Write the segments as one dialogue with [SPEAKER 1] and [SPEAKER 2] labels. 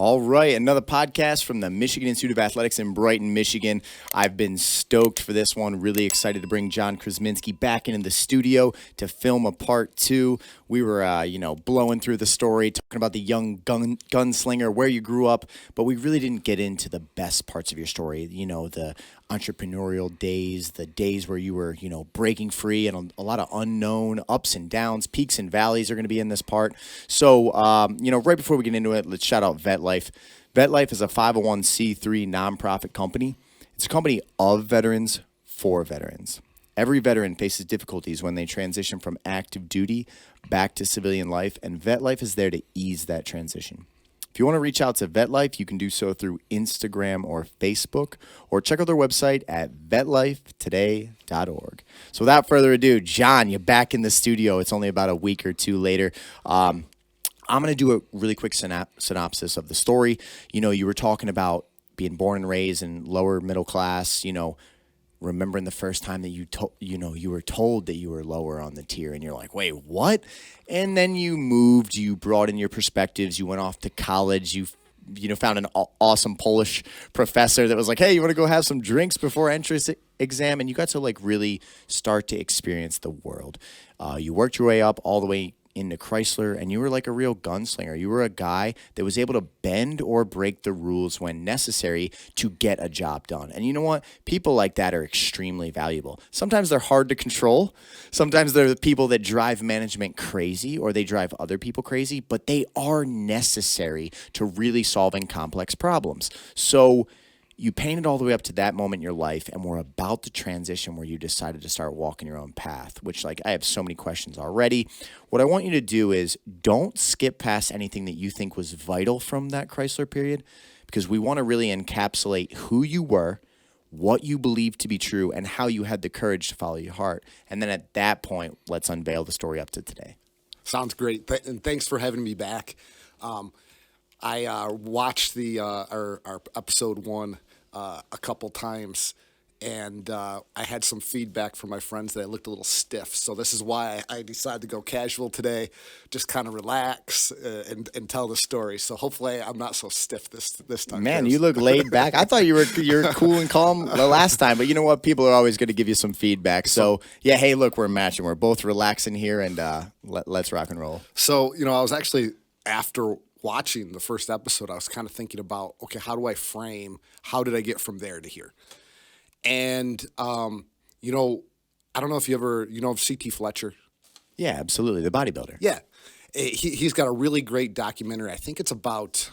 [SPEAKER 1] All right, another podcast from the Michigan Institute of Athletics in Brighton, Michigan. I've been stoked for this one. Really excited to bring John Krzeminski back into the studio to film a part two. We were, blowing through the story, talking about the young gunslinger, where you grew up, but we really didn't get into the best parts of your story. You know, the entrepreneurial days, the days where you were, breaking free, and a lot of unknown ups and downs, peaks and valleys are going to be in this part. So, right before we get into it, let's shout out VetLife. VetLife is a 501c3 nonprofit company. It's a company of veterans for veterans. Every veteran faces difficulties when they transition from active duty back to civilian life, and VetLife is there to ease that transition. If you want to reach out to VetLife, you can do so through Instagram or Facebook, or check out their website at vetlifetoday.org. So without further ado, John, you're back in the studio. It's only about a week or two later. I'm going to do a really quick synopsis of the story. You were talking about being born and raised in lower middle class, remembering the first time that you were told that you were lower on the tier, and you're like, wait, what? And then you moved, you brought in your perspectives, you went off to college, you found an awesome Polish professor that was like, hey, you want to go have some drinks before entrance exam? And you got to really start to experience the world. You worked your way up all the way into Chrysler, and you were like a real gunslinger. You were a guy that was able to bend or break the rules when necessary to get a job done. And you know what? People like that are extremely valuable. Sometimes they're hard to control. Sometimes they're the people that drive management crazy, or they drive other people crazy, but they are necessary to really solving complex problems. So you painted all the way up to that moment in your life, and we're about to transition where you decided to start walking your own path, which I have so many questions already. What I want you to do is don't skip past anything that you think was vital from that Chrysler period, because we want to really encapsulate who you were, what you believed to be true, and how you had the courage to follow your heart. And then at that point, let's unveil the story up to today.
[SPEAKER 2] Sounds great. And thanks for having me back. I watched our episode 1 a couple times, and I had some feedback from my friends that I looked a little stiff. So this is why I decided to go casual today, just kind of relax and tell the story. So hopefully I'm not so stiff this time.
[SPEAKER 1] Man, you look laid back. I thought you're cool and calm the last time, but you know what? People are always going to give you some feedback. So yeah, hey, look, we're matching. We're both relaxing here, and let's rock and roll.
[SPEAKER 2] So I was actually, after watching the first episode, I was kind of thinking about, okay, how do I frame, how did I get from there to here? And, I don't know if you ever, of C.T. Fletcher.
[SPEAKER 1] Yeah, absolutely. The bodybuilder.
[SPEAKER 2] Yeah. He's got a really great documentary. I think it's about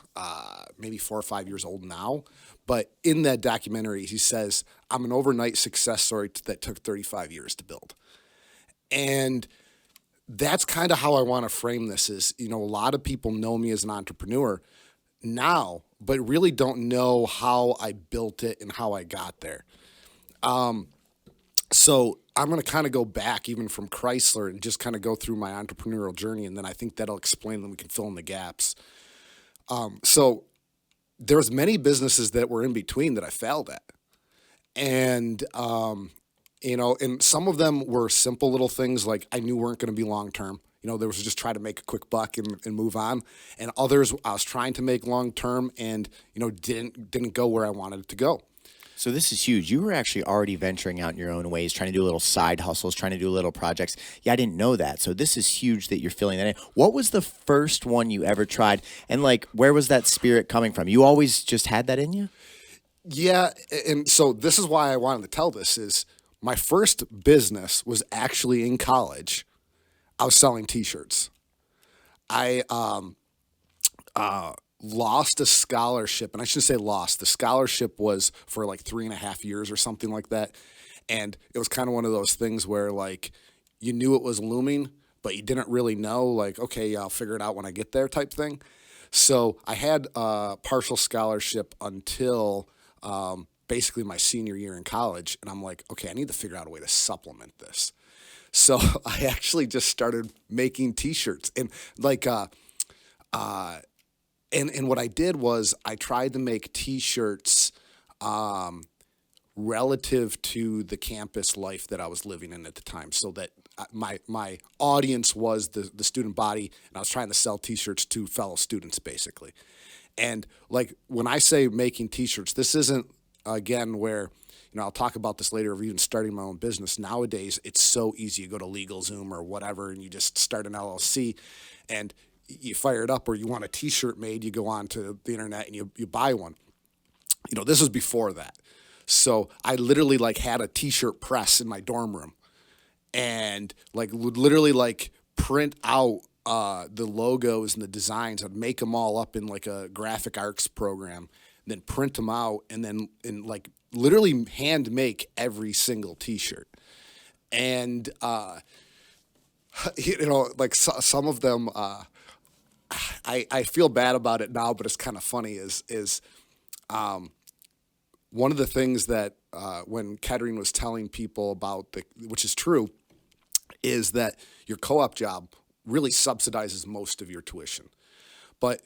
[SPEAKER 2] maybe 4 or 5 years old now. But in that documentary, he says, I'm an overnight success story that took 35 years to build. And that's kind of how I want to frame this is, a lot of people know me as an entrepreneur now, but really don't know how I built it and how I got there. So I'm going to kind of go back even from Chrysler and just kind of go through my entrepreneurial journey. And then I think that'll explain, and we can fill in the gaps. So there's many businesses that were in between that I failed at. And, and some of them were simple little things like I knew weren't going to be long-term. There was just try to make a quick buck and move on. And others I was trying to make long-term and, didn't go where I wanted it to go.
[SPEAKER 1] So this is huge. You were actually already venturing out in your own ways, trying to do little side hustles, trying to do little projects. Yeah, I didn't know that. So this is huge that you're filling that in. What was the first one you ever tried? And where was that spirit coming from? You always just had that in you?
[SPEAKER 2] Yeah. And so this is why I wanted to tell this is my first business was actually in college. I was selling T-shirts. I lost a scholarship, and I shouldn't say lost. The scholarship was for 3.5 years or something like that. And it was kind of one of those things where you knew it was looming, but you didn't really know, okay, I'll figure it out when I get there type thing. So I had a partial scholarship until basically my senior year in college. And I'm like, okay, I need to figure out a way to supplement this. So I actually just started making T-shirts. And And what I did was I tried to make T-shirts relative to the campus life that I was living in at the time, so that my audience was the student body, and I was trying to sell T-shirts to fellow students, basically. And like when I say making T-shirts, this isn't again where I'll talk about this later of even starting my own business. Nowadays, it's so easy. You go to LegalZoom or whatever, and you just start an LLC, and you fire it up. Or you want a T-shirt made, you go on to the internet and you buy one. This was before that. So I literally like had a T-shirt press in my dorm room, and like would literally like print out the logos and the designs. I'd make them all up in like a graphic arts program, then print them out, and then like literally hand make every single T-shirt. And like some of them, I feel bad about it now, but it's kind of funny. Is one of the things that when Kettering was telling people about which is true, is that your co-op job really subsidizes most of your tuition. But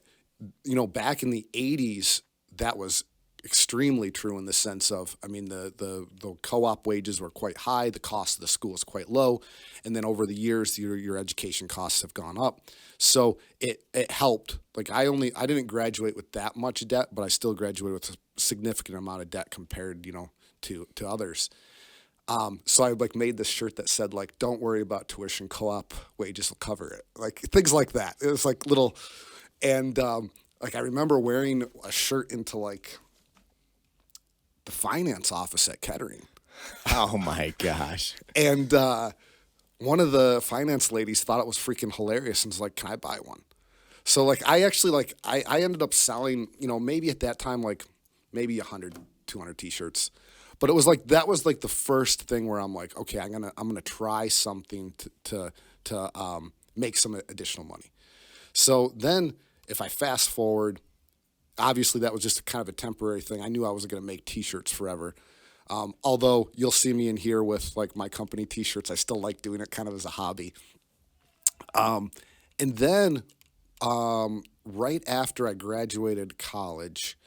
[SPEAKER 2] back in the 80s, that was extremely true in the sense of, I mean, the co-op wages were quite high, the cost of the school is quite low, and then over the years, your education costs have gone up. So it helped. Like I didn't graduate with that much debt, but I still graduated with a significant amount of debt compared, to others. So I like made this shirt that said like, "Don't worry about tuition, co-op wages will cover it." Like things like that. It was like little, and like I remember wearing a shirt into like the finance office at Kettering.
[SPEAKER 1] Oh my gosh.
[SPEAKER 2] And one of the finance ladies thought it was freaking hilarious and was like, "Can I buy one?" So like I actually like I ended up selling, maybe at that time like maybe 100, 200 T-shirts. But it was like that was like the first thing where I'm like, okay, I'm gonna try something to make some additional money. So then if I fast forward, obviously that was just kind of a temporary thing. I knew I wasn't gonna make T-shirts forever. Although you'll see me in here with like my company T-shirts, I still like doing it kind of as a hobby. And then right after I graduated college,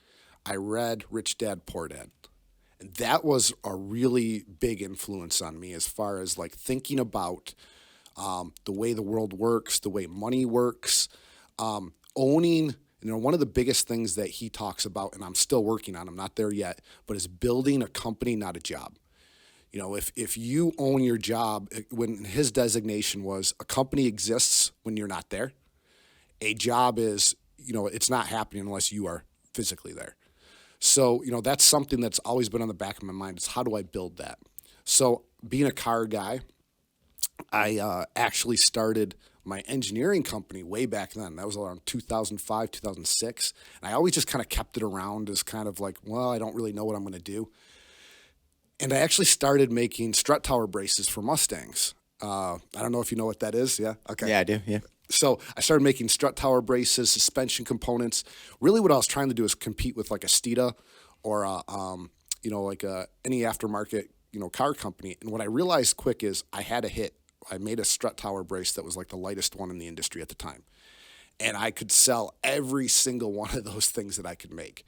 [SPEAKER 2] I read Rich Dad Poor Dad. And that was a really big influence on me as far as like thinking about the way the world works, the way money works, owning. One of the biggest things that he talks about, and I'm still working on, I'm not there yet, but is building a company, not a job. If you own your job, when his designation was a company exists when you're not there, a job is, it's not happening unless you are physically there. So, that's something that's always been on the back of my mind is how do I build that? So being a car guy, I actually started my engineering company way back then. That was around 2005, 2006. And I always just kind of kept it around as kind of like, well, I don't really know what I'm going to do. And I actually started making strut tower braces for Mustangs. I don't know if you know what that is. Yeah? Okay.
[SPEAKER 1] Yeah, I do. Yeah.
[SPEAKER 2] So I started making strut tower braces, suspension components. Really what I was trying to do is compete with like a Steeda or any aftermarket, car company. And what I realized quick is I had a hit. I made a strut tower brace that was like the lightest one in the industry at the time. And I could sell every single one of those things that I could make.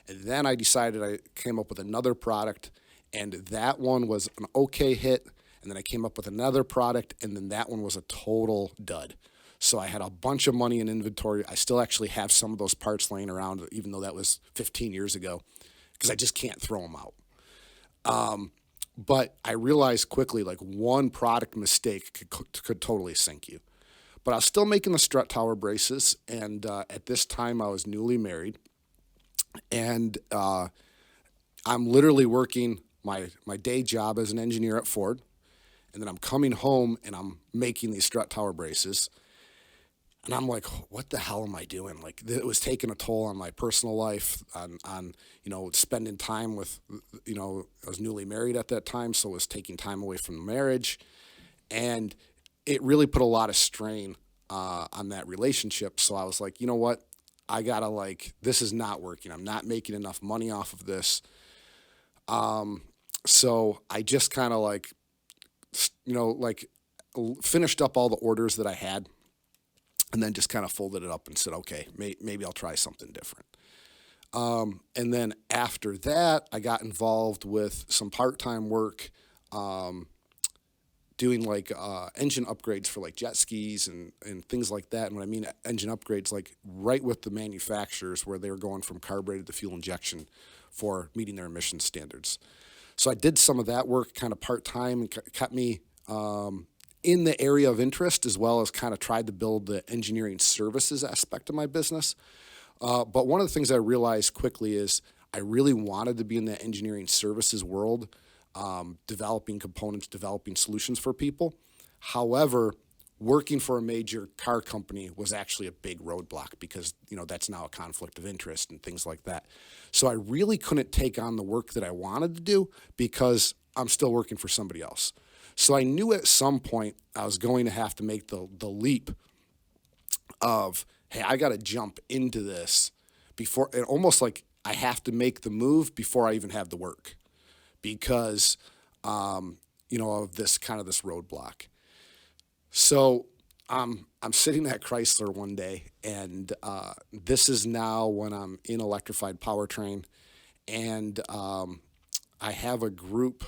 [SPEAKER 2] And then I decided I came up with another product, and that one was an okay hit. And then I came up with another product, and then that one was a total dud. So I had a bunch of money in inventory. I still actually have some of those parts laying around, even though that was 15 years ago, because I just can't throw them out. But I realized quickly, like one product mistake could totally sink you. But I was still making the strut tower braces, and at this time I was newly married, and I'm literally working my day job as an engineer at Ford, and then I'm coming home and I'm making these strut tower braces. And I'm like, what the hell am I doing? Like, it was taking a toll on my personal life, on spending time with, I was newly married at that time, so it was taking time away from the marriage. And it really put a lot of strain on that relationship. So I was like, you know what? I gotta this is not working. I'm not making enough money off of this. So I just kind of finished up all the orders that I had. And then just kind of folded it up and said, okay, maybe I'll try something different. And then after that, I got involved with some part-time work doing like engine upgrades for like jet skis and things like that. And when I mean engine upgrades, like right with the manufacturers where they were going from carbureted to fuel injection for meeting their emission standards. So I did some of that work kind of part-time and kept me in the area of interest, as well as kind of tried to build the engineering services aspect of my business. But one of the things I realized quickly is I really wanted to be in the engineering services world, developing components, developing solutions for people. However, working for a major car company was actually a big roadblock because, that's now a conflict of interest and things like that. So I really couldn't take on the work that I wanted to do because I'm still working for somebody else. So I knew at some point I was going to have to make the leap of, hey, I got to jump into this before, and almost like I have to make the move before I even have the work because, of this roadblock. So I'm sitting at Chrysler one day, and this is now when I'm in electrified powertrain, and I have a group.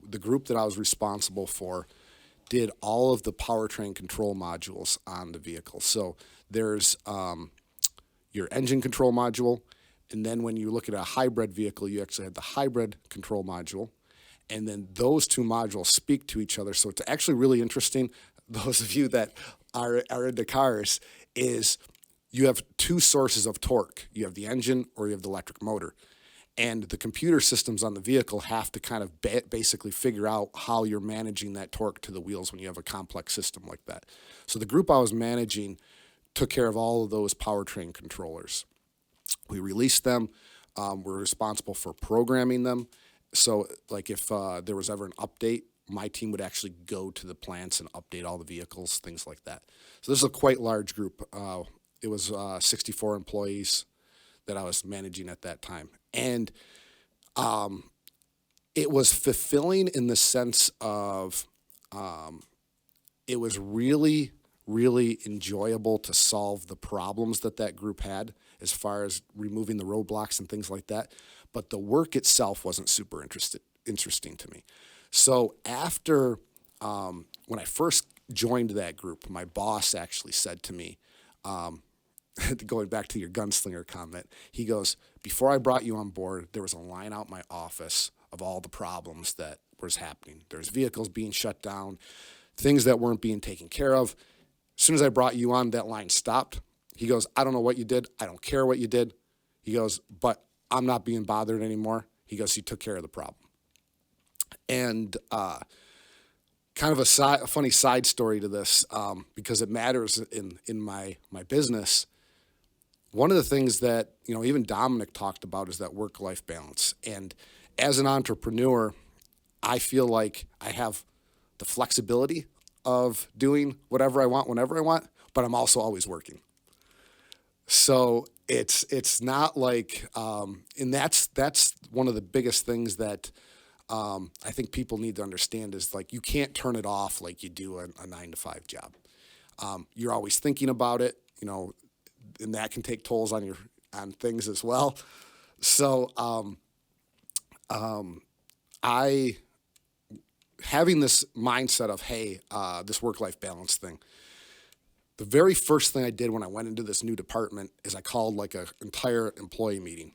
[SPEAKER 2] The group that I was responsible for did all of the powertrain control modules on the vehicle. So there's your engine control module, and then when you look at a hybrid vehicle, you actually have the hybrid control module, and then those two modules speak to each other. So it's actually really interesting. Those of you that are into cars, is you have two sources of torque. You have the engine or you have the electric motor. And the computer systems on the vehicle have to kind of basically figure out how you're managing that torque to the wheels when you have a complex system like that. So the group I was managing took care of all of those powertrain controllers. We released them. We're responsible for programming them. So like if there was ever an update, my team would actually go to the plants and update all the vehicles, things like that. So this is a quite large group. It was 64 employees that I was managing at that time. And it was fulfilling in the sense of it was really, really enjoyable to solve the problems that group had as far as removing the roadblocks and things like that. But the work itself wasn't super interesting to me. So after, when I first joined that group, my boss actually said to me, going back to your gunslinger comment, he goes, before I brought you on board, there was a line out my office of all the problems that was happening. There's vehicles being shut down, things that weren't being taken care of. As soon as I brought you on, that line stopped. He goes, I don't know what you did. I don't care what you did. He goes, but I'm not being bothered anymore. He goes, you took care of the problem. And kind of a funny side story to this, because it matters in my business. One of the things that, even Dominic talked about is that work-life balance. And as an entrepreneur, I feel like I have the flexibility of doing whatever I want, whenever I want, but I'm also always working. So it's not like, and that's one of the biggest things that I think people need to understand is like you can't turn it off like you do a 9-to-5 job. You're always thinking about it, and that can take tolls on things as well. So I having this mindset of, hey, this work-life balance thing. The very first thing I did when I went into this new department is I called like an entire employee meeting.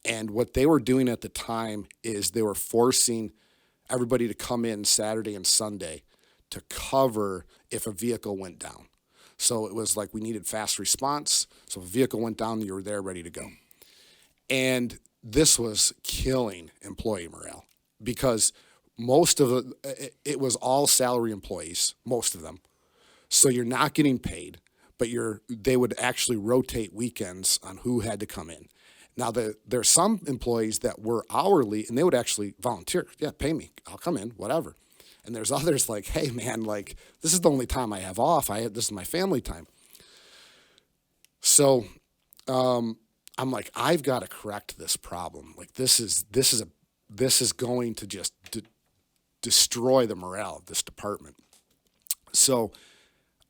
[SPEAKER 2] And what they were doing at the time is they were forcing everybody to come in Saturday and Sunday to cover if a vehicle went down. So it was like we needed fast response. So if a vehicle went down, you were there ready to go. And this was killing employee morale because most of it was all salary employees, most of them. So you're not getting paid, but they would actually rotate weekends on who had to come in. Now, there's some employees that were hourly, and they would actually volunteer. Yeah, pay me. I'll come in, whatever. And there's others like, hey, man, like, this is the only time I have off. This is my family time. So I'm like, I've got to correct this problem. Like, this is going to just destroy the morale of this department. So,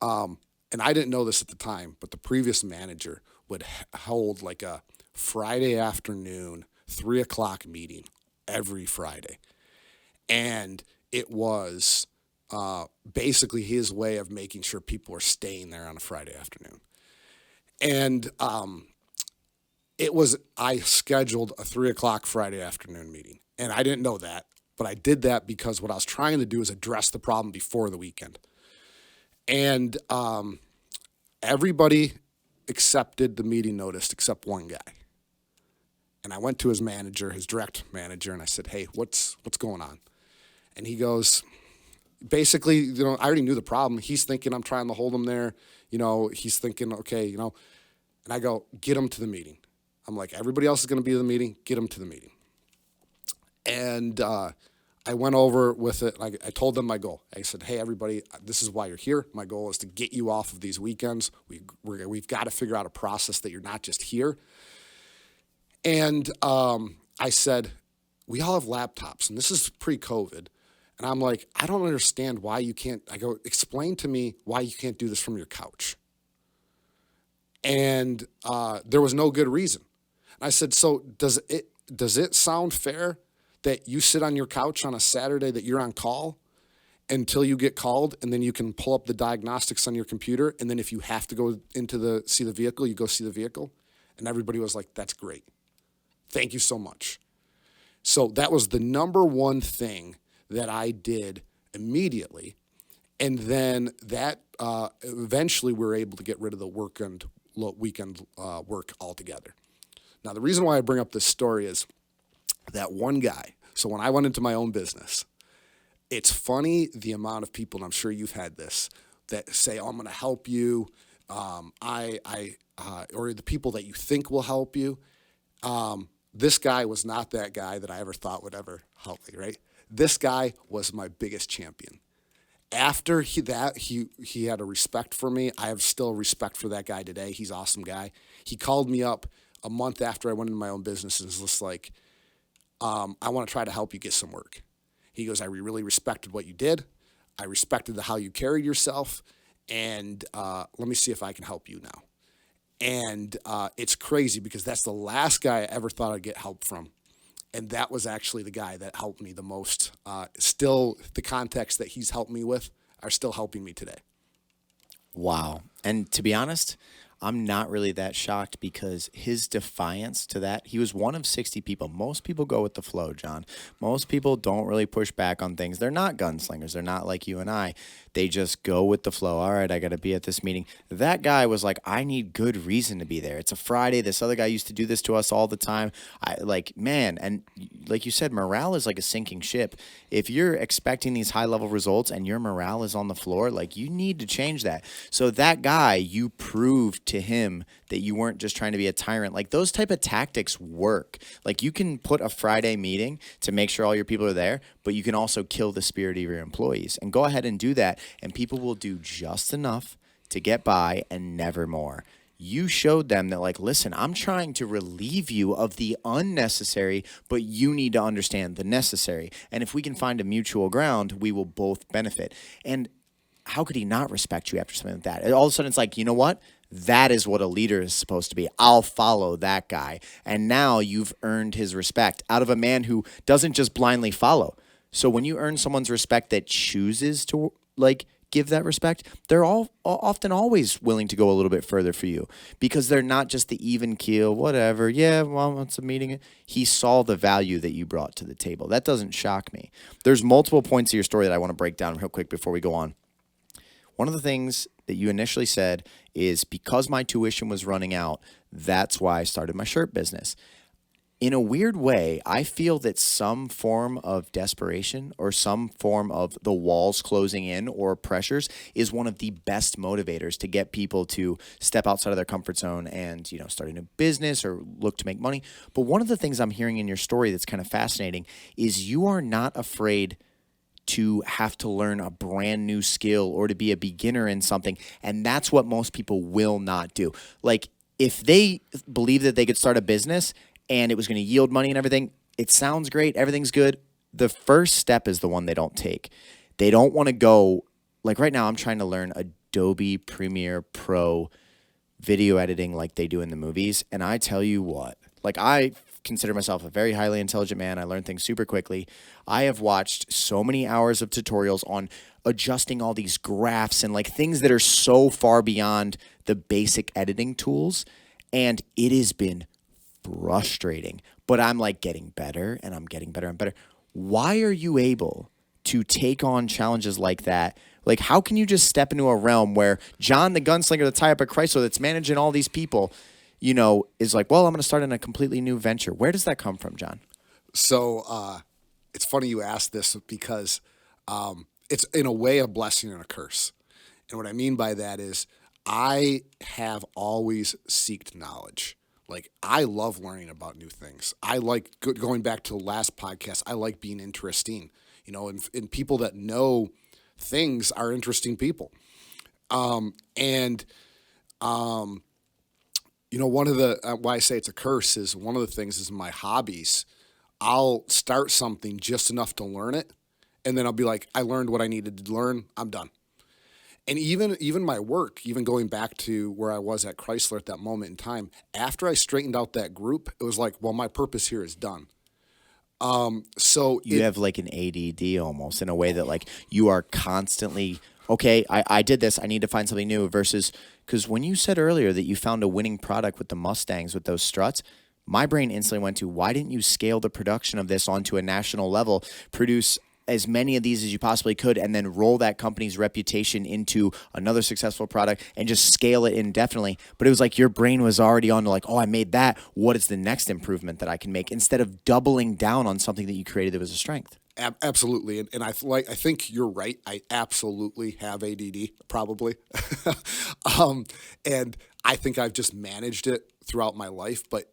[SPEAKER 2] and I didn't know this at the time, but the previous manager would hold like a Friday afternoon, 3:00 meeting every Friday. And it was basically his way of making sure people are staying there on a Friday afternoon. And I scheduled a 3 o'clock Friday afternoon meeting. And I didn't know that, but I did that because what I was trying to do is address the problem before the weekend. And everybody accepted the meeting notice except one guy. And I went to his manager, his direct manager, and I said, "Hey, what's going on?" And he goes, basically, I already knew the problem. He's thinking I'm trying to hold him there. He's thinking, okay, and I go, "Get him to the meeting." I'm like, everybody else is going to be at the meeting. Get him to the meeting. And I went over with it. I told them my goal. I said, "Hey, everybody, this is why you're here. My goal is to get you off of these weekends. We've got to figure out a process that you're not just here." And I said, "We all have laptops, and this is pre-COVID." And I'm like, "I don't understand why you can't." I go, "Explain to me why you can't do this from your couch." And there was no good reason. And I said, "So does it sound fair that you sit on your couch on a Saturday that you're on call until you get called, and then you can pull up the diagnostics on your computer, and then if you have to go see the vehicle, you go see the vehicle?" And everybody was like, "That's great. Thank you so much." So that was the number one thing that I did immediately. And then that eventually we were able to get rid of the weekend work altogether. Now, the reason why I bring up this story is that one guy. So when I went into my own business, it's funny the amount of people, and I'm sure you've had this, that say, "Oh, I'm going to help you," or the people that you think will help you. This guy was not that guy that I ever thought would ever help me, right? This guy was my biggest champion. After he had a respect for me. I have still respect for that guy today. He's an awesome guy. He called me up a month after I went into my own business and was just like, "I want to try to help you get some work." He goes, "I really respected what you did. I respected how you carried yourself. And let me see if I can help you now." And it's crazy because that's the last guy I ever thought I'd get help from. And that was actually the guy that helped me the most. Still, the context that he's helped me with are still helping me today.
[SPEAKER 1] Wow. And to be honest, I'm not really that shocked because his defiance to that, he was one of 60 people. Most people go with the flow, John. Most people don't really push back on things. They're not gunslingers. They're not like you and I. They just go with the flow. All right, I got to be at this meeting. That guy was like, "I need good reason to be there. It's a Friday. This other guy used to do this to us all the time." Man, and like you said, morale is like a sinking ship. If you're expecting these high level results and your morale is on the floor, like you need to change that. So that guy, you proved to him that you weren't just trying to be a tyrant. Like those type of tactics work. Like you can put a Friday meeting to make sure all your people are there, but you can also kill the spirit of your employees and go ahead and do that. And people will do just enough to get by and never more. You showed them that, like, listen, I'm trying to relieve you of the unnecessary, but you need to understand the necessary. And if we can find a mutual ground, we will both benefit. And how could he not respect you after something like that? And all of a sudden, it's like, you know what? That is what a leader is supposed to be. I'll follow that guy. And now you've earned his respect out of a man who doesn't just blindly follow. So when you earn someone's respect that chooses to, like, give that respect, they're all often always willing to go a little bit further for you because they're not just the even keel, whatever. Yeah, well, it's a meeting. He saw the value that you brought to the table. That doesn't shock me. There's multiple points of your story that I want to break down real quick before we go on. One of the things that you initially said is because my tuition was running out, that's why I started my shirt business. In a weird way, I feel that some form of desperation or some form of the walls closing in or pressures is one of the best motivators to get people to step outside of their comfort zone and, start a new business or look to make money. But one of the things I'm hearing in your story that's kind of fascinating is you are not afraid to have to learn a brand new skill or to be a beginner in something. And that's what most people will not do. Like if they believe that they could start a business and it was going to yield money and everything, it sounds great, everything's good. The first step is the one they don't take. They don't want to go, like right now I'm trying to learn Adobe Premiere Pro video editing like they do in the movies. And I tell you what, like I consider myself a very highly intelligent man. I learn things super quickly. I have watched so many hours of tutorials on adjusting all these graphs and like things that are so far beyond the basic editing tools. And it has been frustrating, but I'm like getting better and I'm getting better and better. Why are you able to take on challenges like that? Like, how can you just step into a realm where John, the gunslinger, the tie up at Chrysler that's managing all these people, is like, well, I'm going to start in a completely new venture. Where does that come from, John?
[SPEAKER 2] So it's funny you asked this because it's in a way a blessing and a curse. And what I mean by that is I have always seeked knowledge. Like, I love learning about new things. I like going back to the last podcast. I like being interesting, and people that know things are interesting people. One of the why I say it's a curse is one of the things is my hobbies. I'll start something just enough to learn it, and then I'll be like, I learned what I needed to learn. I'm done. And even my work, even going back to where I was at Chrysler at that moment in time, after I straightened out that group, it was like, well, my purpose here is done. So
[SPEAKER 1] you have like an ADD almost in a way that like you are constantly, okay, I did this. I need to find something new versus because when you said earlier that you found a winning product with the Mustangs with those struts, my brain instantly went to why didn't you scale the production of this onto a national level, produce as many of these as you possibly could, and then roll that company's reputation into another successful product and just scale it indefinitely. But it was like your brain was already on to like, oh, I made that. What is the next improvement that I can make? Instead of doubling down on something that you created that was a strength.
[SPEAKER 2] Absolutely, and I think you're right. I absolutely have ADD, probably, and I think I've just managed it throughout my life. But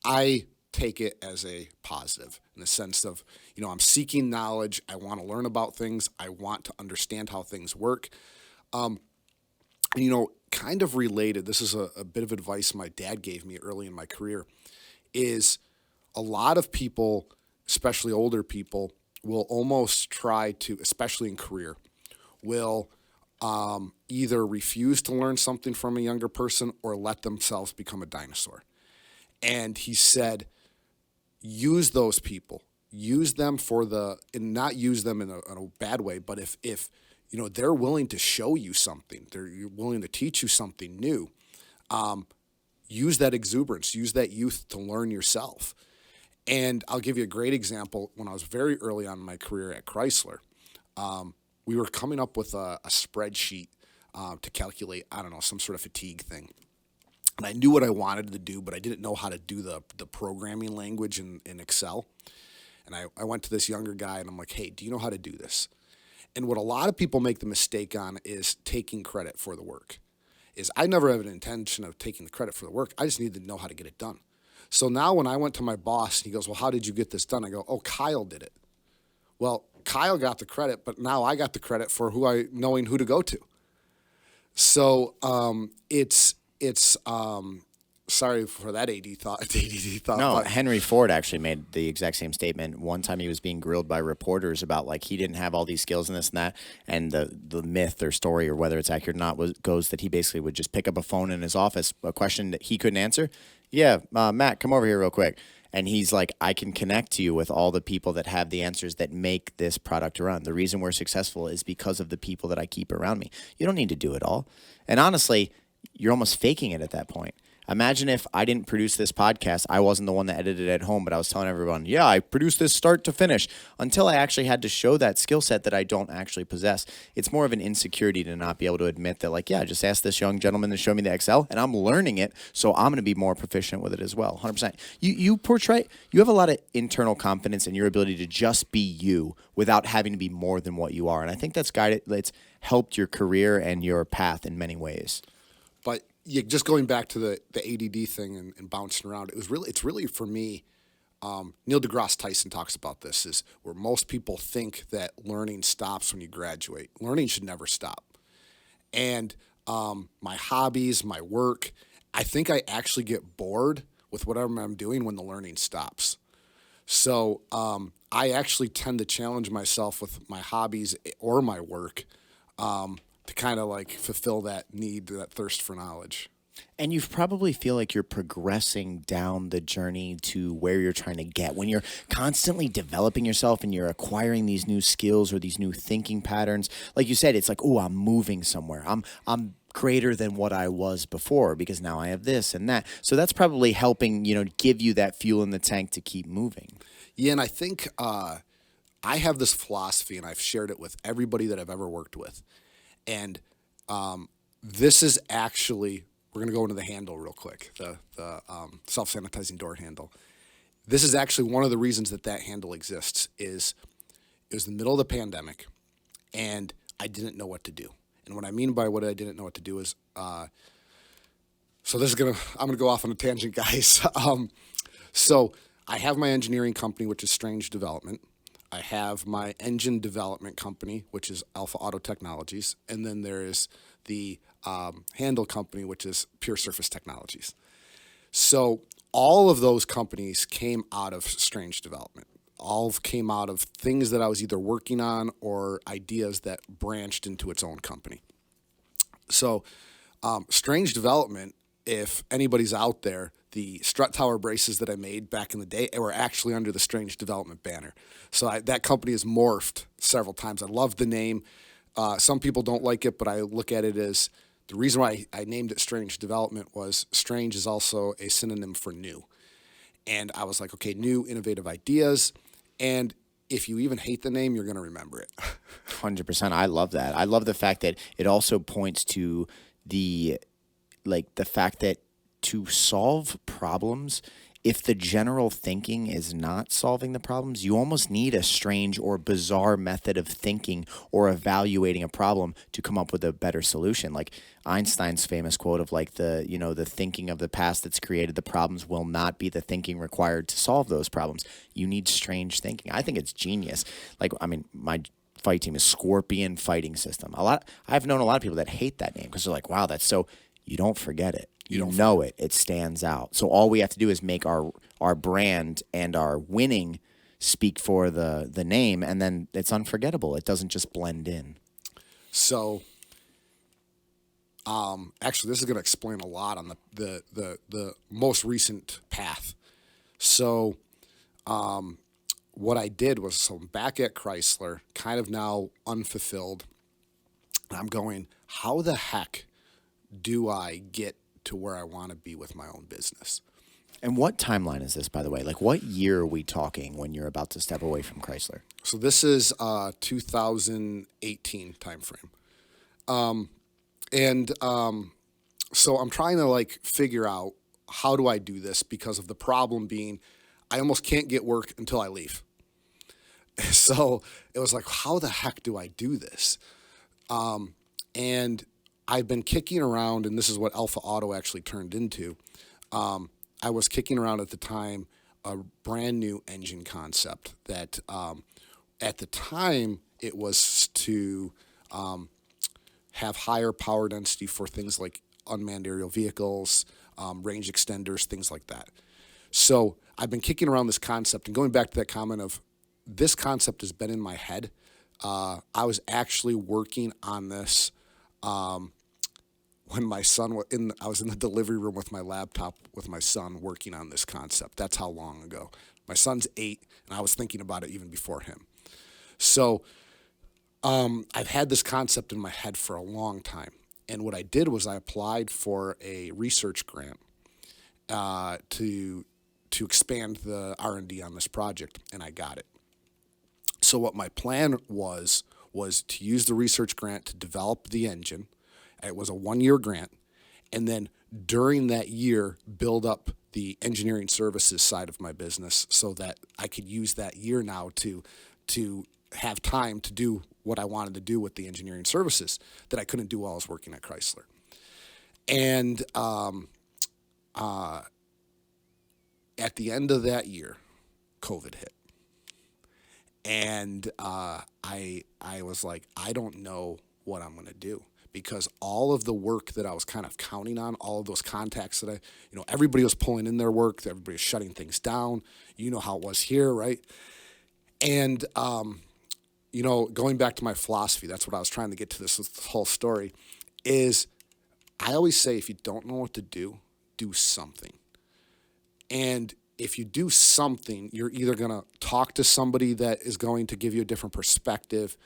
[SPEAKER 2] I take it as a positive in the sense of, I'm seeking knowledge. I want to learn about things. I want to understand how things work. Kind of related, this is a bit of advice my dad gave me early in my career, is a lot of people, especially older people, will almost try to, especially in career, will either refuse to learn something from a younger person or let themselves become a dinosaur. And he said, use those people, use them and not use them in a bad way, but if they're willing to show you something, they're willing to teach you something new, use that exuberance, use that youth to learn yourself. And I'll give you a great example. When I was very early on in my career at Chrysler, we were coming up with a spreadsheet to calculate, some sort of fatigue thing. And I knew what I wanted to do, but I didn't know how to do the programming language in Excel. And I went to this younger guy, and I'm like, hey, do you know how to do this? And what a lot of people make the mistake on is taking credit for the work. I never have an intention of taking the credit for the work. I just need to know how to get it done. So now when I went to my boss, he goes, well, how did you get this done? I go, oh, Kyle did it. Well, Kyle got the credit, but now I got the credit for knowing who to go to. So it's sorry for that ADD thought.
[SPEAKER 1] No, Henry Ford actually made the exact same statement. One time he was being grilled by reporters about like he didn't have all these skills and this and that, and the myth or story or whether it's accurate or not goes that he basically would just pick up a phone in his office, a question that he couldn't answer. Yeah, Matt, come over here real quick. And he's like, I can connect you with all the people that have the answers that make this product run. The reason we're successful is because of the people that I keep around me. You don't need to do it all. And honestly, you're almost faking it at that point. Imagine if I didn't produce this podcast, I wasn't the one that edited it at home, but I was telling everyone, yeah, I produced this start to finish, until I actually had to show that skill set that I don't actually possess. It's more of an insecurity to not be able to admit that, like, yeah, I just asked this young gentleman to show me the Excel, and I'm learning it, so I'm going to be more proficient with it as well, 100%. You have a lot of internal confidence in your ability to just be you without having to be more than what you are, and I think that's helped your career and your path in many ways.
[SPEAKER 2] But just going back to the ADD thing and bouncing around, it's really for me. Neil deGrasse Tyson talks about this, is where most people think that learning stops when you graduate. Learning should never stop. And my hobbies, my work, I think I actually get bored with whatever I'm doing when the learning stops. So I actually tend to challenge myself with my hobbies or my work to kind of like fulfill that need, that thirst for knowledge.
[SPEAKER 1] And you probably feel like you're progressing down the journey to where you're trying to get. When you're constantly developing yourself and you're acquiring these new skills or these new thinking patterns, like you said, it's like, oh, I'm moving somewhere. I'm greater than what I was before because now I have this and that. So that's probably helping, give you that fuel in the tank to keep moving.
[SPEAKER 2] Yeah, and I think I have this philosophy, and I've shared it with everybody that I've ever worked with. And this is actually, we're going to go into the handle real quick, the self-sanitizing door handle. This is actually one of the reasons that handle exists is it was the middle of the pandemic, and I didn't know what to do. And what I mean by what I didn't know what to do is, so this is I'm gonna go off on a tangent, guys. So I have my engineering company, which is Strange Development. I have my engine development company, which is Alpha-Otto Technologies, and then there is the handle company, which is Pure Surface Technologies. So all of those companies came out of Strange Development. All came out of things that I was either working on or ideas that branched into its own company. So Strange Development, if anybody's out there, the strut tower braces that I made back in the day were actually under the Strange Development banner. So that company has morphed several times. I love the name. Some people don't like it, but I look at it as the reason why I named it Strange Development was strange is also a synonym for new. And I was like, okay, new, innovative ideas. And if you even hate the name, you're going to remember it.
[SPEAKER 1] 100%. I love that. I love the fact that it also points to the fact that to solve problems, if the general thinking is not solving the problems, you almost need a strange or bizarre method of thinking or evaluating a problem to come up with a better solution. Like Einstein's famous quote of the thinking of the past that's created the problems will not be the thinking required to solve those problems. You need strange thinking. I think it's genius. My fight team is Scorpion Fighting System. I've known a lot of people that hate that name because they're like, wow, that's so, you don't forget it. You know it. It stands out. So all we have to do is make our brand and our winning speak for the name, and then it's unforgettable. It doesn't just blend in.
[SPEAKER 2] So, actually, this is going to explain a lot on the most recent path. So, what I did was, so I'm back at Chrysler, kind of now unfulfilled. I'm going, how the heck do I get to where I want to be with my own business?
[SPEAKER 1] And what timeline is this, by the way? Like, what year are we talking when you're about to step away from Chrysler?
[SPEAKER 2] So this is 2018 timeframe. So I'm trying to figure out how do I do this because of the problem being I almost can't get work until I leave. So it was like, how the heck do I do this? And I've been kicking around, and this is what Alpha-Otto actually turned into. I was kicking around at the time a brand new engine concept that at the time it was to have higher power density for things like unmanned aerial vehicles, range extenders, things like that. So I've been kicking around this concept and going back to that comment of this concept has been in my head. I was actually working on this when my son was I was in the delivery room with my laptop with my son working on this concept. That's how long ago. My son's 8, and I was thinking about it even before him. So I've had this concept in my head for a long time. And what I did was I applied for a research grant to expand the R&D on this project, and I got it. So what my plan was to use the research grant to develop the engine. It was a 1-year grant, and then during that year, build up the engineering services side of my business so that I could use that year now to have time to do what I wanted to do with the engineering services that I couldn't do while I was working at Chrysler. And at the end of that year, COVID hit. And I was like, I don't know what I'm going to do. Because all of the work that I was kind of counting on, all of those contacts that everybody was pulling in their work, everybody was shutting things down. You know how it was here, right? And, going back to my philosophy, that's what I was trying to get to this whole story, is I always say, if you don't know what to do something. And if you do something, you're either going to talk to somebody that is going to give you a different perspective.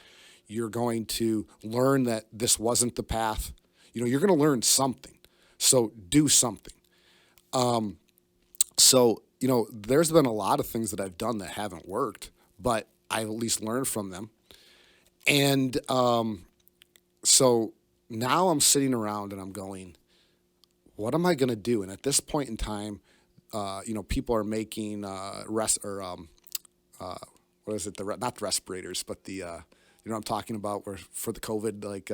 [SPEAKER 2] You're going to learn that this wasn't the path. You're going to learn something. So do something. There's been a lot of things that I've done that haven't worked, but I at least learned from them. And so now I'm sitting around and I'm going, what am I going to do? And at this point in time, people are making what is it? Not the respirators, but the what I'm talking about, where for the COVID, like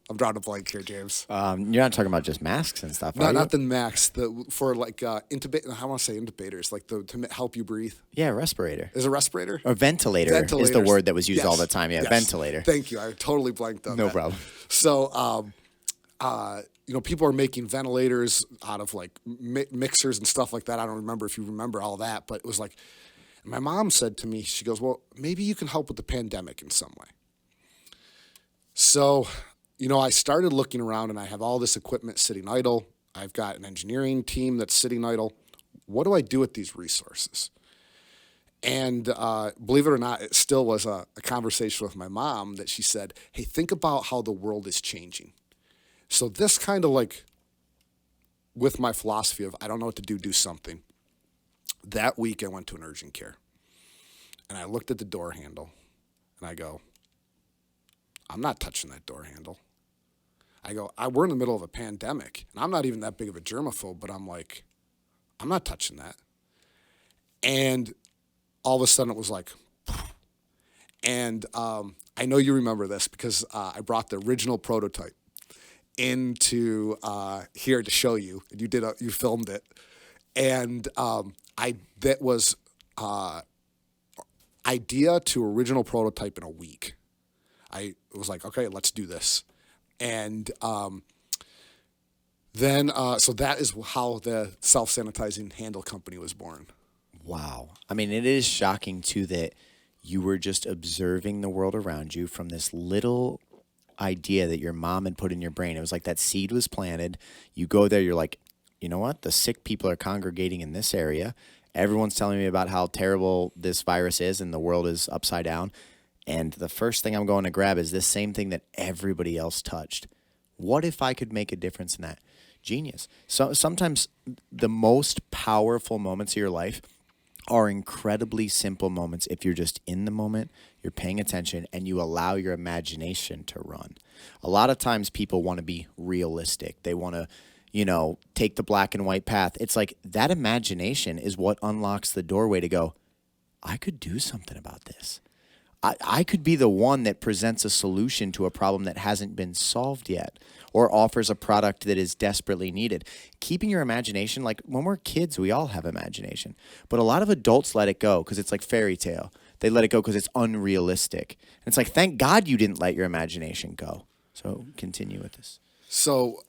[SPEAKER 2] I'm drawing a blank here, James.
[SPEAKER 1] You're not talking about just masks and stuff, are you?
[SPEAKER 2] Not the masks. For like intubate. I want to say intubators, like to help you breathe.
[SPEAKER 1] Yeah, respirator.
[SPEAKER 2] Is a respirator?
[SPEAKER 1] Or ventilator is the word that was used all the time. Yeah, yes. Ventilator.
[SPEAKER 2] Thank you. I totally blanked on that.
[SPEAKER 1] No problem.
[SPEAKER 2] So, people are making ventilators out of like mixers and stuff like that. I don't remember if you remember all that, but it was like, my mom said to me, she goes, well, maybe you can help with the pandemic in some way. So, I started looking around and I have all this equipment sitting idle. I've got an engineering team that's sitting idle. What do I do with these resources? And believe it or not, it still was a conversation with my mom that she said, hey, think about how the world is changing. So this kind of like, with my philosophy of I don't know what to do something. That week I went to an urgent care. And I looked at the door handle. And I go, I'm not touching that door handle. I go, we're in the middle of a pandemic. And I'm not even that big of a germaphobe, but I'm like, I'm not touching that. And all of a sudden it was like, and I know you remember this because I brought the original prototype into here to show you. And you filmed it. And that was idea to original prototype in a week. I was like, okay, let's do this. And then, so that is how the self-sanitizing handle company was born.
[SPEAKER 1] Wow. I mean, it is shocking, too, that you were just observing the world around you from this little idea that your mom had put in your brain. It was like that seed was planted. You go there, you're like, you know what? The sick people are congregating in this area. Everyone's telling me about how terrible this virus is and the world is upside down. And the first thing I'm going to grab is this same thing that everybody else touched. What if I could make a difference in that? Genius. So sometimes the most powerful moments of your life are incredibly simple moments if you're just in the moment, you're paying attention, and you allow your imagination to run. A lot of times people want to be realistic. They want to, take the black and white path. It's like that imagination is what unlocks the doorway to go, I could do something about this. I could be the one that presents a solution to a problem that hasn't been solved yet or offers a product that is desperately needed. Keeping your imagination, like when we're kids, we all have imagination. But a lot of adults let it go because it's like fairy tale. They let it go because it's unrealistic. And it's like, thank God you didn't let your imagination go. So continue with this.
[SPEAKER 2] So,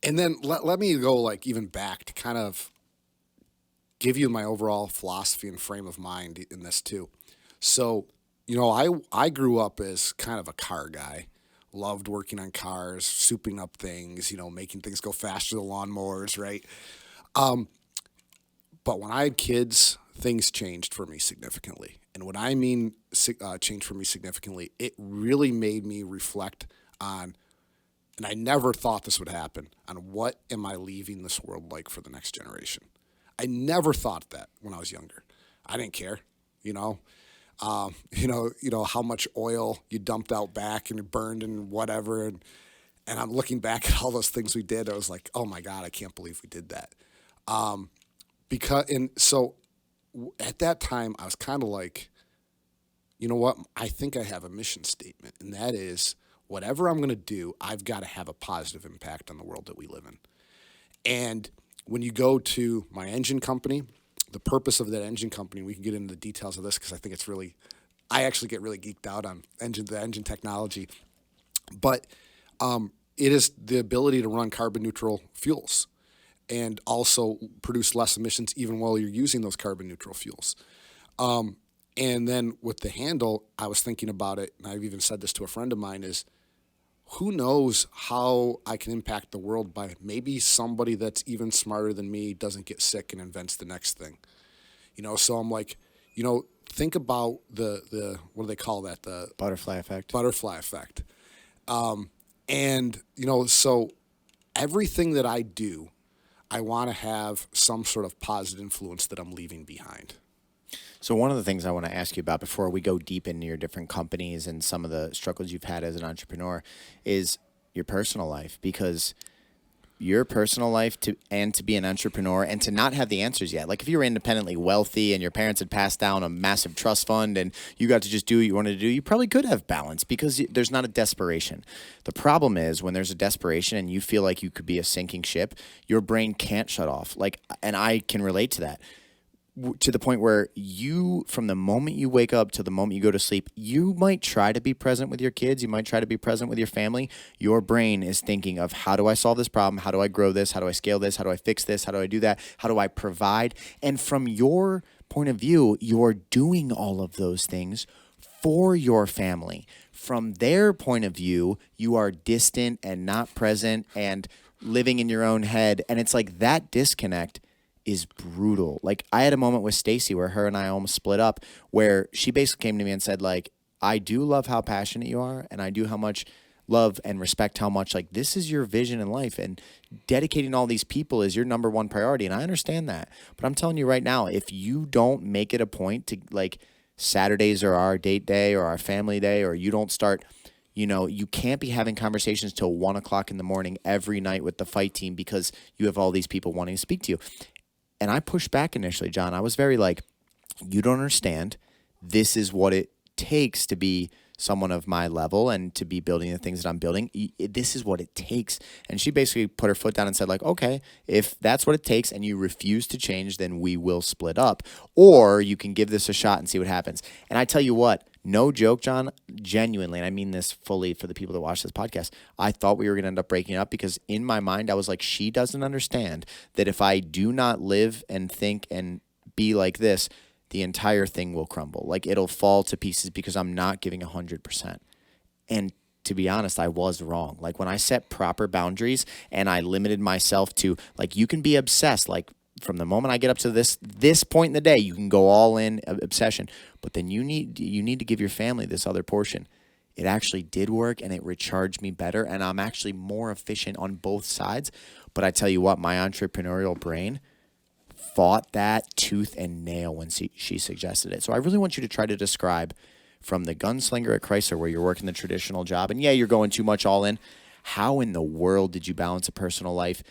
[SPEAKER 2] and then let me go like even back to kind of give you my overall philosophy and frame of mind in this too. So, I grew up as kind of a car guy, loved working on cars, souping up things, making things go faster than lawnmowers, right? But when I had kids, things changed for me significantly. And what I mean changed for me significantly, it really made me reflect on, and I never thought this would happen, on what am I leaving this world like for the next generation? I never thought that when I was younger. I didn't care, how much oil you dumped out back and it burned and whatever. And I'm looking back at all those things we did. I was like, oh my God, I can't believe we did that. So at that time I was kind of like, you know what? I think I have a mission statement, and that is whatever I'm going to do, I've got to have a positive impact on the world that we live in. And when you go to my engine company, the purpose of that engine company, we can get into the details of this because I think it's really, I actually get really geeked out on the engine technology. But it is the ability to run carbon neutral fuels and also produce less emissions even while you're using those carbon neutral fuels. And then with the handle, I was thinking about it, and I've even said this to a friend of mine, is who knows how I can impact the world by maybe somebody that's even smarter than me doesn't get sick and invents the next thing. So I'm like, think about the what do they call that? The
[SPEAKER 1] Butterfly effect.
[SPEAKER 2] butterfly effect. So everything that I do, I want to have some sort of positive influence that I'm leaving behind.
[SPEAKER 1] So one of the things I want to ask you about before we go deep into your different companies and some of the struggles you've had as an entrepreneur is your personal life, because your personal life to be an entrepreneur and to not have the answers yet. Like if you were independently wealthy and your parents had passed down a massive trust fund and you got to just do what you wanted to do, you probably could have balance because there's not a desperation. The problem is when there's a desperation and you feel like you could be a sinking ship, your brain can't shut off. And I can relate to that. To the point where you, from the moment you wake up to the moment you go to sleep, you might try to be present with your kids. You might try to be present with your family. Your brain is thinking of, how do I solve this problem? How do I grow this? How do I scale this? How do I fix this? How do I do that? How do I provide? And from your point of view, you're doing all of those things for your family. From their point of view, you are distant and not present and living in your own head. And it's like that disconnect is brutal. Like I had a moment with Stacy where her and I almost split up, where she basically came to me and said, like, I do love how passionate you are, and I do how much love and respect how much like this is your vision in life, and dedicating all these people is your number one priority. And I understand that. But I'm telling you right now, if you don't make it a point to, like, Saturdays are our date day or our family day, or you don't start, you can't be having conversations till 1 o'clock in the morning every night with the fight team because you have all these people wanting to speak to you. And I pushed back initially, John. I was very like, you don't understand. This is what it takes to be someone of my level and to be building the things that I'm building. This is what it takes. And she basically put her foot down and said, like, okay, if that's what it takes and you refuse to change, then we will split up. Or you can give this a shot and see what happens. And I tell you what, no joke, John, genuinely, and I mean this fully for the people that watch this podcast, I thought we were going to end up breaking up because in my mind, I was like, she doesn't understand that if I do not live and think and be like this, the entire thing will crumble. Like it'll fall to pieces because I'm not giving 100%. And to be honest, I was wrong. Like when I set proper boundaries and I limited myself to, like, you can be obsessed, like, from the moment I get up to this point in the day, you can go all in obsession, but then you need to give your family this other portion. It actually did work and it recharged me better, and I'm actually more efficient on both sides. But I tell you what, my entrepreneurial brain fought that tooth and nail when she suggested it. So I really want you to try to describe from the gunslinger at Chrysler where you're working the traditional job and yeah, you're going too much all in. How in the world did you balance a personal life?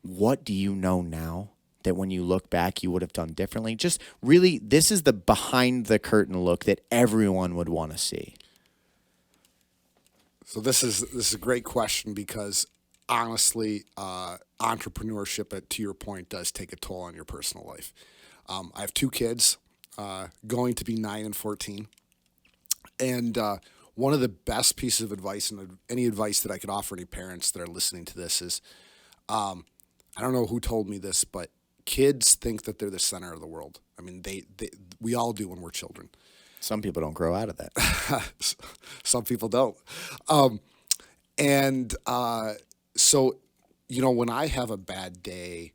[SPEAKER 1] What do you know now that when you look back, you would have done differently? Just really, this is the behind the curtain look that everyone would want to see.
[SPEAKER 2] So this is a great question because honestly, entrepreneurship, to your point, does take a toll on your personal life. I have 2 kids, going to be 9 and 14. And one of the best pieces of advice, and any advice that I could offer any parents that are listening to this is, I don't know who told me this, but kids think that they're the center of the world. I mean, we all do when we're children.
[SPEAKER 1] Some people don't grow out of that.
[SPEAKER 2] Some people don't. So, when I have a bad day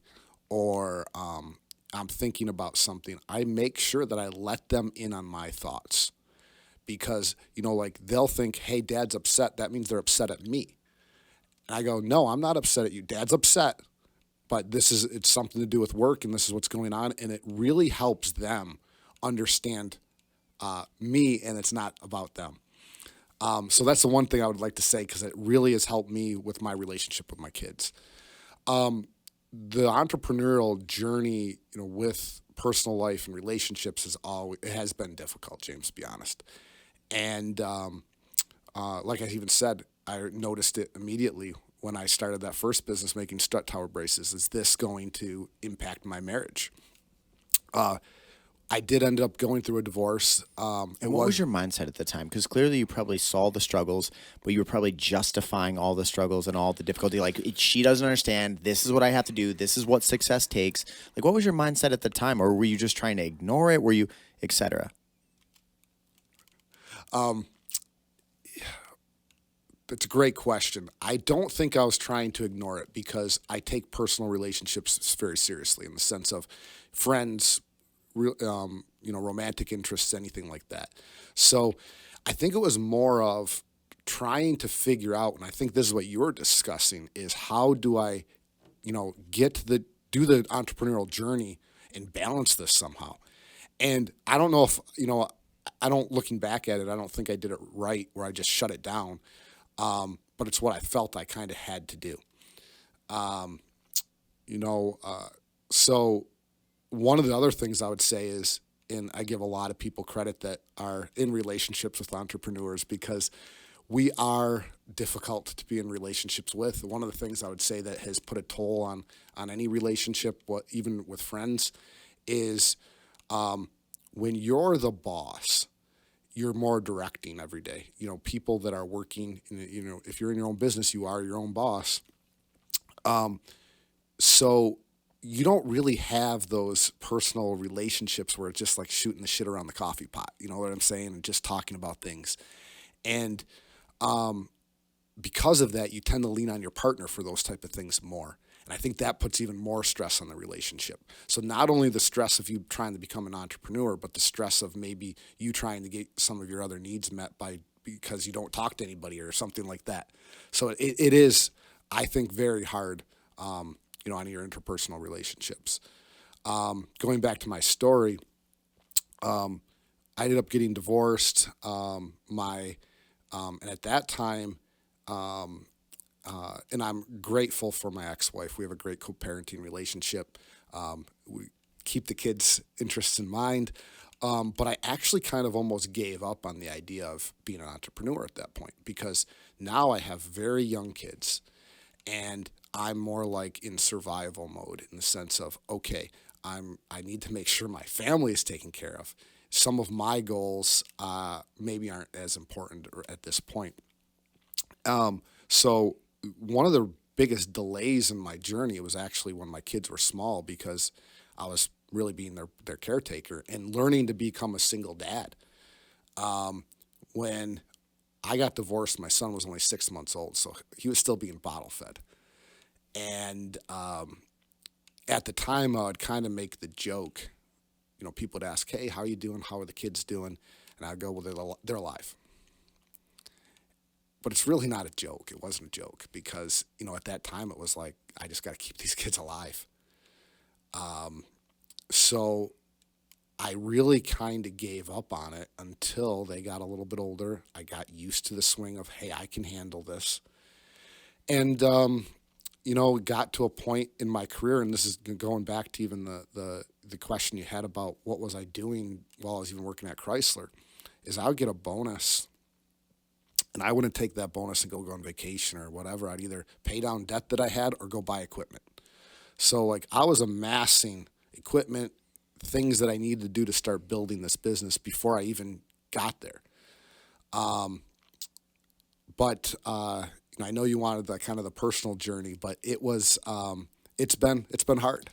[SPEAKER 2] or I'm thinking about something, I make sure that I let them in on my thoughts. Because, they'll think, hey, Dad's upset. That means they're upset at me. And I go, no, I'm not upset at you. Dad's upset. But it's something to do with work, and this is what's going on. And it really helps them understand me, and it's not about them. So that's the one thing I would like to say, because it really has helped me with my relationship with my kids. The entrepreneurial journey, with personal life and relationships it has been difficult, James, to be honest. And like I even said, I noticed it immediately when I started that first business making strut tower braces. Is this going to impact my marriage? I did end up going through a divorce.
[SPEAKER 1] And what was your mindset at the time? Because clearly you probably saw the struggles, but you were probably justifying all the struggles and all the difficulty. Like, she doesn't understand. This is what I have to do. This is what success takes. Like, what was your mindset at the time? Or were you just trying to ignore it? Were you, et cetera?
[SPEAKER 2] That's a great question. I don't think I was trying to ignore it because I take personal relationships very seriously in the sense of friends, romantic interests, anything like that. So I think it was more of trying to figure out, and I think this is what you were discussing, is how do I, do the entrepreneurial journey and balance this somehow. And I don't know if, I don't, looking back at it, I don't think I did it right where I just shut it down. But it's what I felt I kind of had to do. Um, you know, uh, so one of the other things I would say is, and I give a lot of people credit that are in relationships with entrepreneurs because we are difficult to be in relationships with. One of the things I would say that has put a toll on any relationship, even with friends, is when you're the boss, you're more directing every day. People that are working, if you're in your own business, you are your own boss. So you don't really have those personal relationships where it's just like shooting the shit around the coffee pot. You know what I'm saying? And just talking about things. And because of that, you tend to lean on your partner for those type of things more. And I think that puts even more stress on the relationship. So not only the stress of you trying to become an entrepreneur, but the stress of maybe you trying to get some of your other needs met because you don't talk to anybody or something like that. So it is, I think, very hard, on your interpersonal relationships. Going back to my story, I ended up getting divorced. And at that time, and I'm grateful for my ex-wife. We have a great co-parenting relationship. We keep the kids' interests in mind. But I actually kind of almost gave up on the idea of being an entrepreneur at that point because now I have very young kids and I'm more like in survival mode in the sense of, okay, I need to make sure my family is taken care of. Some of my goals maybe aren't as important at this point. So one of the biggest delays in my journey was actually when my kids were small because I was really being their caretaker and learning to become a single dad. When I got divorced, my son was only 6 months old, so he was still being bottle fed. And at the time, I would kind of make the joke. People would ask, "Hey, how are you doing? How are the kids doing?" And I'd go, "Well, they're alive." But it's really not a joke. It wasn't a joke because, at that time it was like, I just got to keep these kids alive. So I really kind of gave up on it until they got a little bit older. I got used to the swing of, hey, I can handle this. And, got to a point in my career, and this is going back to even the question you had about what was I doing while I was even working at Chrysler, is I would get a bonus. And I wouldn't take that bonus and go on vacation or whatever. I'd either pay down debt that I had or go buy equipment. So like I was amassing equipment, things that I needed to do to start building this business before I even got there. But I know you wanted the kind of the personal journey, but it was it's been hard.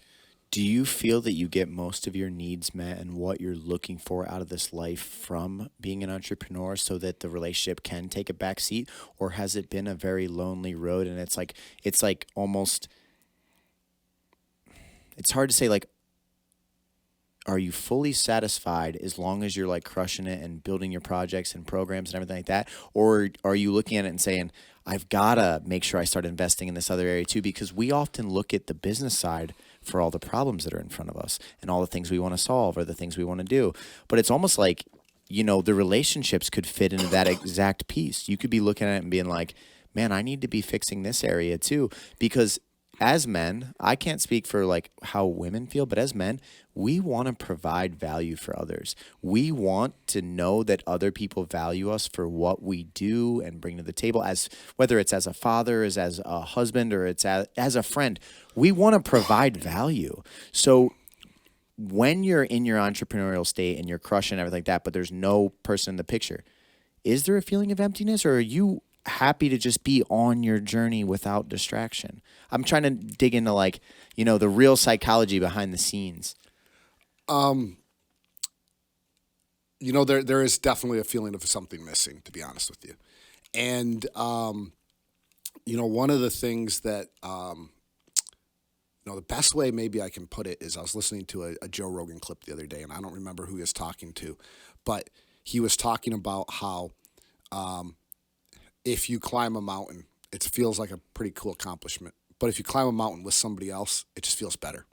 [SPEAKER 1] Do you feel that you get most of your needs met and what you're looking for out of this life from being an entrepreneur so that the relationship can take a back seat? Or has it been a very lonely road and it's like almost, it's hard to say, like, are you fully satisfied as long as you're like crushing it and building your projects and programs and everything like that? Or are you looking at it and saying, I've got to make sure I start investing in this other area too? Because we often look at the business side for all the problems that are in front of us and all the things we want to solve or the things we want to do. But it's almost like, the relationships could fit into that exact piece. You could be looking at it and being like, man, I need to be fixing this area too. Because as men, I can't speak for like how women feel, but as men, we want to provide value for others. We want to know that other people value us for what we do and bring to the table, as whether it's as a father, as a husband, or it's as a friend. We want to provide value. So when you're in your entrepreneurial state and you're crushing everything like that, but there's no person in the picture, is there a feeling of emptiness, or are you happy to just be on your journey without distraction? I'm trying to dig into the real psychology behind the scenes.
[SPEAKER 2] there is definitely a feeling of something missing, to be honest with you. And one of the things that the best way maybe I can put it is I was listening to a Joe Rogan clip the other day, and I don't remember who he was talking to, but he was talking about how if you climb a mountain, it feels like a pretty cool accomplishment. But if you climb a mountain with somebody else, it just feels better.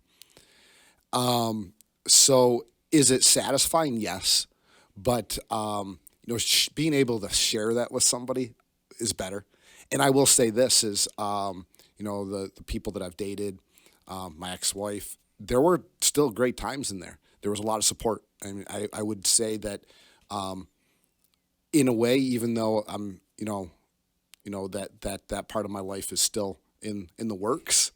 [SPEAKER 2] So is it satisfying? Yes. But, being able to share that with somebody is better. And I will say this is, the people that I've dated, my ex-wife, there were still great times in there. There was a lot of support. I mean, I would say that, in a way, even though I'm, that part of my life is still in the works,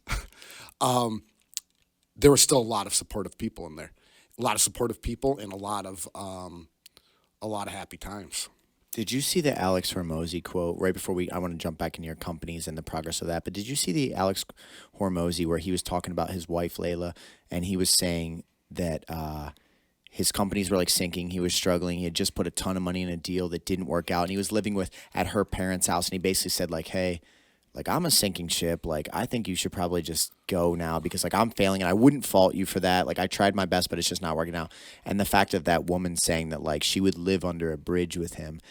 [SPEAKER 2] there was still a lot of supportive people in there, a lot of supportive people, and a lot of happy times.
[SPEAKER 1] Did you see the Alex Hormozy quote right before I want to jump back into your companies and the progress of that, but did you see the Alex Hormozy where he was talking about his wife, Layla, and he was saying that his companies were like sinking. He was struggling. He had just put a ton of money in a deal that didn't work out, and he was living at her parents' house, and he basically said like, hey, like, I'm a sinking ship. Like, I think you should probably just go now because, like, I'm failing, and I wouldn't fault you for that. Like, I tried my best, but it's just not working out. And the fact of that woman saying that, like, she would live under a bridge with him,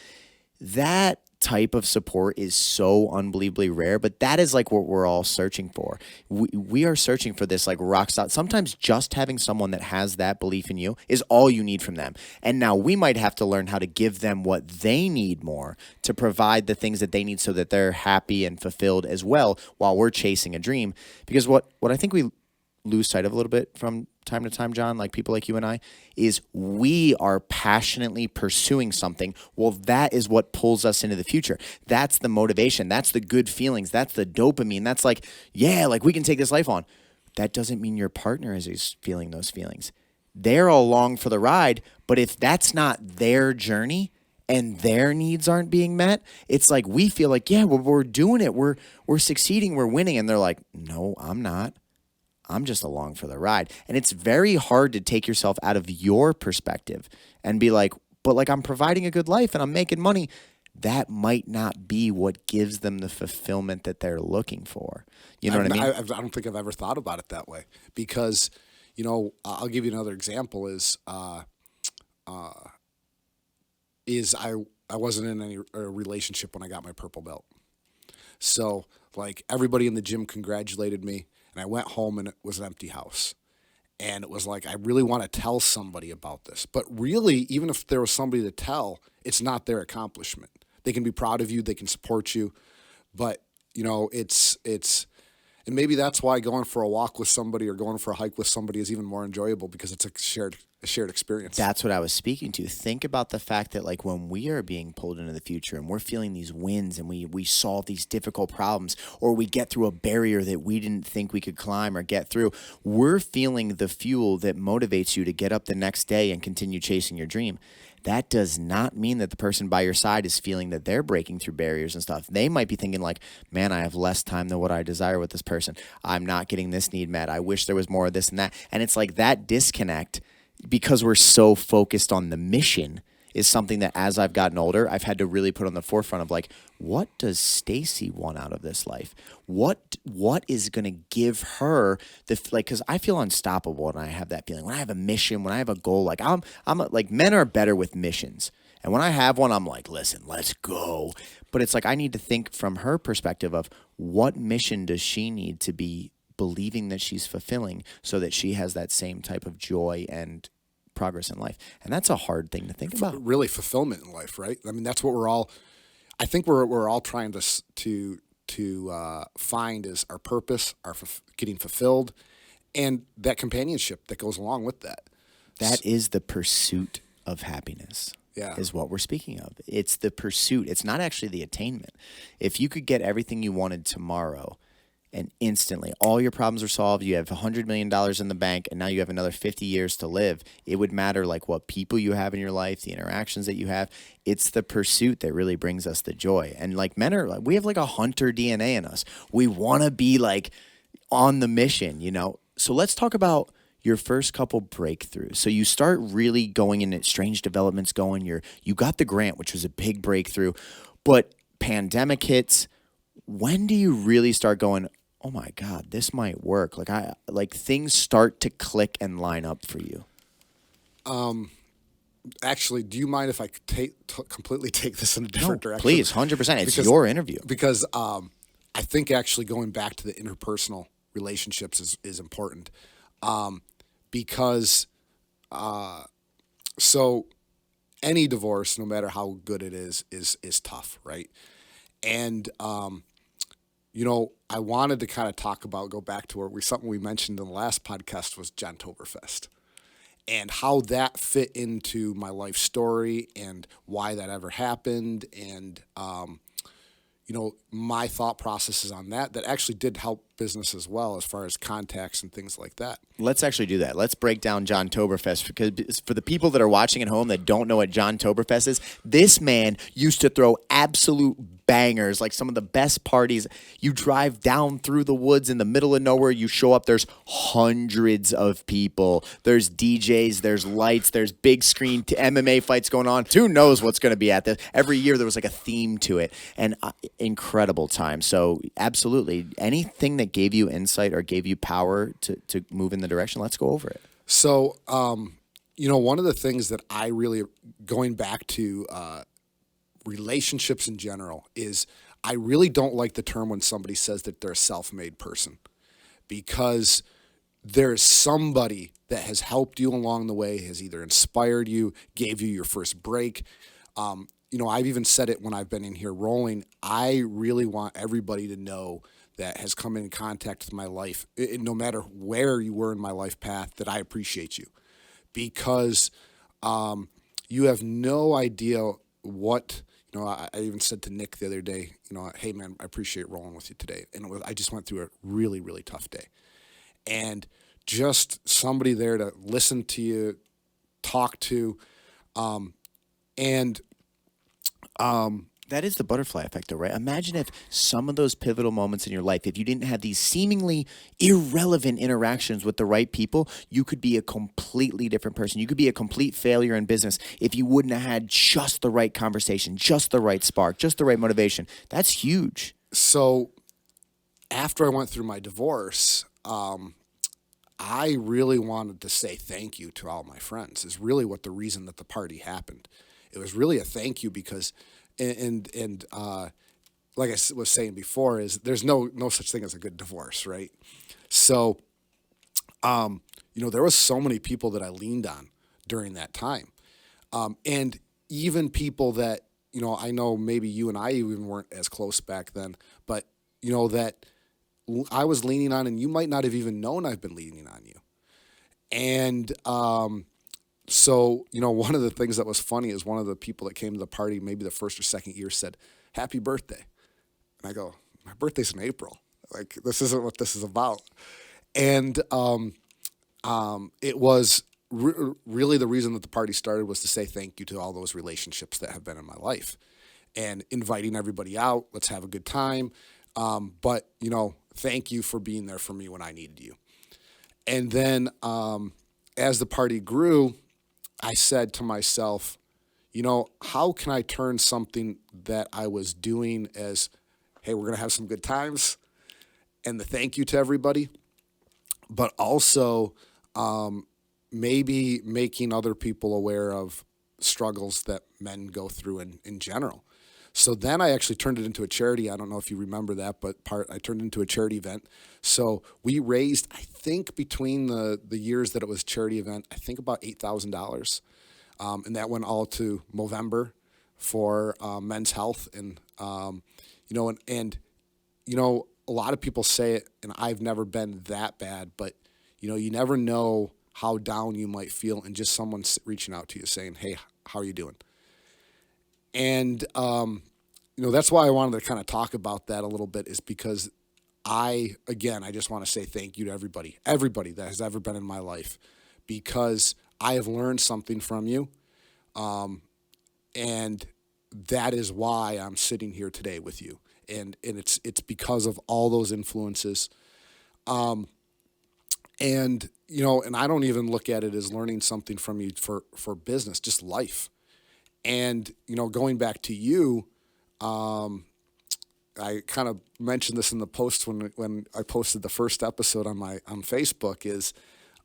[SPEAKER 1] that type of support is so unbelievably rare, but that is like what we're all searching for. We are searching for this like rock star. Sometimes just having someone that has that belief in you is all you need from them. And now we might have to learn how to give them what they need more to provide the things that they need so that they're happy and fulfilled as well while we're chasing a dream. Because what I think we lose sight of a little bit from time to time, John, like people like you and I, is we are passionately pursuing something. Well, that is what pulls us into the future. That's the motivation. That's the good feelings. That's the dopamine. That's like, yeah, like we can take this life on. That doesn't mean your partner is feeling those feelings. They're along for the ride, but if that's not their journey and their needs aren't being met, it's like we feel like, yeah, we're doing it. We're succeeding. We're winning. And they're like, no, I'm not. I'm just along for the ride. And it's very hard to take yourself out of your perspective and be like, but like I'm providing a good life and I'm making money. That might not be what gives them the fulfillment that they're looking for. You know what I mean?
[SPEAKER 2] I don't think I've ever thought about it that way because, I'll give you another example is I wasn't in any relationship when I got my purple belt. So like everybody in the gym congratulated me. And I went home and it was an empty house. And it was like, I really want to tell somebody about this. But really, even if there was somebody to tell, it's not their accomplishment. They can be proud of you. They can support you. But, and maybe that's why going for a walk with somebody or going for a hike with somebody is even more enjoyable because it's a shared experience.
[SPEAKER 1] That's what I was speaking to. Think about the fact that like when we are being pulled into the future and we're feeling these wins and we solve these difficult problems or we get through a barrier that we didn't think we could climb or get through, we're feeling the fuel that motivates you to get up the next day and continue chasing your dream. That does not mean that the person by your side is feeling that they're breaking through barriers and stuff. They might be thinking like, man, I have less time than what I desire with this person. I'm not getting this need met. I wish there was more of this and that. And it's like that disconnect because we're so focused on the mission is something that as I've gotten older, I've had to really put on the forefront of like, what does Stacy want out of this life? What is going to give her because I feel unstoppable when I have that feeling. When I have a mission, when I have a goal, like like men are better with missions. And when I have one, I'm like, listen, let's go. But it's like, I need to think from her perspective of what mission does she need to be believing that she's fulfilling so that she has that same type of joy and progress in life. And that's a hard thing to think about.
[SPEAKER 2] Really fulfillment in life, right? I mean, that's what we're all trying to find is our purpose, getting fulfilled, and that companionship that goes along with that.
[SPEAKER 1] That is the pursuit of happiness.
[SPEAKER 2] Yeah.
[SPEAKER 1] Is what we're speaking of. It's the pursuit. It's not actually the attainment. If you could get everything you wanted tomorrow and instantly all your problems are solved, you have $100 million in the bank, and now you have another 50 years to live, it would matter like what people you have in your life, the interactions that you have. It's the pursuit that really brings us the joy. And like men are, we have like a hunter DNA in us. We want to be like on the mission, So let's talk about your first couple breakthroughs. So you start really going in at strange developments going. You got the grant, which was a big breakthrough, but pandemic hits. When do you really start going, oh my God, this might work? Like things start to click and line up for you.
[SPEAKER 2] Actually, do you mind if I completely take this in a different direction?
[SPEAKER 1] Please, 100%. It's your interview.
[SPEAKER 2] Because I think actually going back to the interpersonal relationships is important. Because so any divorce, no matter how good it is tough, right? And I wanted to kind of go back to something we mentioned in the last podcast was Gentoberfest, and how that fit into my life story and why that ever happened, and my thought processes on that actually did help business as well as far as contacts and things like that.
[SPEAKER 1] Let's actually do that. Let's break down John Toberfest, because for the people that are watching at home that don't know what John Toberfest is, this man used to throw absolute bangers, like some of the best parties. You drive down through the woods in the middle of nowhere, you show up, there's hundreds of people. There's DJs, there's lights, there's big screen MMA fights going on. Who knows what's going to be at this? Every year there was like a theme to it, and incredible time. So absolutely, anything that gave you insight or gave you power to move in the direction, let's go over it.
[SPEAKER 2] So, one of the things that I really, going back to relationships in general, is I really don't like the term when somebody says that they're a self-made person, because there's somebody that has helped you along the way, has either inspired you, gave you your first break. I've even said it when I've been in here rolling. I really want everybody to know that has come in contact with my life, no matter where you were in my life path, that I appreciate you, because you have no idea what, I even said to Nick the other day, hey man, I appreciate rolling with you today. And I just went through a really, really tough day. And just somebody there to listen to you, talk to,
[SPEAKER 1] that is the butterfly effect, though, right? Imagine if some of those pivotal moments in your life, if you didn't have these seemingly irrelevant interactions with the right people, you could be a completely different person. You could be a complete failure in business if you wouldn't have had just the right conversation, just the right spark, just the right motivation. That's huge.
[SPEAKER 2] So after I went through my divorce, I really wanted to say thank you to all my friends, is really what the reason that the party happened. It was really a thank you because, and like I was saying before, is there's no such thing as a good divorce, right? So, there was so many people that I leaned on during that time. And even people that, I know maybe you and I even weren't as close back then, but, that I was leaning on, and you might not have even known I've been leaning on you. And, so, one of the things that was funny is one of the people that came to the party, maybe the first or second year, said, "Happy birthday." And I go, "My birthday's in April. Like, this isn't what this is about." And it was really the reason that the party started was to say thank you to all those relationships that have been in my life and inviting everybody out. Let's have a good time. But, thank you for being there for me when I needed you. And then as the party grew, I said to myself, how can I turn something that I was doing as, hey, we're going to have some good times, and the thank you to everybody, but also maybe making other people aware of struggles that men go through in general. So then I actually turned it into a charity. I don't know if you remember that, but I turned it into a charity event. So we raised, I think between the years that it was a charity event, I think about $8,000. And that went all to Movember for men's health. And, a lot of people say it, and I've never been that bad, but, you never know how down you might feel, and just someone reaching out to you saying, "Hey, how are you doing?" And, that's why I wanted to kind of talk about that a little bit, is because I just want to say thank you to everybody that has ever been in my life, because I have learned something from you. And that is why I'm sitting here today with you. And it's because of all those influences. And and I don't even look at it as learning something from you for business, just life. And going back to you, I kind of mentioned this in the post when I posted the first episode on Facebook. Is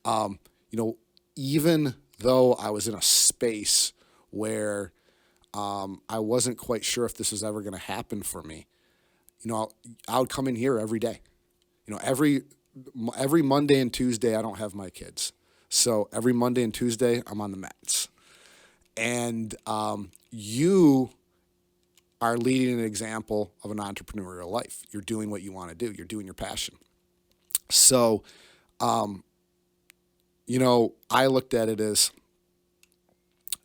[SPEAKER 2] um, you know even though I was in a space where I wasn't quite sure if this was ever going to happen for me, I would come in here every day. Every Monday and Tuesday I don't have my kids, so every Monday and Tuesday I'm on the mats. And you are leading an example of an entrepreneurial life. You're doing what you want to do. You're doing your passion. So, I looked at it as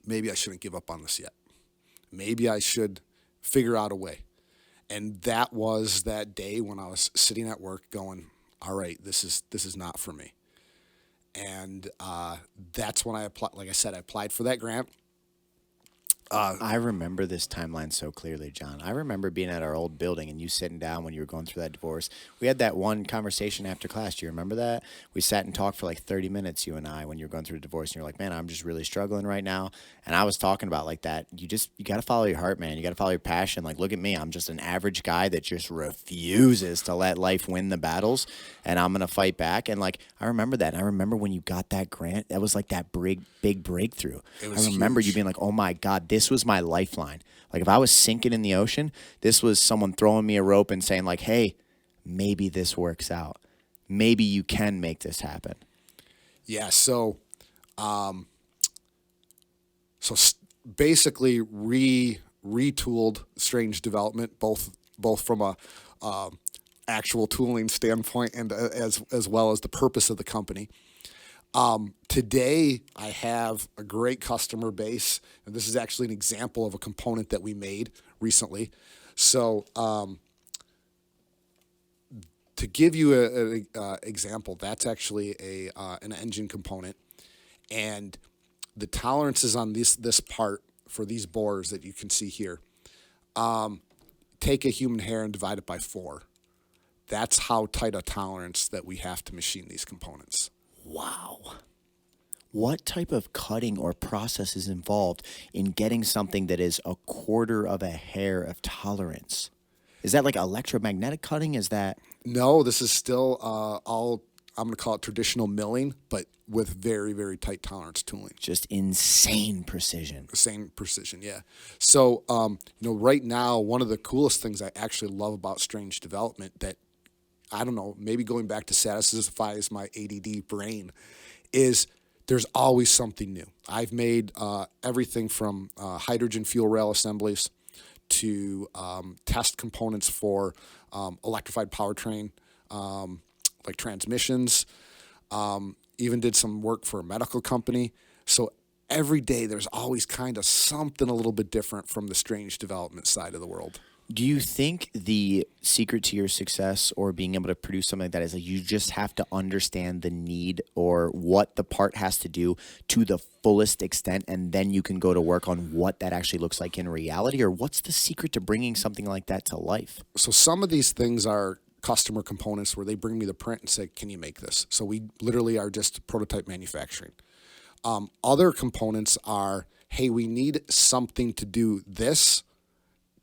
[SPEAKER 2] maybe I shouldn't give up on this yet. Maybe I should figure out a way. And that was that day when I was sitting at work going, all right, this is not for me. And that's when I applied. Like I said, I applied for that grant.
[SPEAKER 1] I remember this timeline so clearly, John. I remember being at our old building and you sitting down when you were going through that divorce. We had that one conversation after class. Do you remember that? We sat and talked for like 30 minutes, you and I, when you were going through the divorce. And you're like, man, I'm just really struggling right now. And I was talking about like that. You got to follow your heart, man. You got to follow your passion. Like, look at me. I'm just an average guy that just refuses to let life win the battles. And I'm going to fight back. And like, I remember that. And I remember when you got that grant, that was like that big breakthrough.
[SPEAKER 2] It was
[SPEAKER 1] I remember
[SPEAKER 2] huge.
[SPEAKER 1] you being like, oh my God, this was my lifeline. Like if I was sinking in the ocean, this was someone throwing me a rope and saying like, hey, maybe this works out. Maybe you can make this happen.
[SPEAKER 2] Yeah. Basically retooled Strange Development, both from a actual tooling standpoint and as well as the purpose of the company. Today, I have a great customer base, and this is actually an example of a component that we made recently. So, to give you an example, that's actually an engine component, and the tolerances on this part for these bores that you can see here. Take a human hair and divide it by 4. That's how tight a tolerance that we have to machine these components.
[SPEAKER 1] Wow. What type of cutting or process is involved in getting something that is a quarter of a hair of tolerance? Is that like electromagnetic cutting? Is that
[SPEAKER 2] No, this is still all, I'm going to call it traditional milling, but with very, very tight tolerance tooling.
[SPEAKER 1] just insane precision?
[SPEAKER 2] Same precision, yeah. So, right now, one of the coolest things I actually love about Strange Development that, I don't know, maybe going back to satisfies my ADD brain, is there's always something new. I've made everything from hydrogen fuel rail assemblies to test components for electrified powertrain, like transmissions. Even did some work for a medical company. So every day there's always kind of something a little bit different from the Strange Development side of the world.
[SPEAKER 1] Do you think the secret to your success or being able to produce something like that is like you just have to understand the need or what the part has to do to the fullest extent, and then you can go to work on what that actually looks like in reality? Or what's the secret to bringing something like that to life?
[SPEAKER 2] So some of these things are customer components where they bring me the print and say, can you make this? So we literally are just prototype manufacturing. Other components are, hey, we need something to do this.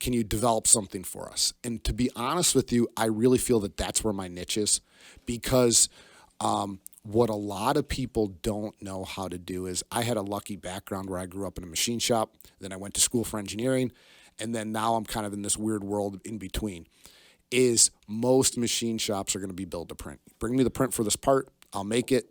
[SPEAKER 2] Can you develop something for us? And to be honest with you, I really feel that that's where my niche is, because what a lot of people don't know how to do is, I had a lucky background where I grew up in a machine shop, then I went to school for engineering, and then now I'm kind of in this weird world in between. Is most machine shops are going to be build to print. Bring me the print for this part, I'll make it,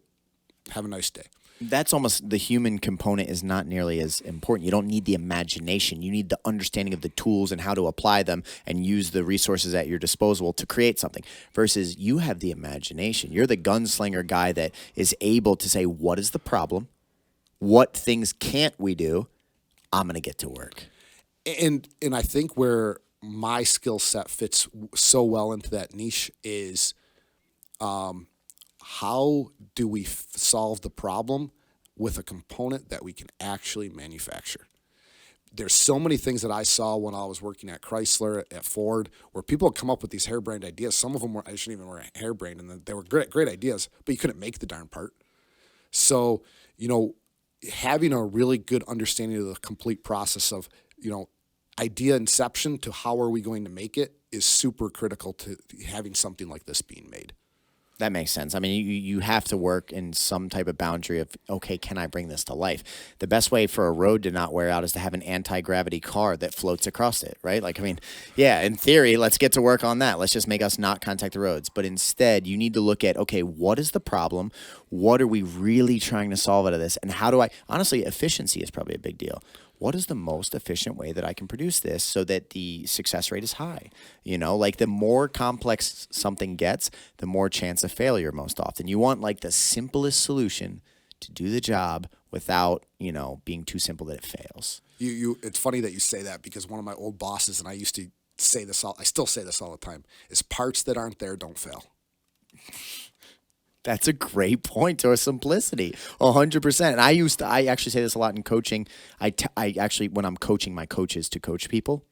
[SPEAKER 2] have a nice day.
[SPEAKER 1] That's almost, the human component is not nearly as important. You don't need the imagination. You need the understanding of the tools and how to apply them and use the resources at your disposal to create something. Versus you have the imagination. You're the gunslinger guy that is able to say, what is the problem? What things can't we do? I'm going to get to work.
[SPEAKER 2] And I think where my skill set fits so well into that niche is, how do we solve the problem with a component that we can actually manufacture? there's so many things that I saw when I was working at Chrysler, at Ford, where people would come up with these harebrained ideas. Some of them were, I shouldn't even were harebrained, and they were great ideas, but you couldn't make the darn part. So, having a really good understanding of the complete process of, idea inception to how are we going to make it is super critical to having something like this being made.
[SPEAKER 1] That makes sense. I mean, you have to work in some type of boundary of, okay, can I bring this to life? The best way for a road to not wear out is to have an anti-gravity car that floats across it, right? Like, I mean, yeah, in theory, let's get to work on that. Let's just make us not contact the roads. But instead, you need to look at, okay, what is the problem? What are we really trying to solve out of this? And how do honestly, efficiency is probably a big deal. What is the most efficient way that I can produce this so that the success rate is high? Like the more complex something gets, the more chance of failure most often. You want like the simplest solution to do the job without, being too simple that it fails.
[SPEAKER 2] It's funny that you say that because one of my old bosses, and I used to say this I still say this all the time, is parts that aren't there don't fail.
[SPEAKER 1] That's a great point to a simplicity, 100%. And I actually say this a lot in coaching. I actually, when I'm coaching my coaches to coach people,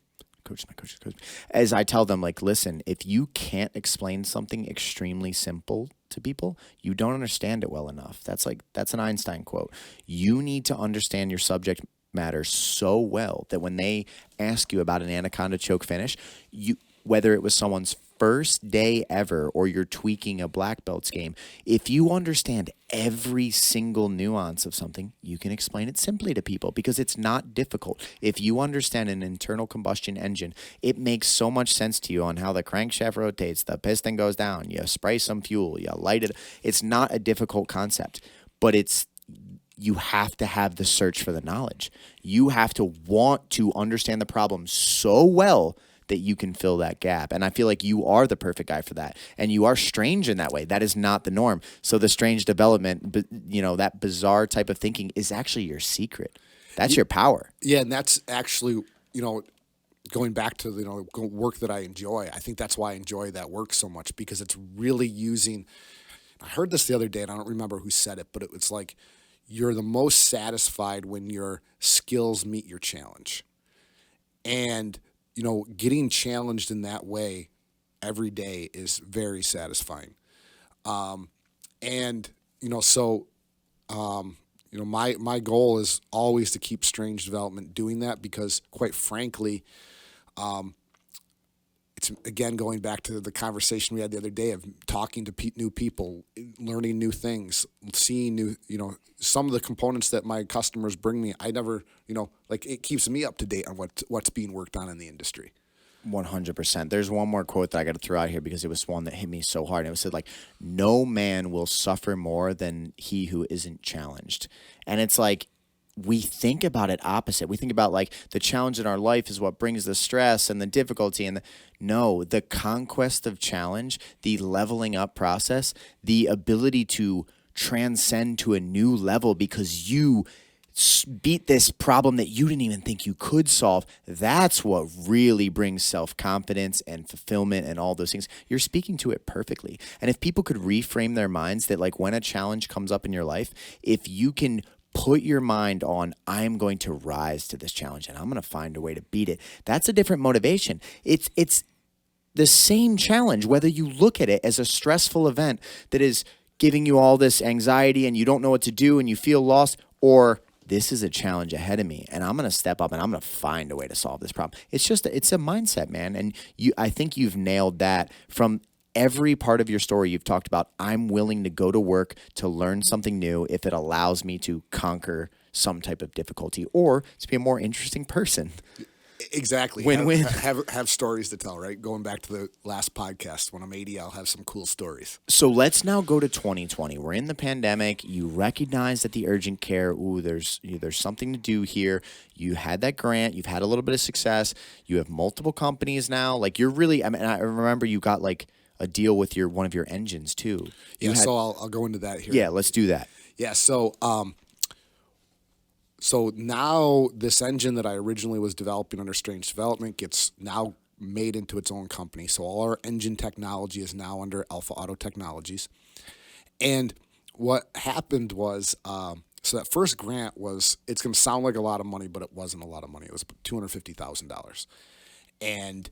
[SPEAKER 1] as I tell them, like, listen, if you can't explain something extremely simple to people, you don't understand it well enough. That's an Einstein quote. You need to understand your subject matter so well that when they ask you about an anaconda choke finish, whether it was someone's first day ever or you're tweaking a black belts game, if you understand every single nuance of something, you can explain it simply to people because it's not difficult. If you understand an internal combustion engine, it makes so much sense to you on how the crankshaft rotates, the piston goes down, you spray some fuel, you light it. It's not a difficult concept, but you have to have the search for the knowledge. You have to want to understand the problem so well that you can fill that gap. And I feel like you are the perfect guy for that. And you are strange in that way. That is not the norm. So the strange development, that bizarre type of thinking is actually your secret. That's your power.
[SPEAKER 2] Yeah, and that's actually, going back to the work that I enjoy. I think that's why I enjoy that work so much because it's really using. I heard this the other day, and I don't remember who said it, but it's like you're the most satisfied when your skills meet your challenge, and getting challenged in that way every day is very satisfying. My goal is always to keep Strange Development doing that because, quite frankly, it's again going back to the conversation we had the other day of talking to new people, learning new things, seeing new, some of the components that my customers bring me. I never, it keeps me up to date on what's being worked on in the industry.
[SPEAKER 1] 100%. There's one more quote that I got to throw out here because it was one that hit me so hard. And it said, like, no man will suffer more than he who isn't challenged. And it's like, we think about it opposite. We think about like the challenge in our life is what brings the stress and the difficulty and the conquest of challenge, the leveling up process, the ability to transcend to a new level because you beat this problem that you didn't even think you could solve. That's what really brings self-confidence and fulfillment and all those things. You're speaking to it perfectly. And if people could reframe their minds that like when a challenge comes up in your life, if you can put your mind on, I'm going to rise to this challenge and I'm going to find a way to beat it. That's a different motivation. It's the same challenge, whether you look at it as a stressful event that is giving you all this anxiety and you don't know what to do and you feel lost, or this is a challenge ahead of me and I'm going to step up and I'm going to find a way to solve this problem. It's a mindset, man. And I think you've nailed that from every part of your story. You've talked about, I'm willing to go to work to learn something new if it allows me to conquer some type of difficulty or to be a more interesting person.
[SPEAKER 2] Exactly.
[SPEAKER 1] Win-win.
[SPEAKER 2] Have stories to tell, right? Going back to the last podcast, when I'm 80, I'll have some cool stories.
[SPEAKER 1] So let's now go to 2020. We're in the pandemic. You recognize that the urgent care, there's something to do here. You had that grant. You've had a little bit of success. You have multiple companies now. Like you're really, I remember you got like a deal with one of your engines too.
[SPEAKER 2] So I'll go into that here.
[SPEAKER 1] Yeah, let's do that.
[SPEAKER 2] Yeah, so now this engine that I originally was developing under Strange Development gets now made into its own company. So all our engine technology is now under Alpha-Otto Technologies. And what happened was, So that first grant was, it's going to sound like a lot of money, but it wasn't a lot of money. It was $250,000. And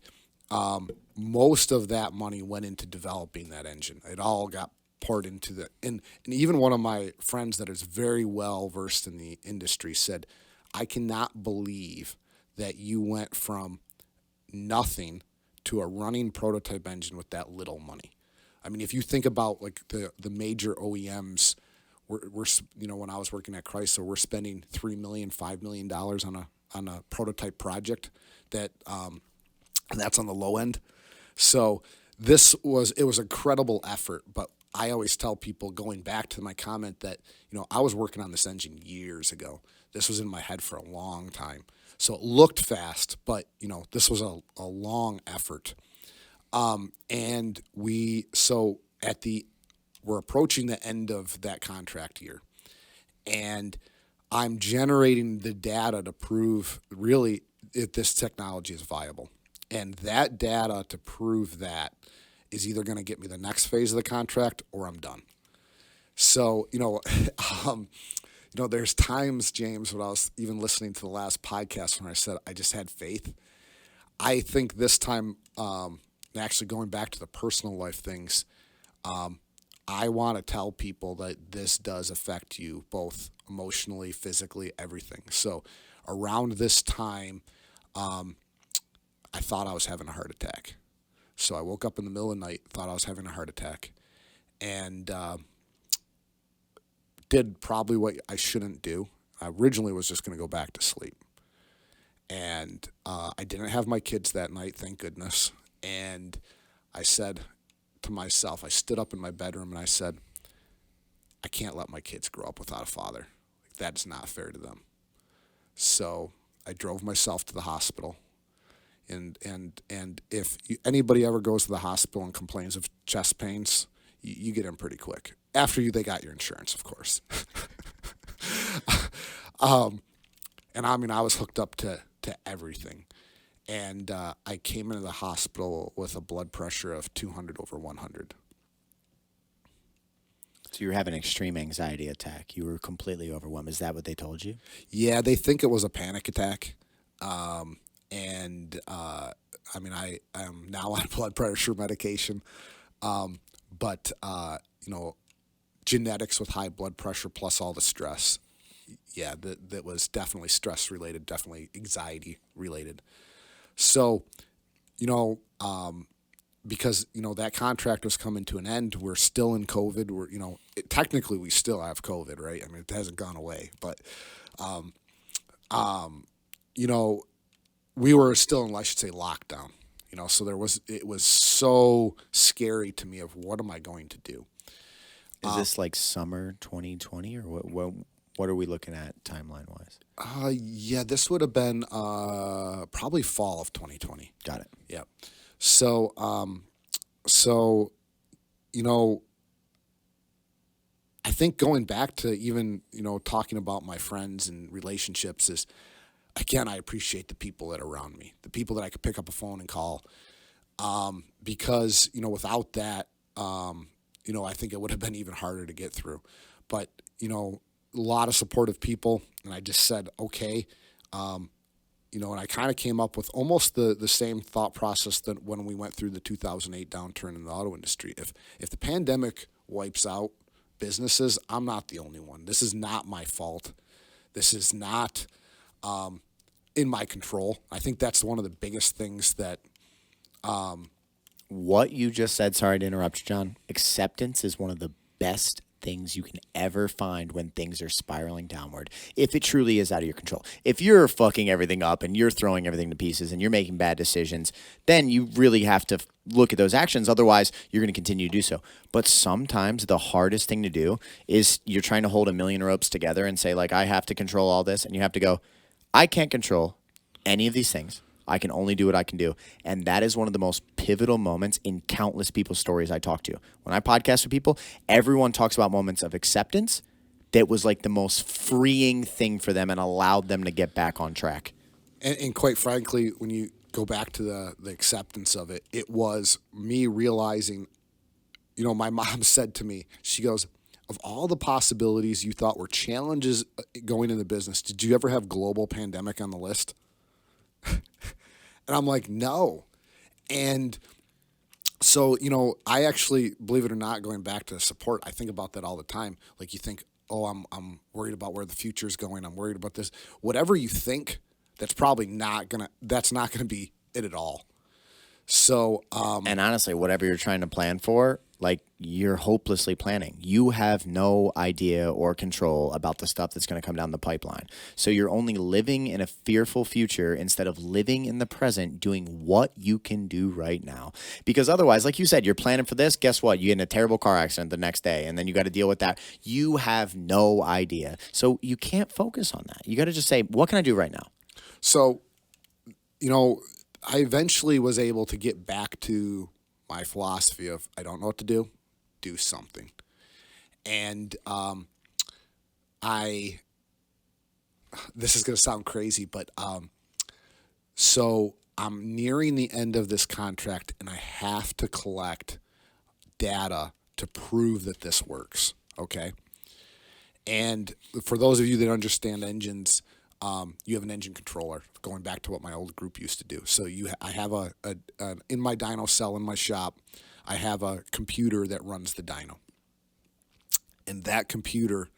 [SPEAKER 2] most of that money went into developing that engine. It all got poured into and even one of my friends that is very well versed in the industry said, I cannot believe that you went from nothing to a running prototype engine with that little money. I mean, if you think about like the major OEMs, we're when I was working at Chrysler, we're spending $3 million, $5 million on a prototype project that and that's on the low end. So it was a credible effort, but I always tell people, going back to my comment, that I was working on this engine years ago. This was in my head for a long time. So it looked fast, but this was a long effort. And we're approaching the end of that contract year, and I'm generating the data to prove really if this technology is viable. And that data to prove that is either going to get me the next phase of the contract or I'm done. So, there's times, James, when I was even listening to the last podcast when I said I just had faith. I think this time, actually going back to the personal life things, I want to tell people that this does affect you both emotionally, physically, everything. So around this time, I thought I was having a heart attack. So I woke up in the middle of the night, thought I was having a heart attack, and did probably what I shouldn't do. I originally was just going to go back to sleep. And I didn't have my kids that night, thank goodness. And I said to myself, I stood up in my bedroom and I said, I can't let my kids grow up without a father. That's not fair to them. So I drove myself to the hospital. And if anybody ever goes to the hospital and complains of chest pains, you get in pretty quick. After they got your insurance, of course. And I mean, I was hooked up to everything. And I came into the hospital with a blood pressure of 200 over 100.
[SPEAKER 1] So you were having an extreme anxiety attack. You were completely overwhelmed. Is that what they told you?
[SPEAKER 2] Yeah, they think it was a panic attack. I mean, I am now on blood pressure medication. But genetics with high blood pressure plus all the stress. Yeah, that was definitely stress related, definitely anxiety related. So, because, that contract was coming to an end, we're still in COVID. Technically we still have COVID, right? I mean, it hasn't gone away, but, we were still in, I should say, lockdown, so it was so scary to me of what am I going to do?
[SPEAKER 1] Is this like summer 2020 or what are we looking at timeline wise?
[SPEAKER 2] Yeah, this would have been probably fall of 2020.
[SPEAKER 1] Got it.
[SPEAKER 2] Yeah. So, I think going back to even, talking about my friends and relationships is, again, I appreciate the people that are around me, the people that I could pick up a phone and call, because, without that, I think it would have been even harder to get through. But, a lot of supportive people, and I just said, okay, and I kind of came up with almost the same thought process that when we went through the 2008 downturn in the auto industry. If the pandemic wipes out businesses, I'm not the only one. This is not my fault. This is not in my control. I think that's one of the biggest things that...
[SPEAKER 1] What you just said, sorry to interrupt you, John, acceptance is one of the best things you can ever find when things are spiraling downward, if it truly is out of your control. If you're fucking everything up and you're throwing everything to pieces and you're making bad decisions, then you really have to look at those actions. Otherwise, you're going to continue to do so. But sometimes the hardest thing to do is you're trying to hold a million ropes together and say, like, I have to control all this. And you have to go, I can't control any of these things. I can only do what I can do. And that is one of the most pivotal moments in countless people's stories I talk to. When I podcast with people, everyone talks about moments of acceptance that was like the most freeing thing for them and allowed them to get back on track.
[SPEAKER 2] And quite frankly, when you go back to the acceptance of it, it was me realizing, my mom said to me, she goes, of all the possibilities you thought were challenges going into business, did you ever have global pandemic on the list? And I'm like, no. And so, I actually, believe it or not, going back to support, I think about that all the time. Like you think, oh, I'm worried about where the future is going. I'm worried about this. Whatever you think, that's not gonna be it at all. So,
[SPEAKER 1] And honestly, whatever you're trying to plan for, like you're hopelessly planning. You have no idea or control about the stuff that's going to come down the pipeline. So you're only living in a fearful future instead of living in the present, doing what you can do right now. Because otherwise, like you said, you're planning for this. Guess what? You get in a terrible car accident the next day, and then you got to deal with that. You have no idea. So you can't focus on that. You got to just say, what can I do right now?
[SPEAKER 2] so, I eventually was able to get back to my philosophy of I don't know what to do something. And I this is going to sound crazy, but so I'm nearing the end of this contract, and I have to collect data to prove that this works. Okay. And for those of you that understand engines, you have an engine controller. Going back to what my old group used to do. So I have a in my dyno cell in my shop, I have a computer that runs the dyno, and that computer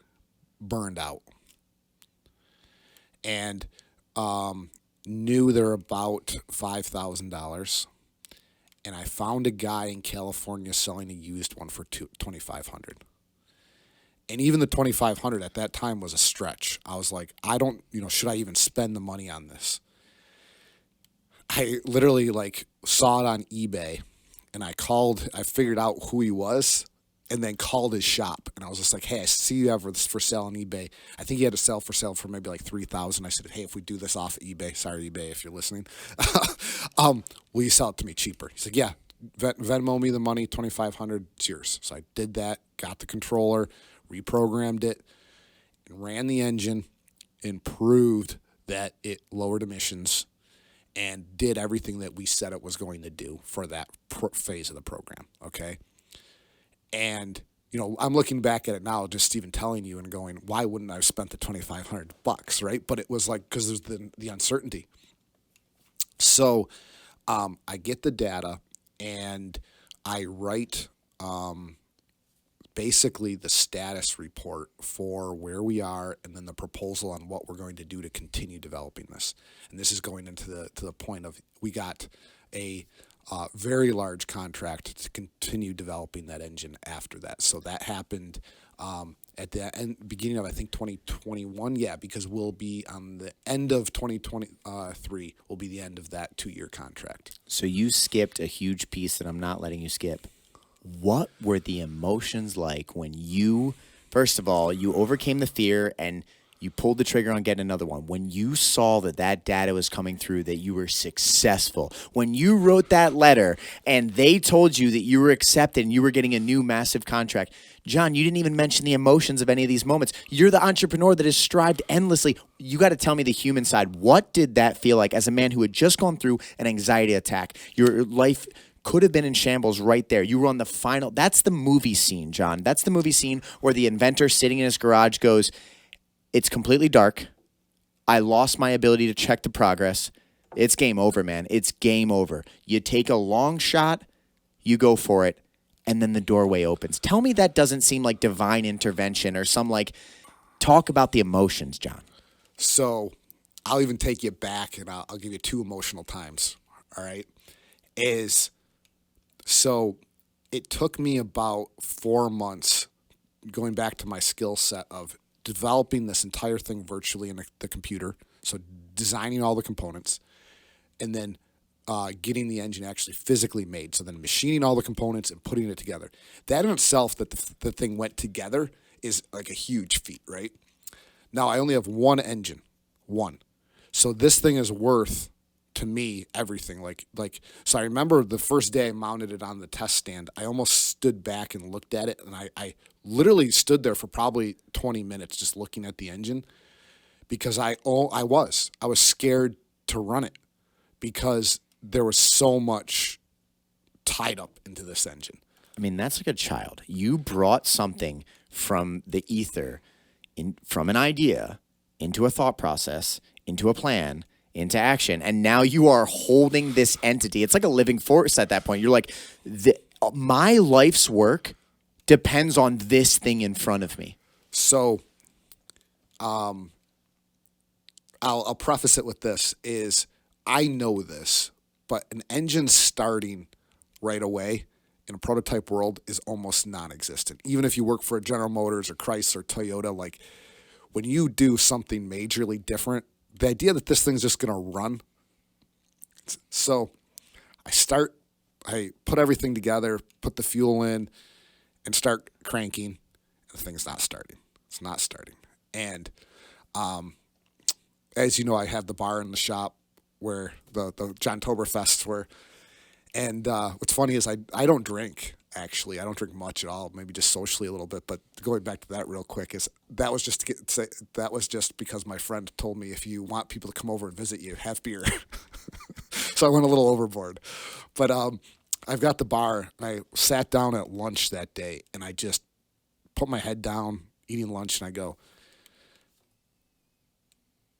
[SPEAKER 2] burned out, and knew they're about $5,000, and I found a guy in California selling a used one for $2,500. And even the $2,500 at that time was a stretch. I was like, I don't, should I even spend the money on this? I literally saw it on eBay, and I figured out who he was, and then called his shop. And I was just like, hey, I see you have this for sale on eBay. I think he had to sell for sale for maybe $3,000. I said, hey, if we do this off of eBay, sorry eBay if you're listening, will you sell it to me cheaper? He's like, yeah, Venmo me the money, $2,500, it's yours. So I did that, got the controller, reprogrammed it, and ran the engine, and proved that it lowered emissions and did everything that we said it was going to do for that phase of the program, okay? And, I'm looking back at it now, just even telling you and going, why wouldn't I have spent the $2,500, right? But it was because there's the uncertainty. So I get the data, and I write basically the status report for where we are, and then the proposal on what we're going to do to continue developing this. And this is going into the point of we got a very large contract to continue developing that engine after that. So that happened at the beginning of, I think, 2021. Yeah, because we'll be on the end of 2023 will be the end of that 2-year contract.
[SPEAKER 1] So you skipped a huge piece that I'm not letting you skip. What were the emotions like when you, first of all, you overcame the fear and you pulled the trigger on getting another one? When you saw that data was coming through, that you were successful, when you wrote that letter and they told you that you were accepted and you were getting a new massive contract, John, you didn't even mention the emotions of any of these moments. You're the entrepreneur that has strived endlessly. You got to tell me the human side. What did that feel like as a man who had just gone through an anxiety attack? Your life could have been in shambles right there. You were on the final. That's the movie scene, John. That's the movie scene where the inventor sitting in his garage goes, it's completely dark. I lost my ability to check the progress. It's game over, man. It's game over. You take a long shot, you go for it, and then the doorway opens. Tell me that doesn't seem like divine intervention or some talk about the emotions, John.
[SPEAKER 2] So I'll even take you back, and I'll give you 2 emotional times, all right? So it took me about 4 months, going back to my skill set of developing this entire thing virtually in the computer, so designing all the components, and then getting the engine actually physically made, so then machining all the components and putting it together. That in itself, that the thing went together, is like a huge feat, right? Now, I only have one engine, one. So this thing is worth, to me, everything. So I remember the first day I mounted it on the test stand, I almost stood back and looked at it, and I literally stood there for probably 20 minutes just looking at the engine, because I was scared to run it because there was so much tied up into this engine.
[SPEAKER 1] I mean, that's like a child. You brought something from the ether, from an idea into a thought process, into a plan, into action. And now you are holding this entity. It's like a living force at that point. You're like, my life's work depends on this thing in front of me.
[SPEAKER 2] So I'll preface it with this is I know this, but an engine starting right away in a prototype world is almost non-existent. Even if you work for a General Motors or Chrysler or Toyota, like when you do something majorly different, the idea that this thing's just going to run. So I put everything together, put the fuel in, and start cranking. The thing's not starting. It's not starting. And as you know, I have the bar in the shop where the John Toberfests were. And what's funny is I don't drink, actually. I don't drink much at all, maybe just socially a little bit. But going back to that real quick, that was just because my friend told me if you want people to come over and visit you, have beer. So I went a little overboard. But I've got the bar, and I sat down at lunch that day, and I just put my head down, eating lunch, and I go,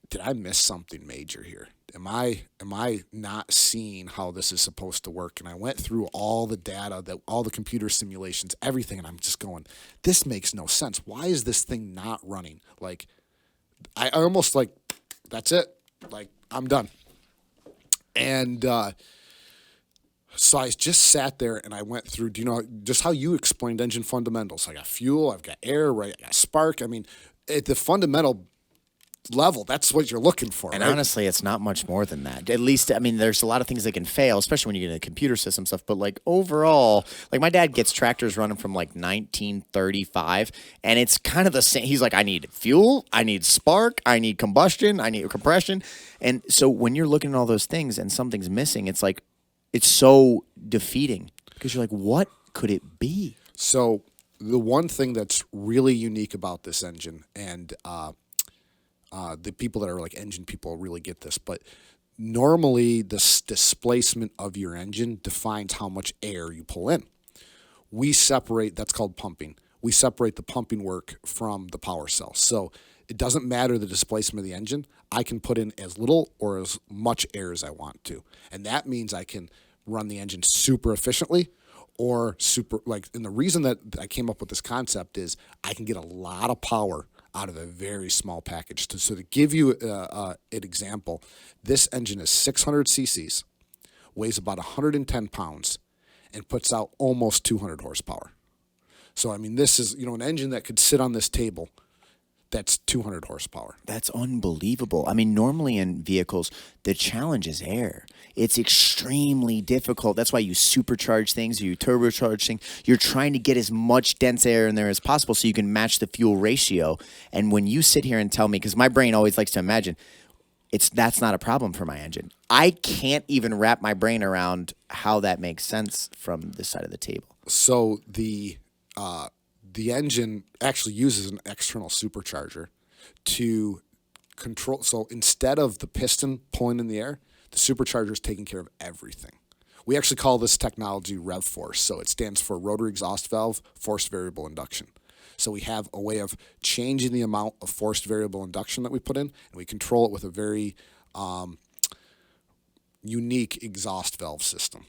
[SPEAKER 2] did I miss something major here? Am I not seeing how this is supposed to work? And I went through all the data, all the computer simulations, everything, and I'm just going, this makes no sense. Why is this thing not running? Like, I almost like, that's it. Like, I'm done. And so I just sat there and I went through, do you know, just how you explained engine fundamentals. I got fuel, I've got air, right? I got spark. I mean, at the fundamental level, that's what you're looking for.
[SPEAKER 1] And
[SPEAKER 2] right?
[SPEAKER 1] honestly, it's not much more than that. At least, I mean, there's a lot of things that can fail, especially when you get into computer system stuff. But like overall, like my dad gets tractors running from like 1935, and it's kind of the same. He's like, I need fuel, I need spark, I need combustion, I need compression. And so when you're looking at all those things and something's missing, it's like, it's so defeating because you're like, what could it be?
[SPEAKER 2] So the one thing that's really unique about this engine, and the people that are like engine people really get this, but normally this displacement of your engine defines how much air you pull in. We separate, that's called pumping. We separate the pumping work from the power cell. So it doesn't matter the displacement of the engine. I can put in as little or as much air as I want to. And that means I can run the engine super efficiently or super, like, and the reason that I came up with this concept is I can get a lot of power out of a very small package. So to give you an example, this engine is 600 cc's, weighs about 110 pounds, and puts out almost 200 horsepower. So, I mean, this is, an engine that could sit on this table that's 200 horsepower.
[SPEAKER 1] That's unbelievable. I mean, normally in vehicles, the challenge is air. It's extremely difficult. That's why you supercharge things, or you turbocharge things. You're trying to get as much dense air in there as possible so you can match the fuel ratio. And when you sit here and tell me, because my brain always likes to imagine, that's not a problem for my engine. I can't even wrap my brain around how that makes sense from this side of the table.
[SPEAKER 2] So the engine actually uses an external supercharger to control. So instead of the piston pulling in the air, the supercharger is taking care of everything. We actually call this technology rev force. So it stands for rotary exhaust valve forced variable induction. So we have a way of changing the amount of forced variable induction that we put in, and we control it with a very unique exhaust valve system.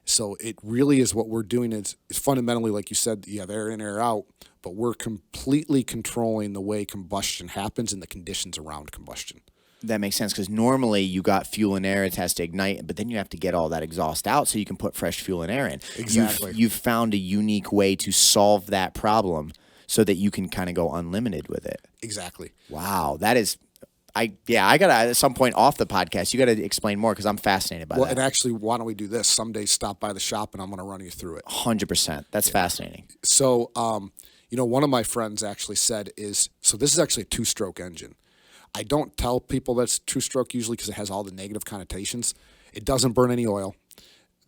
[SPEAKER 2] So it really is what we're doing is fundamentally, like you said, you have air in, air out, but we're completely controlling the way combustion happens and the conditions around combustion.
[SPEAKER 1] That makes sense because normally you got fuel and air, it has to ignite, but then you have to get all that exhaust out so you can put fresh fuel and air in.
[SPEAKER 2] Exactly.
[SPEAKER 1] You've found a unique way to solve that problem so that you can kind of go unlimited with it.
[SPEAKER 2] Exactly.
[SPEAKER 1] Wow, that is... I gotta at some point off the podcast. You gotta explain more because I'm fascinated by that.
[SPEAKER 2] Well, and actually, why don't we do this? Someday, stop by the shop and I'm going to run you through it.
[SPEAKER 1] 100%. That's fascinating.
[SPEAKER 2] So, one of my friends actually said so this is actually a two-stroke engine. I don't tell people that's two-stroke usually because it has all the negative connotations. It doesn't burn any oil.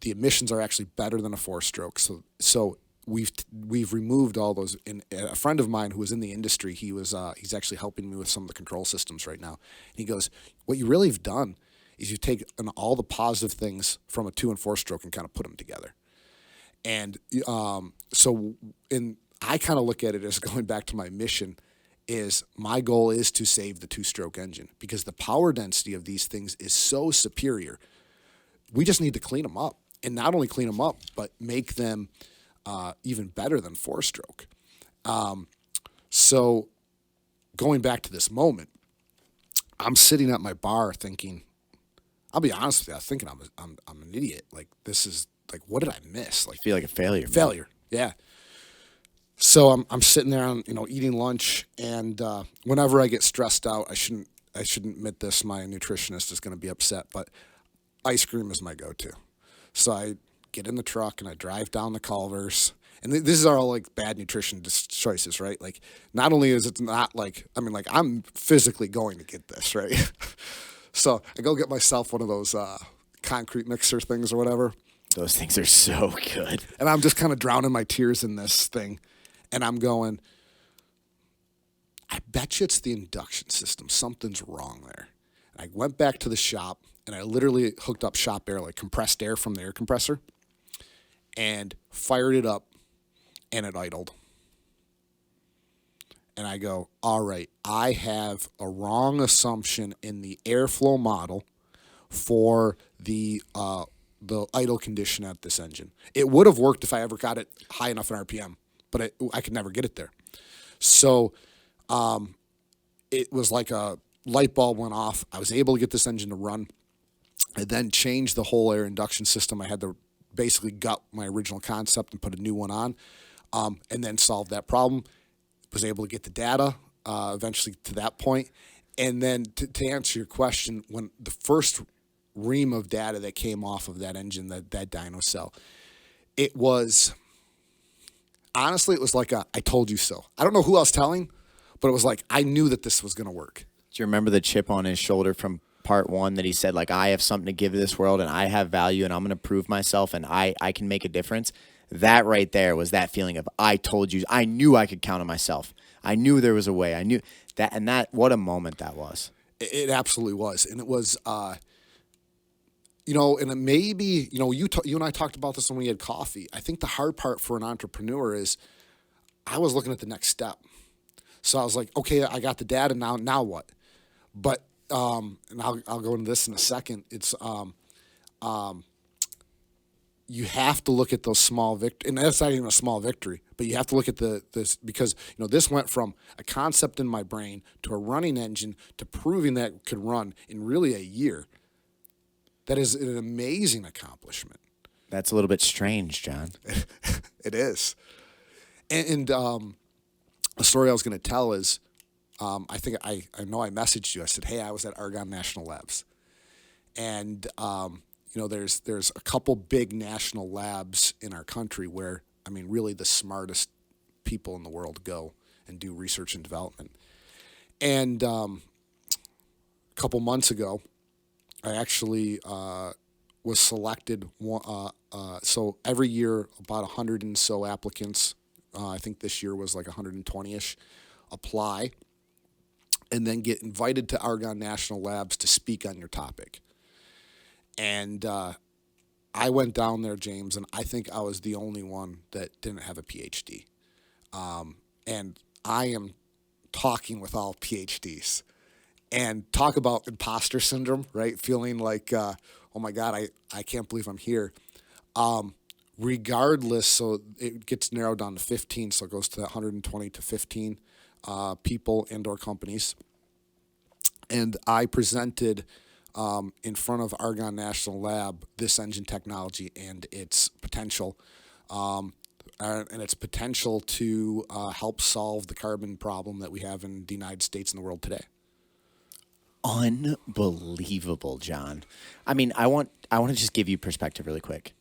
[SPEAKER 2] The emissions are actually better than a four-stroke. So we've removed all those. And a friend of mine who was in the industry, he's actually helping me with some of the control systems right now. And he goes, what you really have done is you take all the positive things from a 2- and 4-stroke and kind of put them together. And so I kind of look at it as going back to my mission is my goal is to save the two-stroke engine because the power density of these things is so superior. We just need to clean them up, and not only clean them up, but make them even better than four-stroke. So going back to this moment, I'm sitting at my bar thinking, I'll be honest with you, I was thinking I'm an idiot. Like, this is like, what did I miss? Like,
[SPEAKER 1] I feel like a failure. Man.
[SPEAKER 2] failure. Yeah. So I'm sitting there, eating lunch, and whenever I get stressed out, I shouldn't admit this. My nutritionist is going to be upset, but ice cream is my go-to. So I get in the truck and I drive down the Culver's, and this is all like bad nutrition choices, right? Like, not only is it not like, I'm physically going to get this, right? So I go get myself one of those concrete mixer things or whatever.
[SPEAKER 1] Those things are so good.
[SPEAKER 2] And I'm just kind of drowning my tears in this thing. And I'm going, I bet you it's the induction system. Something's wrong there. And I went back to the shop, and I literally hooked up shop air, like compressed air from the air compressor, and fired it up, and it idled. And I go, all right, I have a wrong assumption in the airflow model for the idle condition at this engine. It would have worked if I ever got it high enough in RPM, but I could never get it there. So it was like a light bulb went off. I was able to get this engine to run. I then changed the whole air induction system. I had to basically gut my original concept and put a new one on, and then solve that problem. Was able to get the data eventually to that point. And then to answer your question, when the first ream of data that came off of that engine, that dyno cell, it was, honestly, it was like I told you so. I don't know who I was telling, but it was like I knew that this was going to work.
[SPEAKER 1] Do you remember the chip on his shoulder from part one that he said, like, I have something to give to this world and I have value and I'm going to prove myself and I can make a difference? That right there was that feeling of I told you. I knew I could count on myself. I knew there was a way. I knew that, and that, what a moment that was.
[SPEAKER 2] It absolutely was. And it was, and it maybe, you and I talked about this when we had coffee. I think the hard part for an entrepreneur is I was looking at the next step. So I was like, okay, I got the data now what? But, and I'll go into this in a second. It's, you have to look at those small victories, and that's not even a small victory, but you have to look at this because, this went from a concept in my brain to a running engine to proving that it could run in really a year. That is an amazing accomplishment.
[SPEAKER 1] That's a little bit strange, John.
[SPEAKER 2] It is. And the story I was going to tell is, I think I know I messaged you. I said, hey, I was at Argonne National Labs. And, there's a couple big national labs in our country where, really the smartest people in the world go and do research and development. And a couple months ago, I actually was selected. So every year, about 100 and so applicants, I think this year was like 120-ish, apply and then get invited to Argonne National Labs to speak on your topic. And I went down there, James, and I think I was the only one that didn't have a PhD. And I am talking with all PhDs. And talk about imposter syndrome, right? Feeling like, oh my God, I can't believe I'm here. Regardless, so it gets narrowed down to 15, so it goes to 120 to 15 people and or companies. And I presented in front of Argonne National Lab this engine technology and its potential, to help solve the carbon problem that we have in the United States and the world today.
[SPEAKER 1] Unbelievable, John. I want to just give you perspective really quick.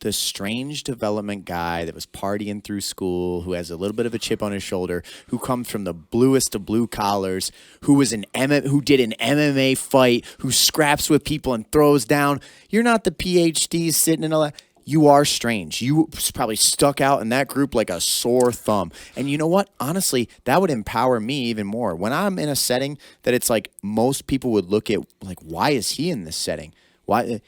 [SPEAKER 1] The strange development guy that was partying through school, who has a little bit of a chip on his shoulder, who comes from the bluest of blue collars, who did an MMA fight, who scraps with people and throws down. You're not the PhD sitting in a lab. You are strange. You probably stuck out in that group like a sore thumb. And you know what? Honestly, that would empower me even more. When I'm in a setting that it's like most people would look at, like, why is he in this setting? Why?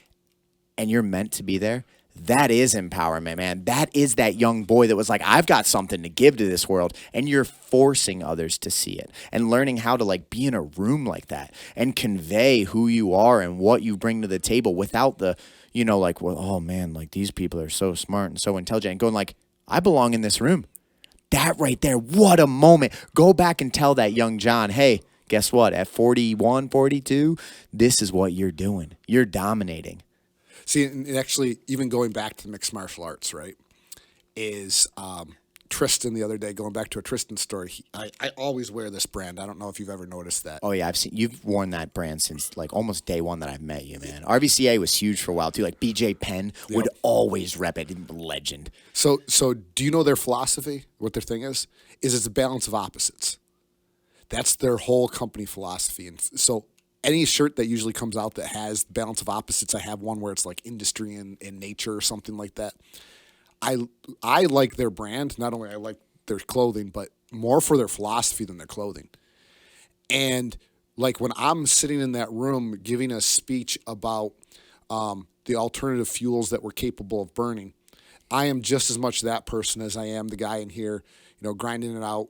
[SPEAKER 1] and you're meant to be there, that is empowerment, man. That is that young boy that was like, I've got something to give to this world. And you're forcing others to see it and learning how to like be in a room like that and convey who you are and what you bring to the table without the, like, well, oh man, like these people are so smart and so intelligent, and going like, I belong in this room. That right there, what a moment. Go back and tell that young John, hey, guess what? At 41, 42, this is what you're doing. You're dominating.
[SPEAKER 2] See, and actually, even going back to mixed martial arts, right, is Tristan the other day, going back to a Tristan story. I always wear this brand. I don't know if you've ever noticed that.
[SPEAKER 1] Oh, yeah, you've worn that brand since like almost day one that I've met you, man. RVCA was huge for a while, too. Like BJ Penn would always rep it. Legend.
[SPEAKER 2] So do you know their philosophy, what their thing is? It's a balance of opposites. That's their whole company philosophy. And so any shirt that usually comes out that has balance of opposites, I have one where it's like industry and nature or something like that. I like their brand. Not only I like their clothing, but more for their philosophy than their clothing. And like when I'm sitting in that room giving a speech about the alternative fuels that we're capable of burning, I am just as much that person as I am the guy in here, grinding it out,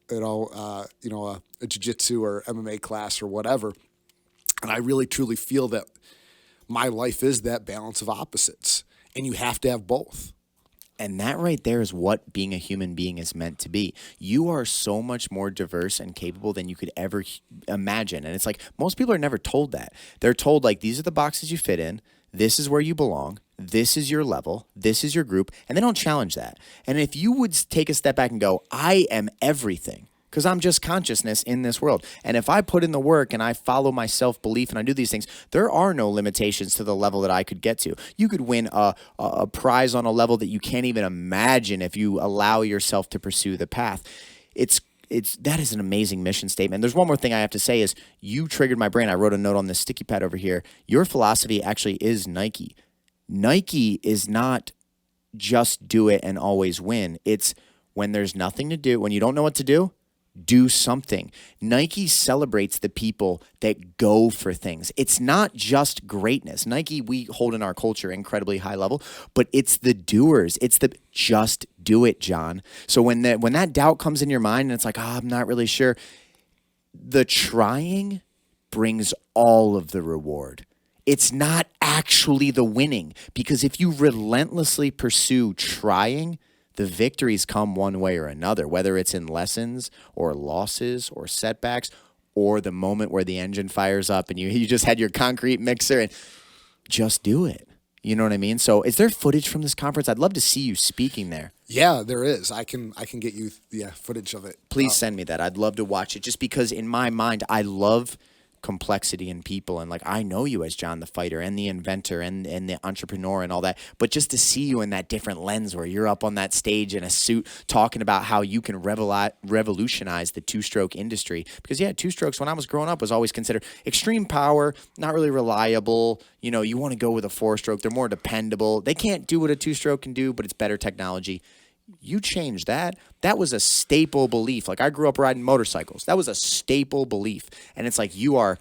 [SPEAKER 2] a jiu-jitsu or MMA class or whatever. And I really, truly feel that my life is that balance of opposites. And you have to have both.
[SPEAKER 1] And that right there is what being a human being is meant to be. You are so much more diverse and capable than you could ever imagine. And it's like most people are never told that. They're told, like, these are the boxes you fit in. This is where you belong. This is your level. This is your group. And they don't challenge that. And if you would take a step back and go, I am everything, because I'm just consciousness in this world. And if I put in the work and I follow my self-belief and I do these things, there are no limitations to the level that I could get to. You could win a prize on a level that you can't even imagine if you allow yourself to pursue the path. That is an amazing mission statement. There's one more thing I have to say is you triggered my brain. I wrote a note on this sticky pad over here. Your philosophy actually is Nike. Nike is not just do it and always win. It's when there's nothing to do, when you don't know what to do something. Nike celebrates the people that go for things. It's not just greatness. Nike, we hold in our culture incredibly high level, but it's the doers. It's the just do it, John. So when that doubt comes in your mind and it's like, I'm not really sure, the trying brings all of the reward. It's not actually the winning, because if you relentlessly pursue trying, the victories come one way or another, whether it's in lessons or losses or setbacks or the moment where the engine fires up and you just had your concrete mixer and just do it. You know what I mean? So is there footage from this conference? I'd love to see you speaking there.
[SPEAKER 2] Yeah, there is. I can get you footage of it.
[SPEAKER 1] Please send me that. I'd love to watch it just because in my mind, I love complexity in people, and like I know you as John the fighter and the inventor and the entrepreneur and all that, but just to see you in that different lens where you're up on that stage in a suit talking about how you can revolutionize the two-stroke industry, because two-strokes when I was growing up was always considered extreme power, not really reliable. You want to go with a four-stroke, they're more dependable, they can't do what a two-stroke can do, but it's better technology. You changed that. That was a staple belief. Like I grew up riding motorcycles. That was a staple belief. And it's like you are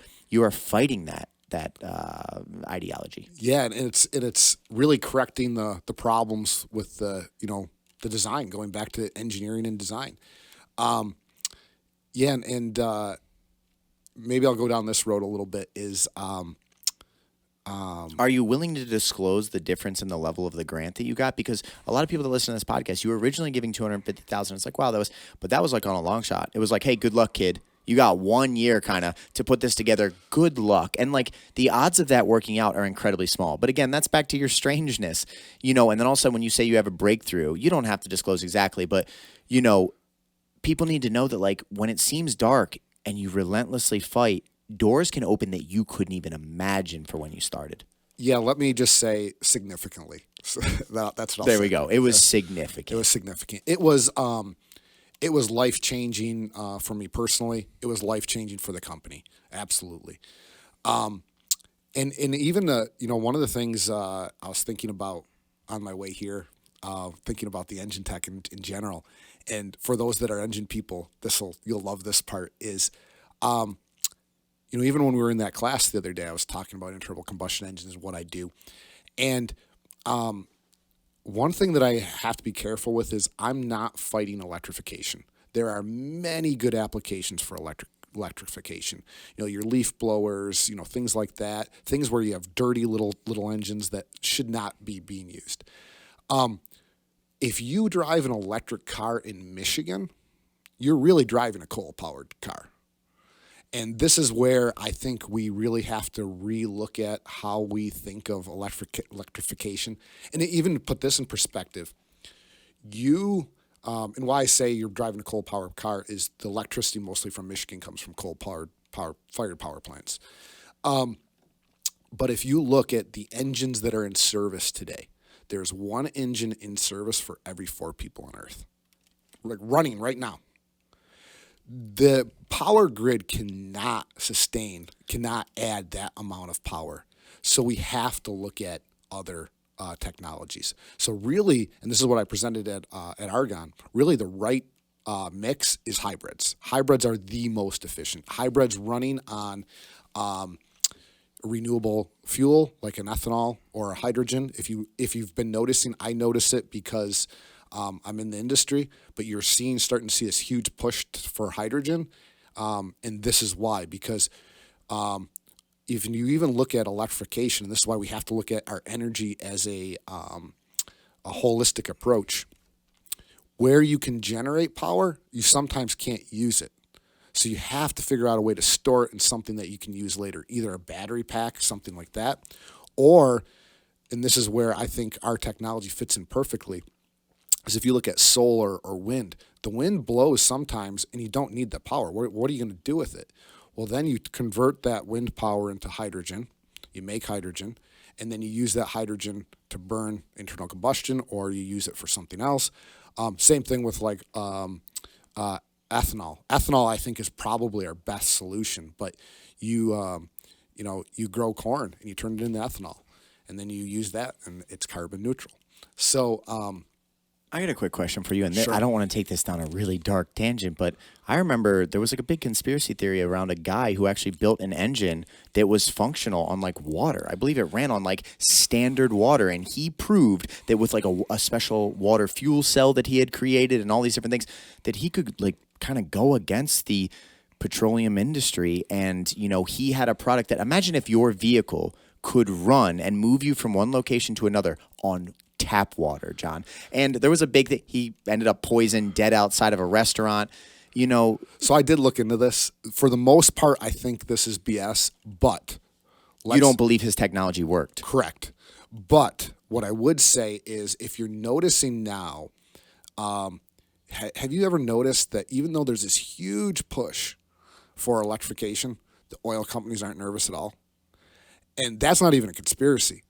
[SPEAKER 1] fighting that ideology.
[SPEAKER 2] Yeah, and it's really correcting the problems with the design, going back to engineering and design. And maybe I'll go down this road a little bit.
[SPEAKER 1] Are you willing to disclose the difference in the level of the grant that you got? Because a lot of people that listen to this podcast, you were originally giving $250,000. It's like, wow, that was like on a long shot. It was like, hey, good luck, kid. You got 1 year kind of to put this together. Good luck. And like the odds of that working out are incredibly small. But again, that's back to your strangeness, and then also when you say you have a breakthrough, you don't have to disclose exactly, but people need to know that like when it seems dark and you relentlessly fight, doors can open that you couldn't even imagine for when you started.
[SPEAKER 2] Yeah, let me just say significantly. That's what I'll say.
[SPEAKER 1] There we go. It was significant.
[SPEAKER 2] It was significant. It was life-changing for me personally. It was life-changing for the company. Absolutely. And even one of the things I was thinking about on my way here, thinking about the engine tech in general, and for those that are engine people, you'll love this part, is even when we were in that class the other day, I was talking about internal combustion engines and what I do. And one thing that I have to be careful with is I'm not fighting electrification. There are many good applications for electrification. Your leaf blowers, things like that, things where you have dirty little engines that should not be being used. If you drive an electric car in Michigan, you're really driving a coal-powered car. And this is where I think we really have to relook at how we think of electrification. And even put this in perspective, and why I say you're driving a coal-powered car is the electricity mostly from Michigan comes from coal-fired power plants. But if you look at the engines that are in service today, there's one engine in service for every 4 people on Earth, like running right now. The power grid cannot add that amount of power. So we have to look at other technologies. So really, and this is what I presented at Argonne, really the right mix is hybrids. Hybrids are the most efficient. Hybrids running on renewable fuel like an ethanol or a hydrogen. If you've been noticing, I notice it because I'm in the industry, but you're starting to see this huge push for hydrogen, and this is why. Because if you even look at electrification, and this is why we have to look at our energy as a holistic approach. Where you can generate power, you sometimes can't use it. So you have to figure out a way to store it in something that you can use later, either a battery pack, something like that, or, and this is where I think our technology fits in perfectly, is if you look at solar or wind, the wind blows sometimes and you don't need the power. What are you going to do with it? Well, then you convert that wind power into hydrogen, you make hydrogen, and then you use that hydrogen to burn internal combustion, or you use it for something else. Same thing with like ethanol. Ethanol, I think, is probably our best solution, but you grow corn and you turn it into ethanol, and then you use that and it's carbon neutral. So,
[SPEAKER 1] I got a quick question for you, and
[SPEAKER 2] Sure.
[SPEAKER 1] I don't want to take this down a really dark tangent, but I remember there was like a big conspiracy theory around a guy who actually built an engine that was functional on like water. I believe it ran on like standard water, and he proved that with like a special water fuel cell that he had created and all these different things, that he could like kind of go against the petroleum industry. And, he had a product that, imagine if your vehicle could run and move you from one location to another on tap water, John. And there was a big thing. He ended up poisoned, dead outside of a restaurant.
[SPEAKER 2] So I did look into this. For the most part, I think this is BS, but
[SPEAKER 1] You don't believe his technology worked.
[SPEAKER 2] Correct. But what I would say is, if you're noticing now, have you ever noticed that even though there's this huge push for electrification, the oil companies aren't nervous at all? And that's not even a conspiracy.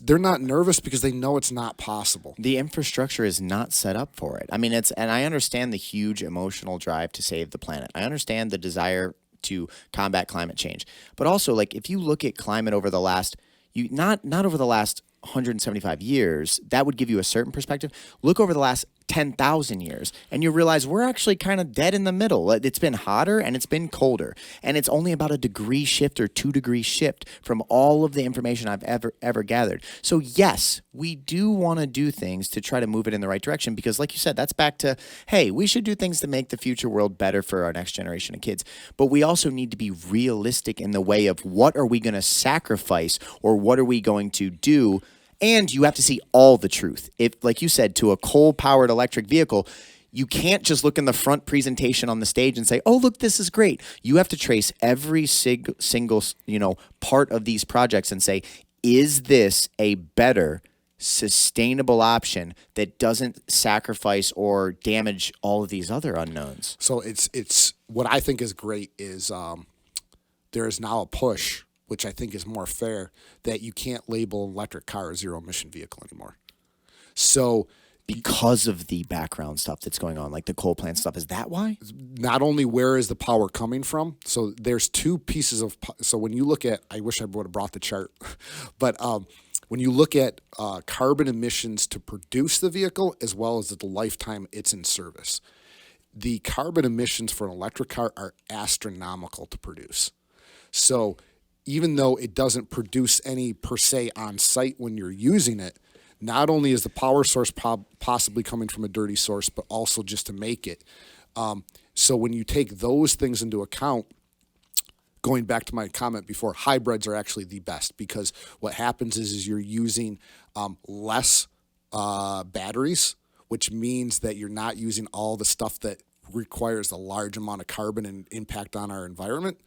[SPEAKER 2] They're not nervous because they know it's not possible.
[SPEAKER 1] The infrastructure is not set up for it. I mean, and I understand the huge emotional drive to save the planet. I understand the desire to combat climate change. But also, like, if you look at climate over the last, not over the last 175 years, that would give you a certain perspective. Look over the last 10,000 years, and you realize we're actually kind of dead in the middle. It's been hotter and it's been colder, and it's only about a degree shift or 2 degree shift from all of the information I've ever gathered. So yes, we do want to do things to try to move it in the right direction, because like you said, that's back to, hey, we should do things to make the future world better for our next generation of kids. But we also need to be realistic in the way of what are we going to sacrifice, or what are we going to do. And you have to see all the truth. If, like you said, to a coal-powered electric vehicle, you can't just look in the front presentation on the stage and say, oh, look, this is great. You have to trace every single part of these projects and say, is this a better, sustainable option that doesn't sacrifice or damage all of these other unknowns?
[SPEAKER 2] So it's what I think is great is there is now a push, which I think is more fair, that you can't label an electric car a zero-emission vehicle anymore. So
[SPEAKER 1] because of the background stuff that's going on, like the coal plant stuff, is that why?
[SPEAKER 2] not only where is the power coming from, so there's two pieces of, so when you look at, I wish I would have brought the chart, but when you look at carbon emissions to produce the vehicle as well as the lifetime it's in service, the carbon emissions for an electric car are astronomical to produce. So even though it doesn't produce any per se on site when you're using it, not only is the power source possibly coming from a dirty source, but also just to make it. So when you take those things into account, going back to my comment before, hybrids are actually the best, because what happens is you're using less batteries, which means that you're not using all the stuff that requires a large amount of carbon and impact on our environment.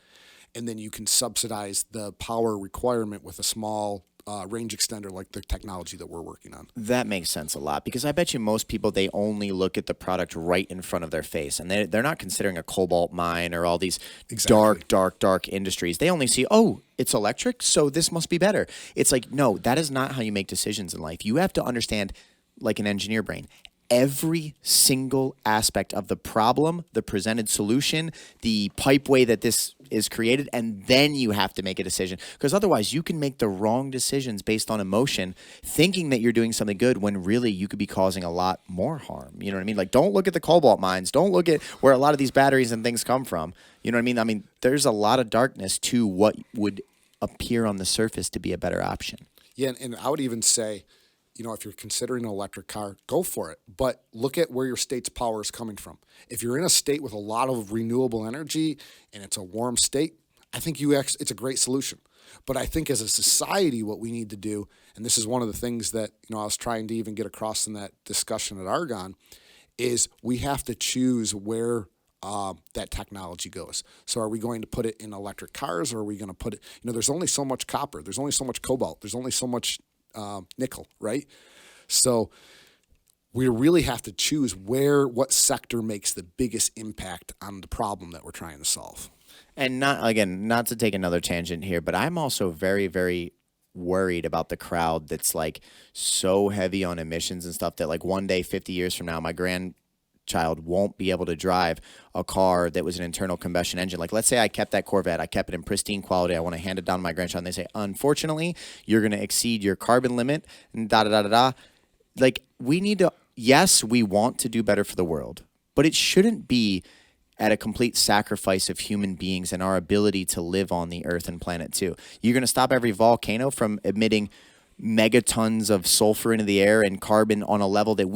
[SPEAKER 2] And then you can subsidize the power requirement with a small range extender like the technology that we're working on.
[SPEAKER 1] That makes sense a lot, because I bet you most people, they only look at the product right in front of their face, and they're not considering a cobalt mine or all these dark industries. They only see, oh, it's electric, so this must be better. It's like, no, that is not how you make decisions in life. You have to understand, like an engineer brain, every single aspect of the problem, the presented solution, the pipeway that this is created, and then you have to make a decision. Because otherwise, you can make the wrong decisions based on emotion, thinking that you're doing something good when really you could be causing a lot more harm. You know what I mean? Like, don't look at the cobalt mines. Don't look at where a lot of these batteries and things come from. You know what I mean? I mean, there's a lot of darkness to what would appear on the surface to be a better option.
[SPEAKER 2] Yeah, and I would even say, if you're considering an electric car, go for it. But look at where your state's power is coming from. If you're in a state with a lot of renewable energy and it's a warm state, I think it's a great solution. But I think as a society, what we need to do, and this is one of the things that I was trying to even get across in that discussion at Argonne, is we have to choose where that technology goes. So are we going to put it in electric cars, or are we going to put it, there's only so much copper, there's only so much cobalt, there's only so much nickel, right? So we really have to choose what sector makes the biggest impact on the problem that we're trying to solve.
[SPEAKER 1] And not to take another tangent here, but I'm also very, very worried about the crowd that's like so heavy on emissions and stuff that like one day, 50 years from now, my grandchild won't be able to drive a car that was an internal combustion engine. Like, let's say I kept that Corvette, I kept it in pristine quality, I want to hand it down to my grandchild, and they say, unfortunately, you're going to exceed your carbon limit, and da-da-da-da-da. Like, we need to, yes, we want to do better for the world, but it shouldn't be at a complete sacrifice of human beings and our ability to live on the earth and planet too. You're going to stop every volcano from emitting megatons of sulfur into the air and carbon on a level that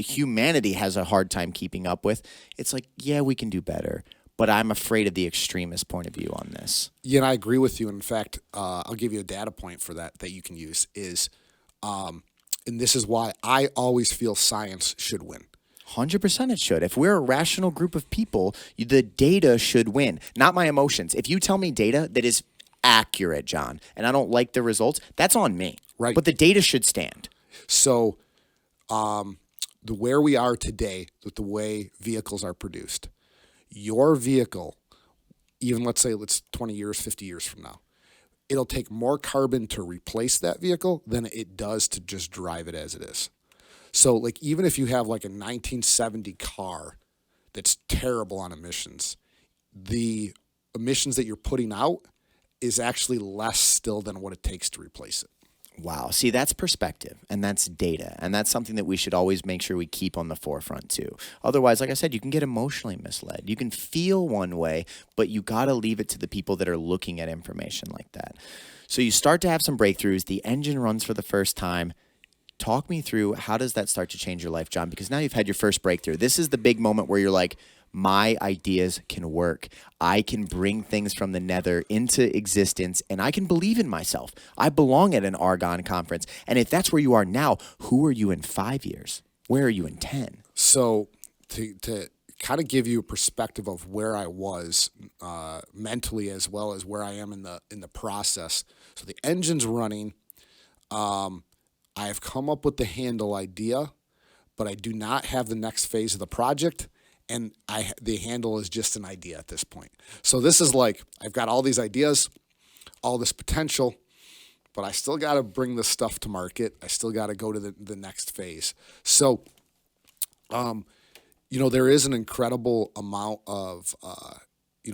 [SPEAKER 1] humanity has a hard time keeping up with. It's like, yeah, we can do better, but I'm afraid of the extremist point of view on this.
[SPEAKER 2] Yeah, and I agree with you. In fact, I'll give you a data point for that you can use is, and this is why I always feel science should win.
[SPEAKER 1] 100% it should. If we're a rational group of people, the data should win, not my emotions. If you tell me data that is accurate, John, and I don't like the results, that's on me.
[SPEAKER 2] Right.
[SPEAKER 1] But the data should stand.
[SPEAKER 2] So where we are today with the way vehicles are produced, your vehicle, even let's 20 years, 50 years from now, it'll take more carbon to replace that vehicle than it does to just drive it as it is. So like even if you have like a 1970 car that's terrible on emissions, the emissions that you're putting out is actually less still than what it takes to replace it.
[SPEAKER 1] Wow. See, that's perspective, and that's data, and that's something that we should always make sure we keep on the forefront too. Otherwise, like I said, you can get emotionally misled. You can feel one way, but you got to leave it to the people that are looking at information like that. So you start to have some breakthroughs. The engine runs for the first time. Talk me through, how does that start to change your life, John? Because now you've had your first breakthrough. This is the big moment where you're like, my ideas can work. I can bring things from the nether into existence, and I can believe in myself. I belong at an Argonne conference. And if that's where you are now, who are you in 5 years? Where are you in 10?
[SPEAKER 2] So to kind of give you a perspective of where I was mentally as well as where I am in the process. So the engine's running. I've come up with the handle idea, but I do not have the next phase of the project. And the handle is just an idea at this point. So this is like, I've got all these ideas, all this potential, but I still got to bring this stuff to market. I still got to go to the next phase. So, there is an incredible amount of,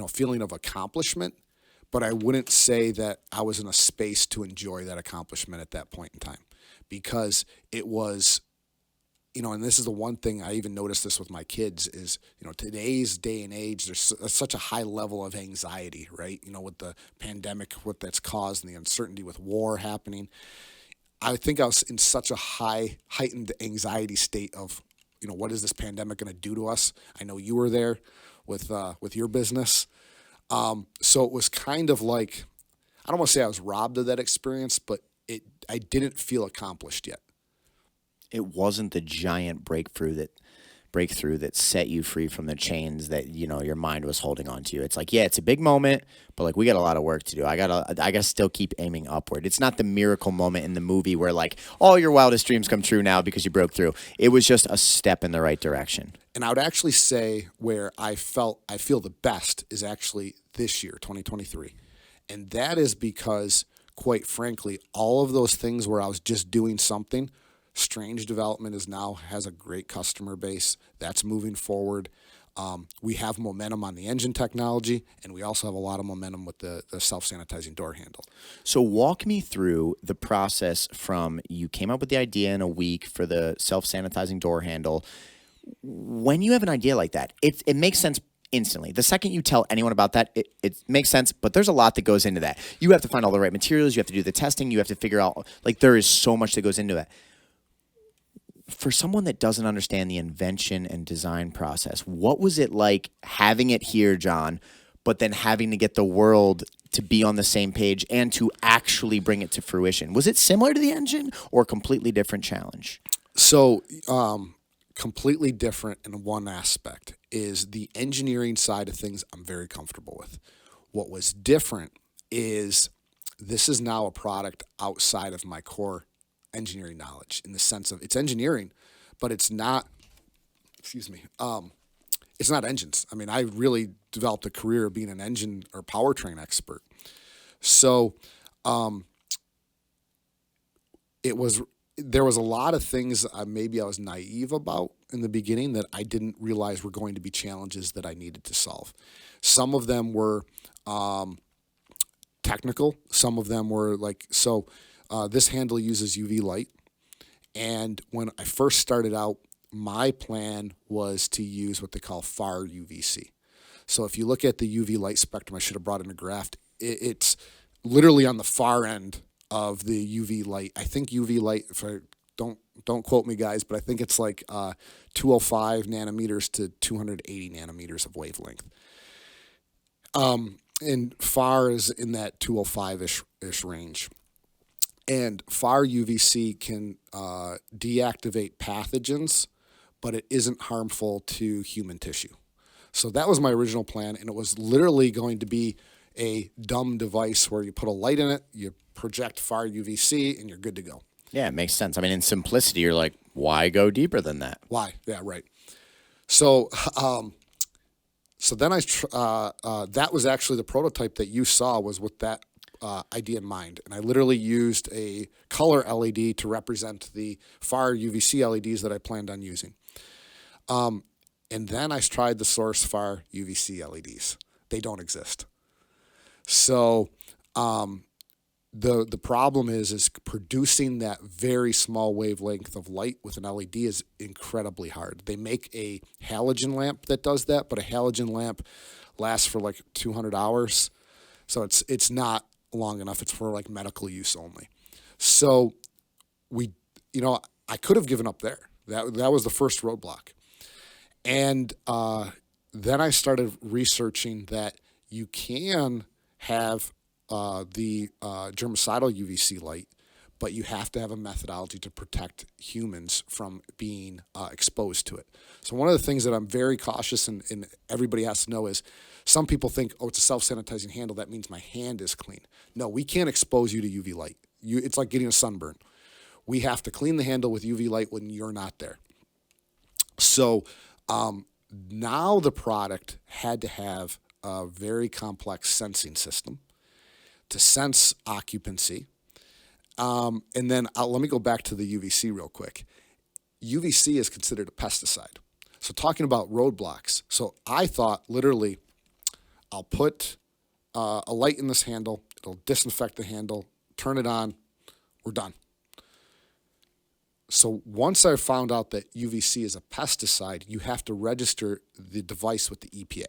[SPEAKER 2] feeling of accomplishment, but I wouldn't say that I was in a space to enjoy that accomplishment at that point in time, because it was and this is the one thing I even noticed this with my kids is, today's day and age, there's such a high level of anxiety, right? With the pandemic, what that's caused and the uncertainty with war happening. I think I was in such a heightened anxiety state of, what is this pandemic going to do to us? I know you were there with your business. So it was kind of like, I don't want to say I was robbed of that experience, but I didn't feel accomplished yet.
[SPEAKER 1] It wasn't the giant breakthrough that set you free from the chains that your mind was holding on to. It's like, yeah, it's a big moment, but like we got a lot of work to do. I gotta still keep aiming upward. It's not the miracle moment in the movie where like all your wildest dreams come true now because you broke through. It was just a step in the right direction.
[SPEAKER 2] And I would actually say where I feel the best is actually this year, 2023. And that is because, quite frankly, all of those things where I was just doing something, Strange Development has a great customer base. That's moving forward. We have momentum on the engine technology, and we also have a lot of momentum with the self-sanitizing door handle.
[SPEAKER 1] So walk me through the process from you came up with the idea in a week for the self-sanitizing door handle. When you have an idea like that, it makes sense instantly. The second you tell anyone about that, it makes sense, but there's a lot that goes into that. You have to find all the right materials. You have to do the testing. You have to figure out, like, there is so much that goes into it. For someone that doesn't understand the invention and design process, what was it like having it here, John, but then having to get the world to be on the same page and to actually bring it to fruition? Was it similar to the engine or a completely different challenge?
[SPEAKER 2] So, completely different in one aspect is the engineering side of things I'm very comfortable with. What was different is this is now a product outside of my core engineering knowledge in the sense of it's engineering, but it's not, it's not engines. I mean, I really developed a career of being an engine or powertrain expert. So there was a lot of things maybe I was naive about in the beginning that I didn't realize were going to be challenges that I needed to solve. Some of them were technical. Some of them were this handle uses UV light. And when I first started out, my plan was to use what they call far UVC. So if you look at the UV light spectrum, I should have brought in a graph. It's literally on the far end of the UV light. I think UV light, if I don't quote me guys, but I think it's like 205 nanometers to 280 nanometers of wavelength. And far is in that 205-ish range. And far UVC can deactivate pathogens, but it isn't harmful to human tissue. So that was my original plan, and it was literally going to be a dumb device where you put a light in it, you project far UVC, and you're good to go.
[SPEAKER 1] Yeah, it makes sense. I mean, in simplicity, you're like, why go deeper than that?
[SPEAKER 2] Why? Yeah, right. So, then that was actually the prototype that you saw was with that idea in mind. And I literally used a color LED to represent the far UVC LEDs that I planned on using. And then I tried the source far UVC LEDs. They don't exist. So the problem is producing that very small wavelength of light with an LED is incredibly hard. They make a halogen lamp that does that, but a halogen lamp lasts for like 200 hours. So it's not long enough. It's for like medical use only. So I could have given up there. That was the first roadblock. And then I started researching that you can have the germicidal UVC light, but you have to have a methodology to protect humans from being exposed to it. So one of the things that I'm very cautious and everybody has to know is some people think, oh, it's a self-sanitizing handle. That means my hand is clean. No, we can't expose you to UV light. It's like getting a sunburn. We have to clean the handle with UV light when you're not there. So now the product had to have a very complex sensing system to sense occupancy. And then let me go back to the UVC real quick. UVC is considered a pesticide. So talking about roadblocks. So I thought literally I'll put a light in this handle. It'll disinfect the handle, turn it on. We're done. So once I found out that UVC is a pesticide, you have to register the device with the EPA.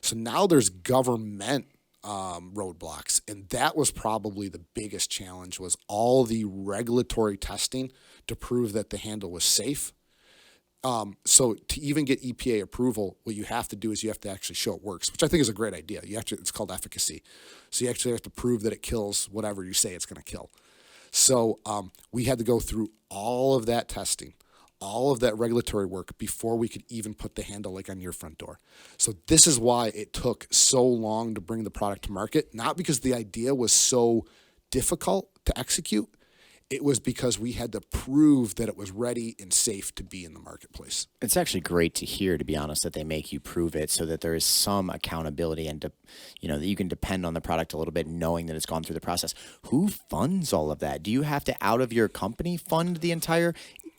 [SPEAKER 2] So now there's government roadblocks, and that was probably the biggest challenge, was all the regulatory testing to prove that the handle was safe. So to even get EPA approval, what you have to do is you have to actually show it works, which I think is a great idea. It's called efficacy. So you actually have to prove that it kills whatever you say it's going to kill. So we had to go through all of that testing, all of that regulatory work before we could even put the handle like on your front door. So this is why it took so long to bring the product to market, not because the idea was so difficult to execute. It was because we had to prove that it was ready and safe to be in the marketplace.
[SPEAKER 1] It's actually great to hear, to be honest, that they make you prove it so that there is some accountability and, that you can depend on the product a little bit, knowing that it's gone through the process. Who funds all of that? Do you have to, out of your company, fund the entire?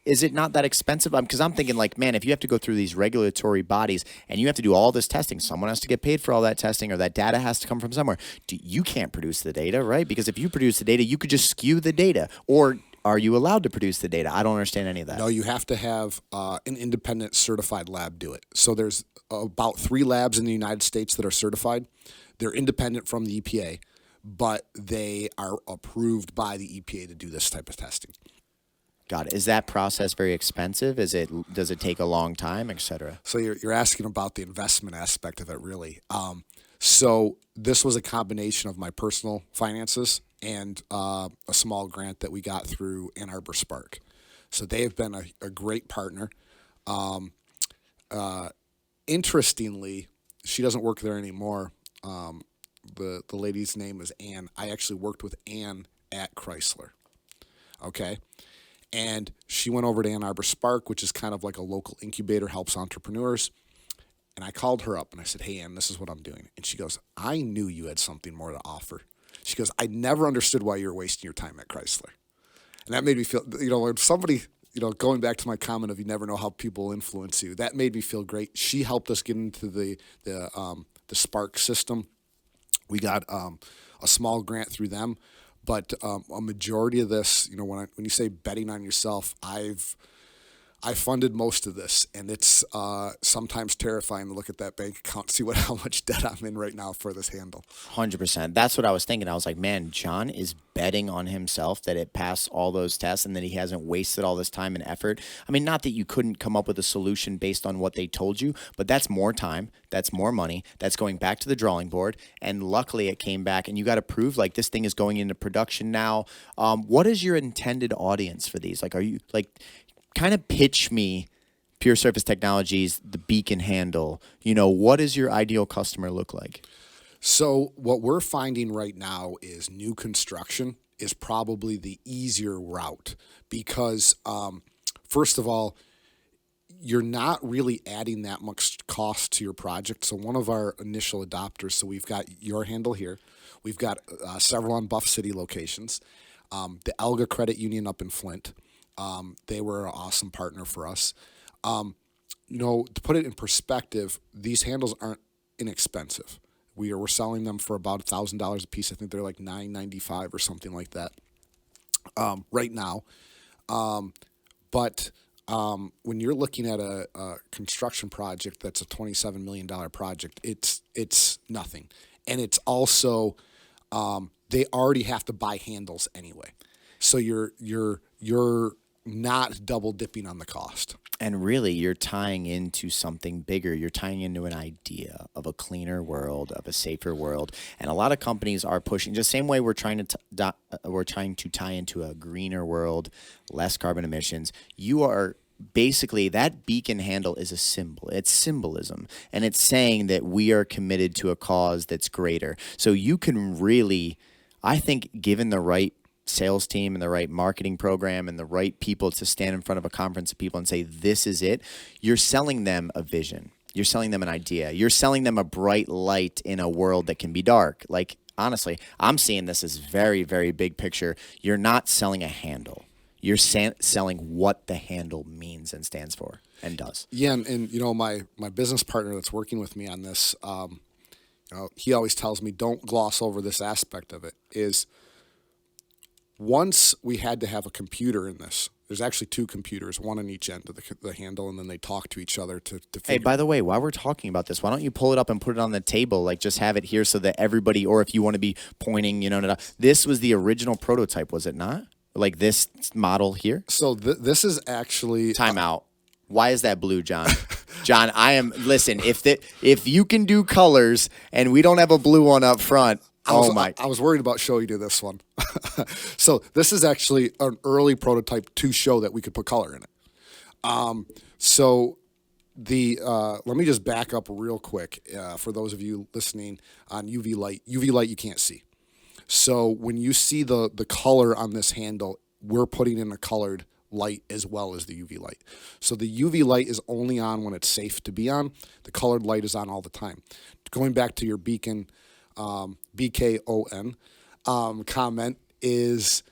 [SPEAKER 1] Is it not that expensive? Because I'm thinking, like, man, if you have to go through these regulatory bodies and you have to do all this testing, someone has to get paid for all that testing, or that data has to come from somewhere. You can't produce the data, right? Because if you produce the data, you could just skew the data. Or are you allowed to produce the data? I don't understand any of that.
[SPEAKER 2] No, you have to have an independent certified lab do it. So there's about 3 labs in the United States that are certified. They're independent from the EPA, but they are approved by the EPA to do this type of testing.
[SPEAKER 1] Got it. Is that process very expensive? Does it take a long time, et cetera?
[SPEAKER 2] So you're asking about the investment aspect of it, really. So this was a combination of my personal finances and a small grant that we got through Ann Arbor Spark. So they have been a great partner. Interestingly, she doesn't work there anymore. The lady's name is Ann. I actually worked with Ann at Chrysler. Okay. And she went over to Ann Arbor Spark, which is kind of like a local incubator, helps entrepreneurs. And I called her up and I said, "Hey, Ann, this is what I'm doing." And she goes, "I knew you had something more to offer." She goes, "I never understood why you were wasting your time at Chrysler." And that made me feel, when somebody, going back to my comment of you never know how people influence you, that made me feel great. She helped us get into the Spark system. We got a small grant through them. But a majority of this, when you say betting on yourself, I funded most of this, and it's sometimes terrifying to look at that bank account and see how much debt I'm in right now for this handle.
[SPEAKER 1] 100%. That's what I was thinking. I was like, man, John is betting on himself that it passed all those tests and that he hasn't wasted all this time and effort. I mean, not that you couldn't come up with a solution based on what they told you, but that's more time, that's more money, that's going back to the drawing board. And luckily it came back, and you got to prove like this thing is going into production now. What is your intended audience for these? Like, are you kind of pitch me Pure Surface Technologies, the beacon handle. What does your ideal customer look like?
[SPEAKER 2] So what we're finding right now is new construction is probably the easier route because, first of all, you're not really adding that much cost to your project. So one of our initial adopters, so we've got your handle here. We've got several on Buff City locations. The Elga Credit Union up in Flint. They were an awesome partner for us. To put it in perspective, these handles aren't inexpensive. We're selling them for about $1,000 a piece. I think they're like $9.95 or something like that right now. But when you're looking at a construction project that's a $27 million project, it's nothing. And it's also they already have to buy handles anyway. So you're not double dipping on the cost.
[SPEAKER 1] And really, you're tying into something bigger. You're tying into an idea of a cleaner world, of a safer world. And a lot of companies are pushing, just the same way we're trying to tie into a greener world, less carbon emissions. You are basically, that beacon handle is a symbol. It's symbolism. And it's saying that we are committed to a cause that's greater. So you can really, I think, given the right sales team and the right marketing program and the right people to stand in front of a conference of people and say, this is it, you're selling them a vision. You're selling them an idea. You're selling them a bright light in a world that can be dark. Like, honestly, I'm seeing this as very, very big picture. You're not selling a handle. You're selling what the handle means and stands for and does.
[SPEAKER 2] Yeah, and my business partner that's working with me on this, he always tells me, don't gloss over this aspect of it, is once we had to have a computer in this, there's actually two computers, one on each end of the handle, and then they talk to each other to
[SPEAKER 1] Hey,
[SPEAKER 2] figure.
[SPEAKER 1] by the way, while we're talking about this, why don't you pull it up and put it on the table? Like, just have it here so that everybody, or if you want to be pointing, this was the original prototype, was it not? Like this model here?
[SPEAKER 2] So this is actually
[SPEAKER 1] Time out. Why is that blue, John? John, listen, if you can do colors and we don't have a blue one up front,
[SPEAKER 2] I was worried about showing you this one. So this is actually an early prototype to show that we could put color in it. So let me just back up real quick for those of you listening on UV light. UV light you can't see. So when you see the color on this handle, we're putting in a colored light as well as the UV light. So the UV light is only on when it's safe to be on. The colored light is on all the time. Going back to your beacon, BKON comment is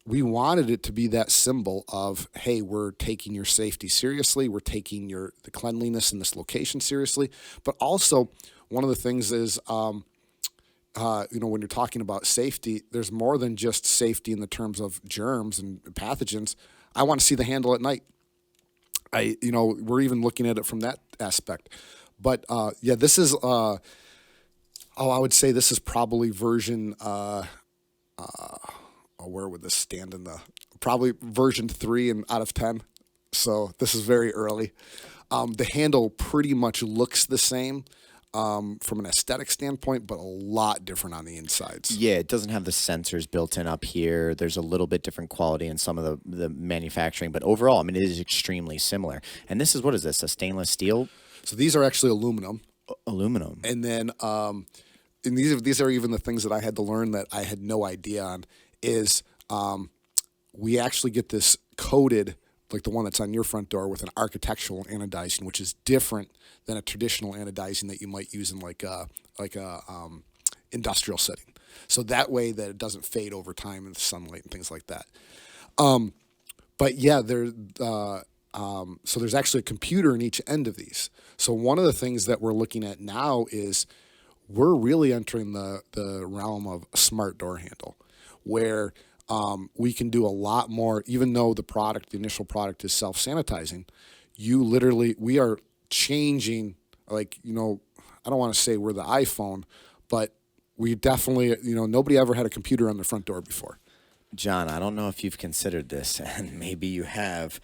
[SPEAKER 2] we wanted it to be that symbol of, hey, we're taking your safety seriously. We're taking the cleanliness in this location seriously. But also one of the things is, when you're talking about safety, there's more than just safety in the terms of germs and pathogens. I want to see the handle at night. We're even looking at it from that aspect. But this is, I would say this is probably version, where would this stand probably version 3 out of 10. So this is very early. The handle pretty much looks the same. From an aesthetic standpoint, but a lot different on the insides.
[SPEAKER 1] Yeah, it doesn't have the sensors built in up here. There's a little bit different quality in some of the manufacturing, but overall, it is extremely similar. And this is, what is this, a stainless steel?
[SPEAKER 2] So these are actually aluminum.
[SPEAKER 1] Aluminum.
[SPEAKER 2] And then and these are even the things that I had to learn that I had no idea on, is we actually get this coated, like the one that's on your front door, with an architectural anodizing, which is different than a traditional anodizing that you might use in like a industrial setting. So that way that it doesn't fade over time in the sunlight and things like that. But yeah, so there's actually a computer in each end of these. So one of the things that we're looking at now is we're really entering the realm of a smart door handle, where we can do a lot more. Even though the initial product is self-sanitizing, we are changing, I don't want to say we're the iPhone, but we definitely, nobody ever had a computer on their front door before.
[SPEAKER 1] John, I don't know if you've considered this, and maybe you have,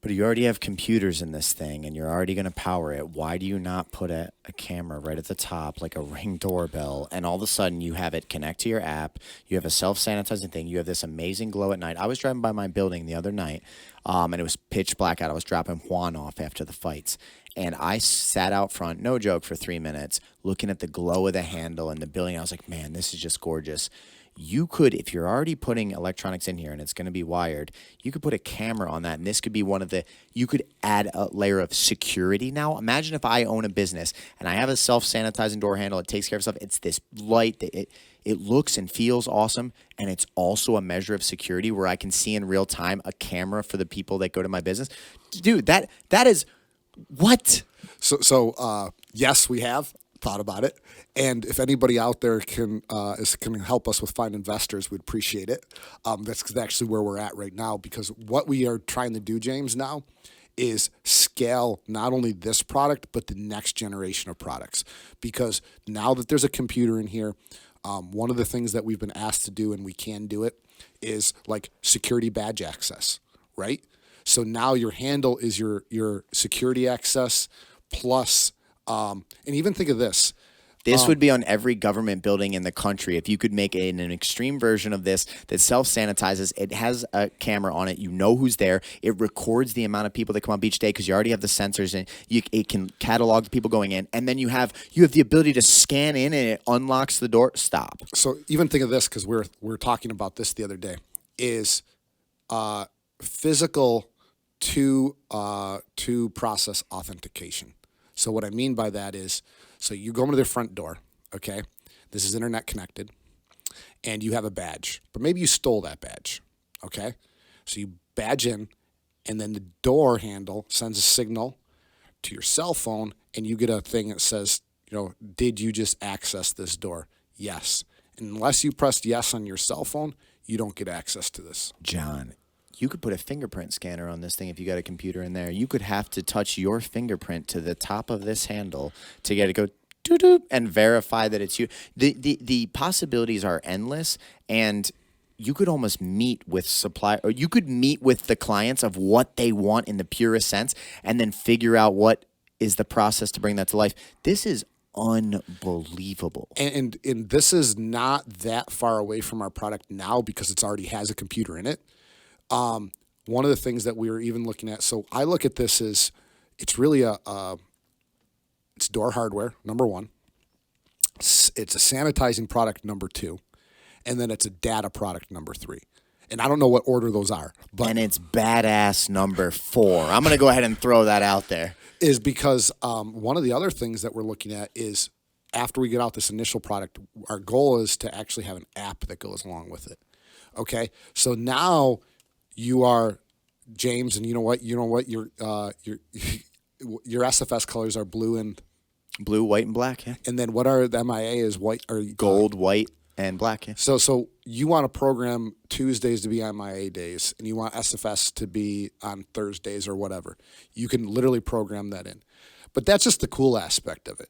[SPEAKER 1] but you already have computers in this thing, and you're already going to power it. Why do you not put a camera right at the top, like a Ring doorbell, and all of a sudden you have it connect to your app, you have a self-sanitizing thing, you have this amazing glow at night. I was driving by my building the other night, and it was pitch black out. I was dropping Juan off after the fights, and I sat out front, no joke, for 3 minutes, looking at the glow of the handle and the building. I was like, man, this is just gorgeous. You could, if you're already putting electronics in here and it's going to be wired, you could put a camera on that, and this could be you could add a layer of security. Now, imagine if I own a business and I have a self-sanitizing door handle, it takes care of stuff, it's this light, that it looks and feels awesome, and it's also a measure of security where I can see in real time a camera for the people that go to my business. Dude, that is, what?
[SPEAKER 2] So yes, we have thought about it, and if anybody out there can help us with find investors, we'd appreciate it. That's actually where we're at right now, because what we are trying to do, James, now is scale not only this product but the next generation of products. Because now that there's a computer in here, one of the things that we've been asked to do, and we can do it, is like security badge access, right? So now your handle is your security access plus. And even think of this.
[SPEAKER 1] This would be on every government building in the country. If you could make an extreme version of this that self-sanitizes, it has a camera on it. You know who's there. It records the amount of people that come up each day because you already have the sensors, and it can catalog the people going in. And then you have the ability to scan in, and it unlocks the door. Stop.
[SPEAKER 2] So even think of this, because we're talking about this the other day, is physical to process authentication. So what I mean by that is, so you go into their front door, okay? This is internet connected, and you have a badge, but maybe you stole that badge, okay? So you badge in, and then the door handle sends a signal to your cell phone, and you get a thing that says, did you just access this door? Yes. And unless you pressed yes on your cell phone, you don't get access to this.
[SPEAKER 1] John, You could put a fingerprint scanner on this thing if you got a computer in there. You could have to touch your fingerprint to the top of this handle to get it go doo-doo and verify that it's you. The possibilities are endless, and you could almost meet with or you could meet with the clients of what they want in the purest sense, and then figure out what is the process to bring that to life. This is unbelievable.
[SPEAKER 2] And this is not that far away from our product now because it already has a computer in it. One of the things that we were even looking at, so I look at this as it's really it's door hardware, number one. It's a sanitizing product, number two. And then it's a data product, number three. And I don't know what order those are.
[SPEAKER 1] And it's badass number 4. I'm going to go ahead and throw that out there.
[SPEAKER 2] Is because one of the other things that we're looking at is after we get out this initial product, our goal is to actually have an app that goes along with it. Okay? So now you are James, and you know what? Your SFS colors are blue,
[SPEAKER 1] white, and black. Yeah.
[SPEAKER 2] And then what are the MIA is white or
[SPEAKER 1] gold, white, and black. Yeah.
[SPEAKER 2] So you want to program Tuesdays to be MIA days, and you want SFS to be on Thursdays or whatever. You can literally program that in. But that's just the cool aspect of it.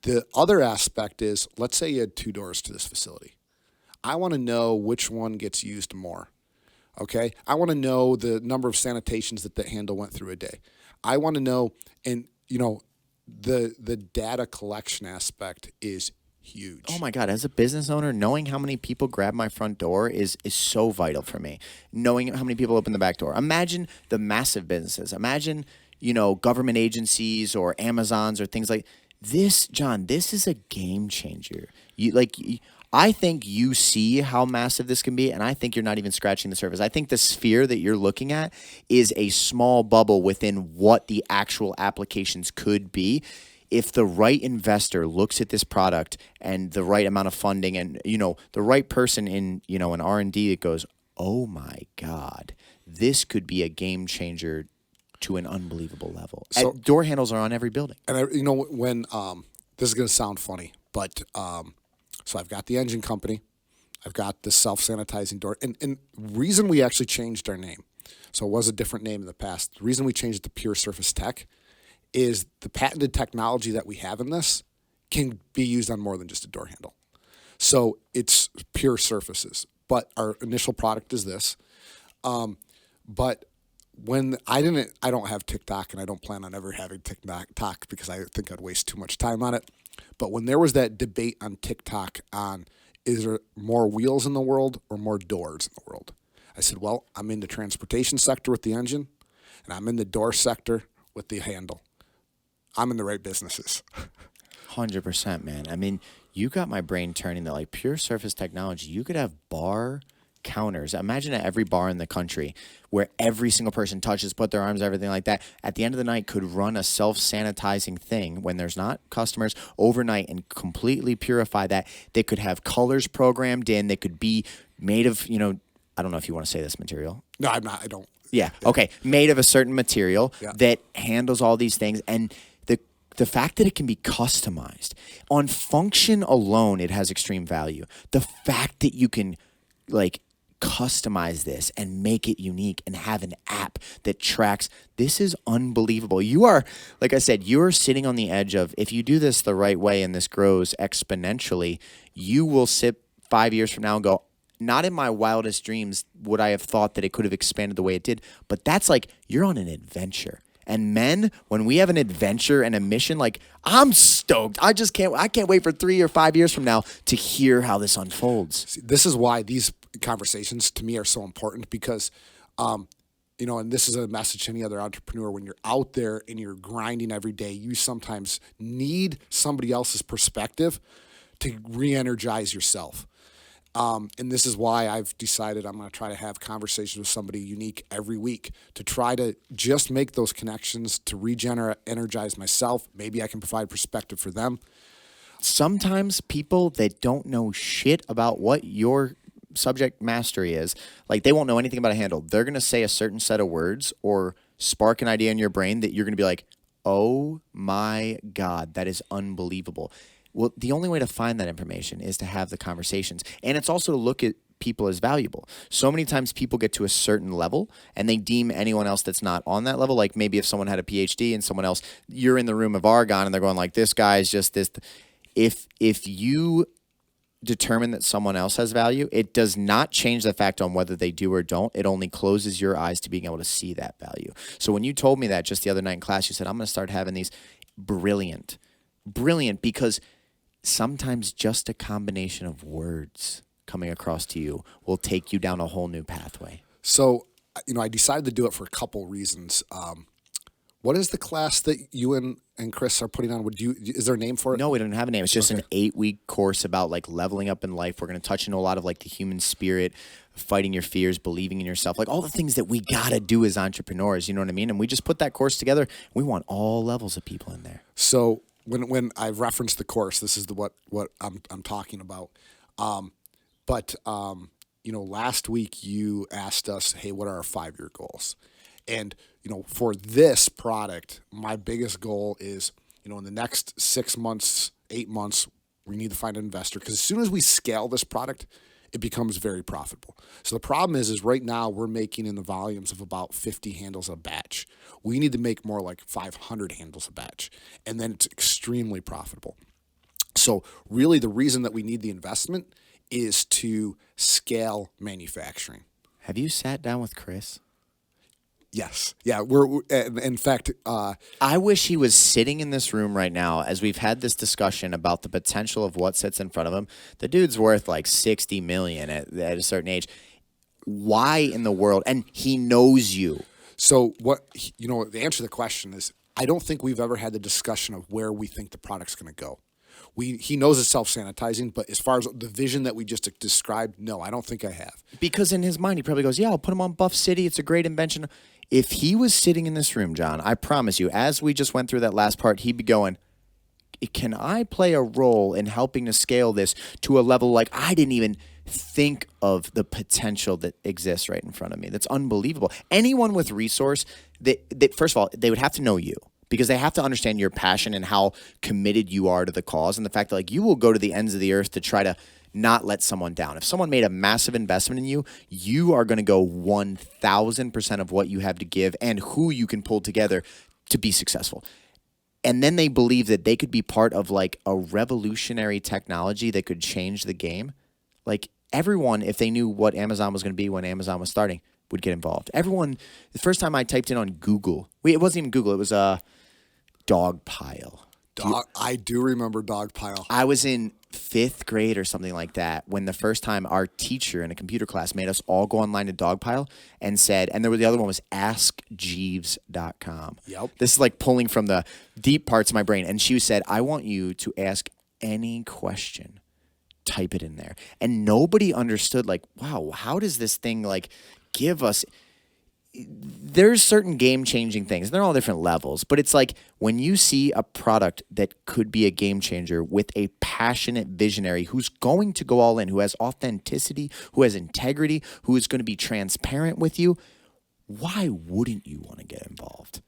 [SPEAKER 2] The other aspect is, let's say you had 2 doors to this facility. I want to know which one gets used more. Okay? I want to know the number of sanitations that the handle went through a day. I want to know, and the data collection aspect is huge.
[SPEAKER 1] Oh my God, as a business owner, knowing how many people grab my front door is so vital for me. Knowing how many people open the back door. Imagine the massive businesses. Imagine, government agencies or Amazons or things like this. John, this is a game changer. I think you see how massive this can be, and I think you're not even scratching the surface. I think the sphere that you're looking at is a small bubble within what the actual applications could be. If the right investor looks at this product and the right amount of funding and, the right person in, an R&D that goes, oh my God, this could be a game changer to an unbelievable level. So, and door handles are on every building.
[SPEAKER 2] And when this is going to sound funny, but so I've got the engine company, I've got the self-sanitizing door, and reason we actually changed our name, so it was a different name in the past. The reason we changed it to Pure Surface Tech is the patented technology that we have in this can be used on more than just a door handle. So it's pure surfaces. But our initial product is this. But when I don't have TikTok, and I don't plan on ever having TikTok because I think I'd waste too much time on it. But when there was that debate on TikTok on is there more wheels in the world or more doors in the world, I said, well, I'm in the transportation sector with the engine, and I'm in the door sector with the handle. I'm in the right businesses.
[SPEAKER 1] 100%, man. I mean, you got my brain turning that pure surface technology. You could have bar counters. Imagine at every bar in the country where every single person touches, put their arms, everything like that. At the end of the night, could run a self-sanitizing thing when there's not customers overnight and completely purify that. They could have colors programmed in. They could be made of, I don't know if you want to say this material.
[SPEAKER 2] No, I'm not. I don't.
[SPEAKER 1] Yeah. Okay. Made of a certain material that handles all these things. And the fact that it can be customized on function alone, it has extreme value. The fact that you can customize this and make it unique and have an app that tracks, this is unbelievable. You are, like I said, you're sitting on the edge of, if you do this the right way and this grows exponentially, you will sit 5 years from now and go, not in my wildest dreams would I have thought that it could have expanded the way it did. But that's you're on an adventure. And men, when we have an adventure and a mission, I'm stoked. I can't wait for 3 or 5 years from now to hear how this unfolds.
[SPEAKER 2] See, this is why these conversations to me are so important because, and this is a message to any other entrepreneur. When you're out there and you're grinding every day, you sometimes need somebody else's perspective to re-energize yourself. And this is why I've decided I'm going to try to have conversations with somebody unique every week to try to just make those connections to energize myself. Maybe I can provide perspective for them.
[SPEAKER 1] Sometimes people that don't know shit about what your subject mastery is, they won't know anything about a handle. They're going to say a certain set of words or spark an idea in your brain that you're going to be like, oh my God, that is unbelievable. Well, the only way to find that information is to have the conversations. And it's also to look at people as valuable. So many times people get to a certain level and they deem anyone else that's not on that level. Like maybe if someone had a PhD and someone else, you're in the room of argon and they're going like, this guy's just this. If you determine that someone else has value, it does not change the fact on whether they do or don't. It only closes your eyes to being able to see that value. So when you told me that just the other night in class, you said, I'm going to start having these. Brilliant, because sometimes just a combination of words coming across to you will take you down a whole new pathway.
[SPEAKER 2] So, I decided to do it for a couple reasons. What is the class that you and Chris are putting on? Is there a name for it?
[SPEAKER 1] No, we don't have a name. It's just an 8-week course about like leveling up in life. We're going to touch into a lot of like the human spirit, fighting your fears, believing in yourself, like all the things that we got to do as entrepreneurs, you know what I mean? And we just put that course together. We want all levels of people in there.
[SPEAKER 2] So when I referenced the course, this is what I'm talking about. But last week you asked us, hey, what are our 5-year goals? And, for this product, my biggest goal is, in the next 6 months, 8 months, we need to find an investor, because as soon as we scale this product, it becomes very profitable. So the problem is right now we're making in the volumes of about 50 handles a batch. We need to make more like 500 handles a batch, and then it's extremely profitable. So really the reason that we need the investment is to scale manufacturing.
[SPEAKER 1] Have you sat down with Chris?
[SPEAKER 2] Yes. Yeah. We're in fact,
[SPEAKER 1] I wish he was sitting in this room right now as we've had this discussion about the potential of what sits in front of him. The dude's worth like 60 million at a certain age. Why in the world? And he knows you.
[SPEAKER 2] So the answer to the question is, I don't think we've ever had the discussion of where we think the product's going to go. He knows it's self-sanitizing, but as far as the vision that we just described, no, I don't think I have.
[SPEAKER 1] Because in his mind, he probably goes, yeah, I'll put him on Buff City. It's a great invention. If he was sitting in this room, John, I promise you, as we just went through that last part, he'd be going, can I play a role in helping to scale this to a level like I didn't even think of the potential that exists right in front of me? That's unbelievable. Anyone with resource, that first of all, they would have to know you, because they have to understand your passion and how committed you are to the cause, and the fact that like you will go to the ends of the earth to try to not let someone down. If someone made a massive investment in you, you are going to go 1,000% of what you have to give and who you can pull together to be successful. And then they believe that they could be part of like a revolutionary technology that could change the game. Like everyone, if they knew what Amazon was going to be when Amazon was starting, would get involved. Everyone, the first time I typed in on Google, it wasn't even Google, it was a dog pile.
[SPEAKER 2] I do remember dog pile.
[SPEAKER 1] I was in 5th grade or something like that when the first time our teacher in a computer class made us all go online to Dogpile and said, and the other one was askjeeves.com.
[SPEAKER 2] Yep.
[SPEAKER 1] This is like pulling from the deep parts of my brain. And she said, I want you to ask any question, type it in there. And nobody understood like, wow, how does this thing like give us... There's certain game-changing things. They're all different levels. But it's like when you see a product that could be a game changer with a passionate visionary who's going to go all in, who has authenticity, who has integrity, who is going to be transparent with you, why wouldn't you want to get involved?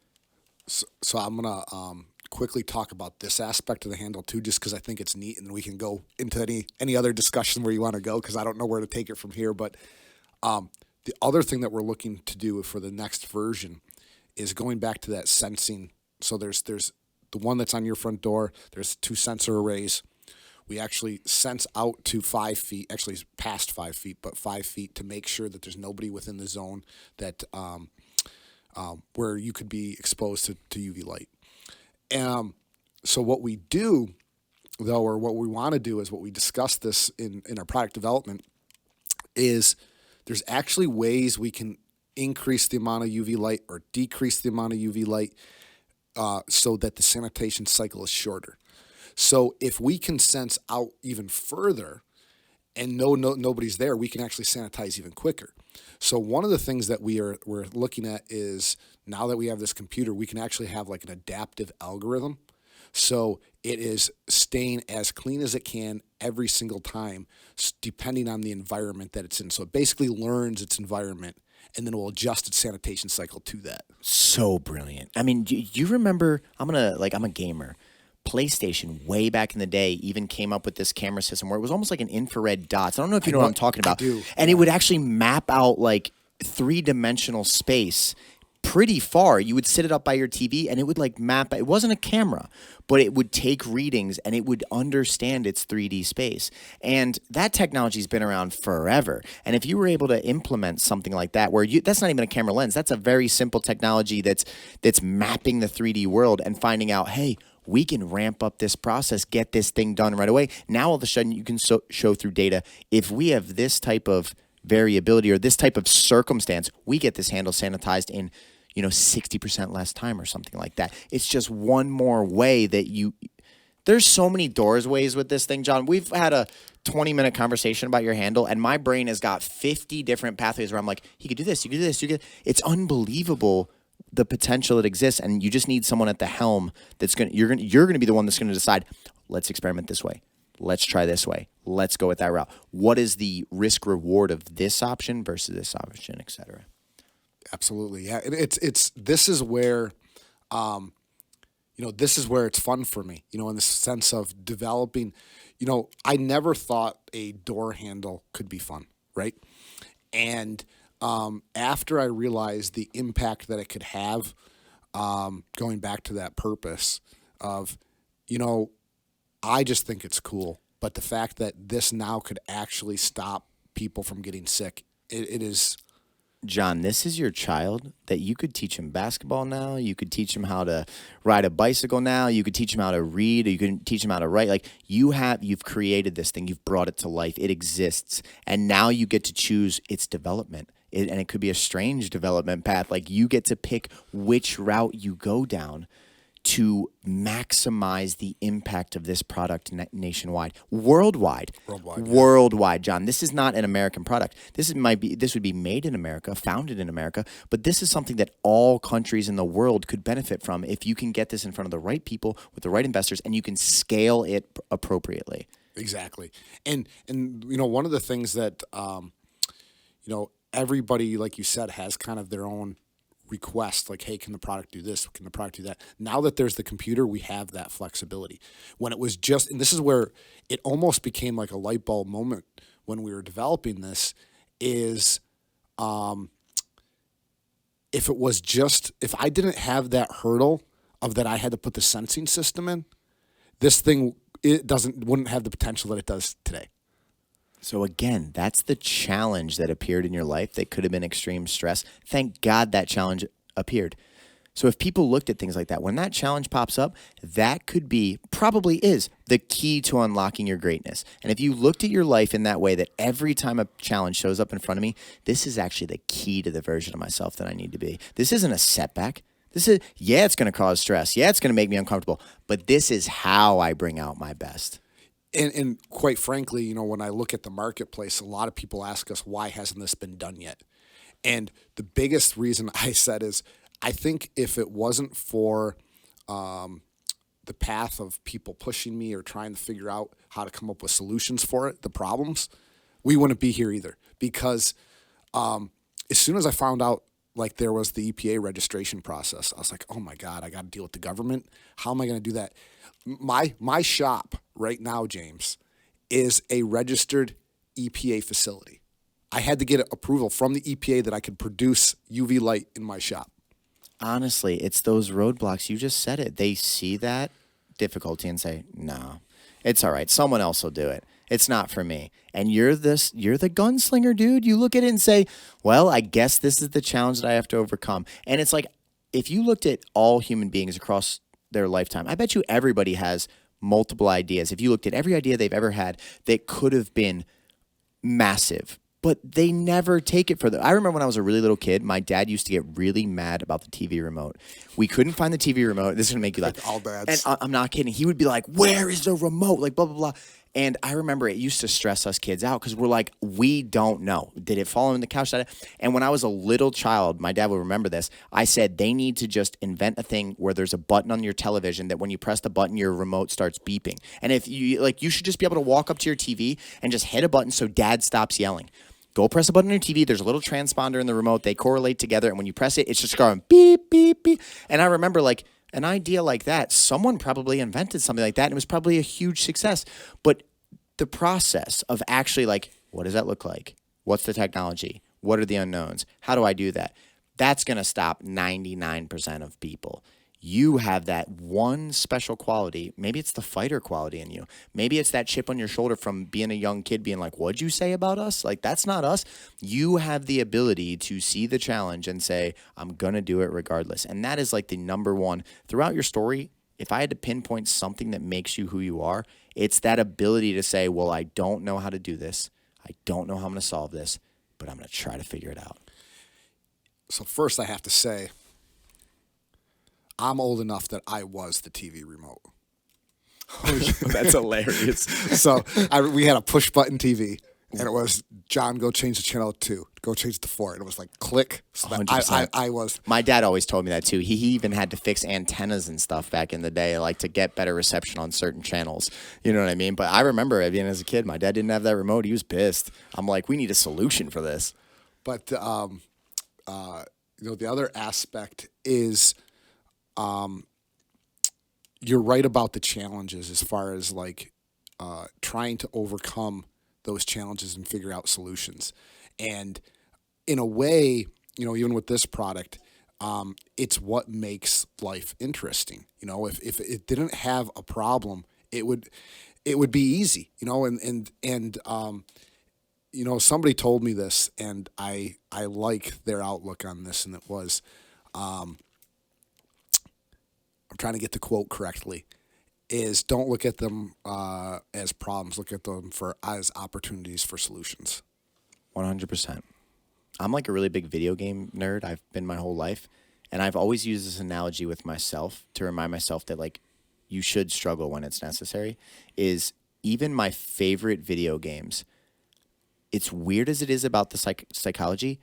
[SPEAKER 2] So I'm going to quickly talk about this aspect of the handle too, just because I think it's neat, and we can go into any other discussion where you want to go, because I don't know where to take it from here. But the other thing that we're looking to do for the next version is going back to that sensing. So there's the one that's on your front door. There's 2 sensor arrays. We actually sense out to 5 feet, actually past 5 feet, but 5 feet, to make sure that there's nobody within the zone that where you could be exposed to UV light. So what we do, though, or what we want to do, is what we discussed this in our product development, is there's actually ways we can increase the amount of UV light or decrease the amount of UV light so that the sanitation cycle is shorter. So if we can sense out even further and nobody's there, we can actually sanitize even quicker. So one of the things that we're looking at is, now that we have this computer, we can actually have like an adaptive algorithm. So it is staying as clean as it can every single time, depending on the environment that it's in. So it basically learns its environment, and then it will adjust its sanitation cycle to that.
[SPEAKER 1] So brilliant. I mean, do you remember, I'm a gamer, PlayStation, way back in the day, even came up with this camera system where it was almost like an infrared dots. I don't know if you know what I'm talking about.
[SPEAKER 2] I do.
[SPEAKER 1] And it would actually map out like three-dimensional space pretty far. You would sit it up by your TV and it would like map. It wasn't a camera, but it would take readings and it would understand its 3D space. And that technology's been around forever. And if you were able to implement something like that, where that's not even a camera lens, that's a very simple technology that's mapping the 3D world and finding out, hey, we can ramp up this process, get this thing done right away. Now all of a sudden you can show through data, if we have this type of variability or this type of circumstance, we get this handle sanitized in 60% less time or something like that. It's just one more way that there's so many ways with this thing, John. We've had a 20-minute conversation about your handle, and my brain has got 50 different pathways where I'm like, you could do this, you could do this, it's unbelievable the potential that exists, and you just need someone at the helm you're gonna be the one that's gonna decide, let's experiment this way. Let's try this way. Let's go with that route. What is the risk reward of this option versus this option, et cetera?
[SPEAKER 2] Absolutely, yeah. It's this is where, this is where it's fun for me. In the sense of developing. I never thought a door handle could be fun, right? And after I realized the impact that it could have, going back to that purpose of, I just think it's cool. But the fact that this now could actually stop people from getting sick, it is.
[SPEAKER 1] John, this is your child that you could teach him basketball now. You could teach him how to ride a bicycle now. You could teach him how to read. Or you can teach him how to write. Like you've created this thing. You've brought it to life. It exists. And now you get to choose its development. And it could be a strange development path. Like you get to pick which route you go down to maximize the impact of this product nationwide, worldwide, John. This is not an American product. This would be made in America, founded in America, but this is something that all countries in the world could benefit from if you can get this in front of the right people with the right investors, and you can scale it appropriately.
[SPEAKER 2] Exactly, and one of the things that everybody, like you said, has kind of their own request, like, hey, can the product do this? Can the product do that? Now that there's the computer, we have that flexibility. When it was just, and this is where it almost became like a light bulb moment when we were developing this, is if I didn't have that hurdle of that I had to put the sensing system in, this thing, wouldn't have the potential that it does today.
[SPEAKER 1] So again, that's the challenge that appeared in your life that could have been extreme stress. Thank God that challenge appeared. So if people looked at things like that, when that challenge pops up, that probably is the key to unlocking your greatness. And if you looked at your life in that way, that every time a challenge shows up in front of me, this is actually the key to the version of myself that I need to be. This isn't a setback. It's going to cause stress. Yeah, it's going to make me uncomfortable. But this is how I bring out my best.
[SPEAKER 2] And quite frankly, when I look at the marketplace, a lot of people ask us, why hasn't this been done yet? And the biggest reason I said is, I think if it wasn't for the path of people pushing me or trying to figure out how to come up with solutions for it, the problems, we wouldn't be here either. Because as soon as I found out, like, there was the EPA registration process, I was like, oh my God, I got to deal with the government. How am I going to do that? My shop right now, James, is a registered EPA facility. I had to get approval from the EPA that I could produce UV light in my shop.
[SPEAKER 1] Honestly, it's those roadblocks. You just said it. They see that difficulty and say, no, it's all right. Someone else will do it. It's not for me. And you're the gunslinger, dude. You look at it and say, well, I guess this is the challenge that I have to overcome. And it's like, if you looked at all human beings across their lifetime, I bet you everybody has multiple ideas. If you looked at every idea they've ever had that could have been massive, but they never take it further. I remember when I was a really little kid, my dad used to get really mad about the TV remote. We couldn't find the TV remote. This is going to make you laugh.
[SPEAKER 2] All dads.
[SPEAKER 1] And I'm not kidding. He would be like, where is the remote? Like, blah, blah, blah. And I remember it used to stress us kids out because we're like, we don't know. Did it fall on the couch? And when I was a little child, my dad will remember this. I said they need to just invent a thing where there's a button on your television that when you press the button, your remote starts beeping. And if you should just be able to walk up to your TV and just hit a button so dad stops yelling. Go press a button on your TV. There's a little transponder in the remote. They correlate together. And when you press it, it's just going beep, beep, beep. And I remember an idea like that, someone probably invented something like that and it was probably a huge success. But the process of actually like, what does that look like? What's the technology? What are the unknowns? How do I do that? That's going to stop 99% of people. You have that one special quality. Maybe it's the fighter quality in you. Maybe it's that chip on your shoulder from being a young kid being like, what'd you say about us? Like, that's not us. You have the ability to see the challenge and say, I'm going to do it regardless. And that is like the number one throughout your story. If I had to pinpoint something that makes you who you are, it's that ability to say, well, I don't know how to do this. I don't know how I'm going to solve this, but I'm going to try to figure it out.
[SPEAKER 2] So first I have to say, I'm old enough that I was the TV remote.
[SPEAKER 1] That's hilarious.
[SPEAKER 2] So we had a push button TV, and it was, John, go change the channel to 2, go change it to 4. And it was like click. So that I was.
[SPEAKER 1] My dad always told me that too. He even had to fix antennas and stuff back in the day, like to get better reception on certain channels. You know what I mean? But I remember being as a kid, my dad didn't have that remote. He was pissed. I'm like, we need a solution for this.
[SPEAKER 2] But the other aspect is, you're right about the challenges as far as like trying to overcome those challenges and figure out solutions. And in a way, even with this product, it's what makes life interesting. If it didn't have a problem, it would be easy. And somebody told me this, and I like their outlook on this, and it was, I'm trying to get the quote correctly, is don't look at them as problems, look at them as opportunities for solutions.
[SPEAKER 1] 100%. I'm like a really big video game nerd. I've been my whole life. And I've always used this analogy with myself to remind myself that like you should struggle when it's necessary. Is even my favorite video games, it's weird as it is about the psychology,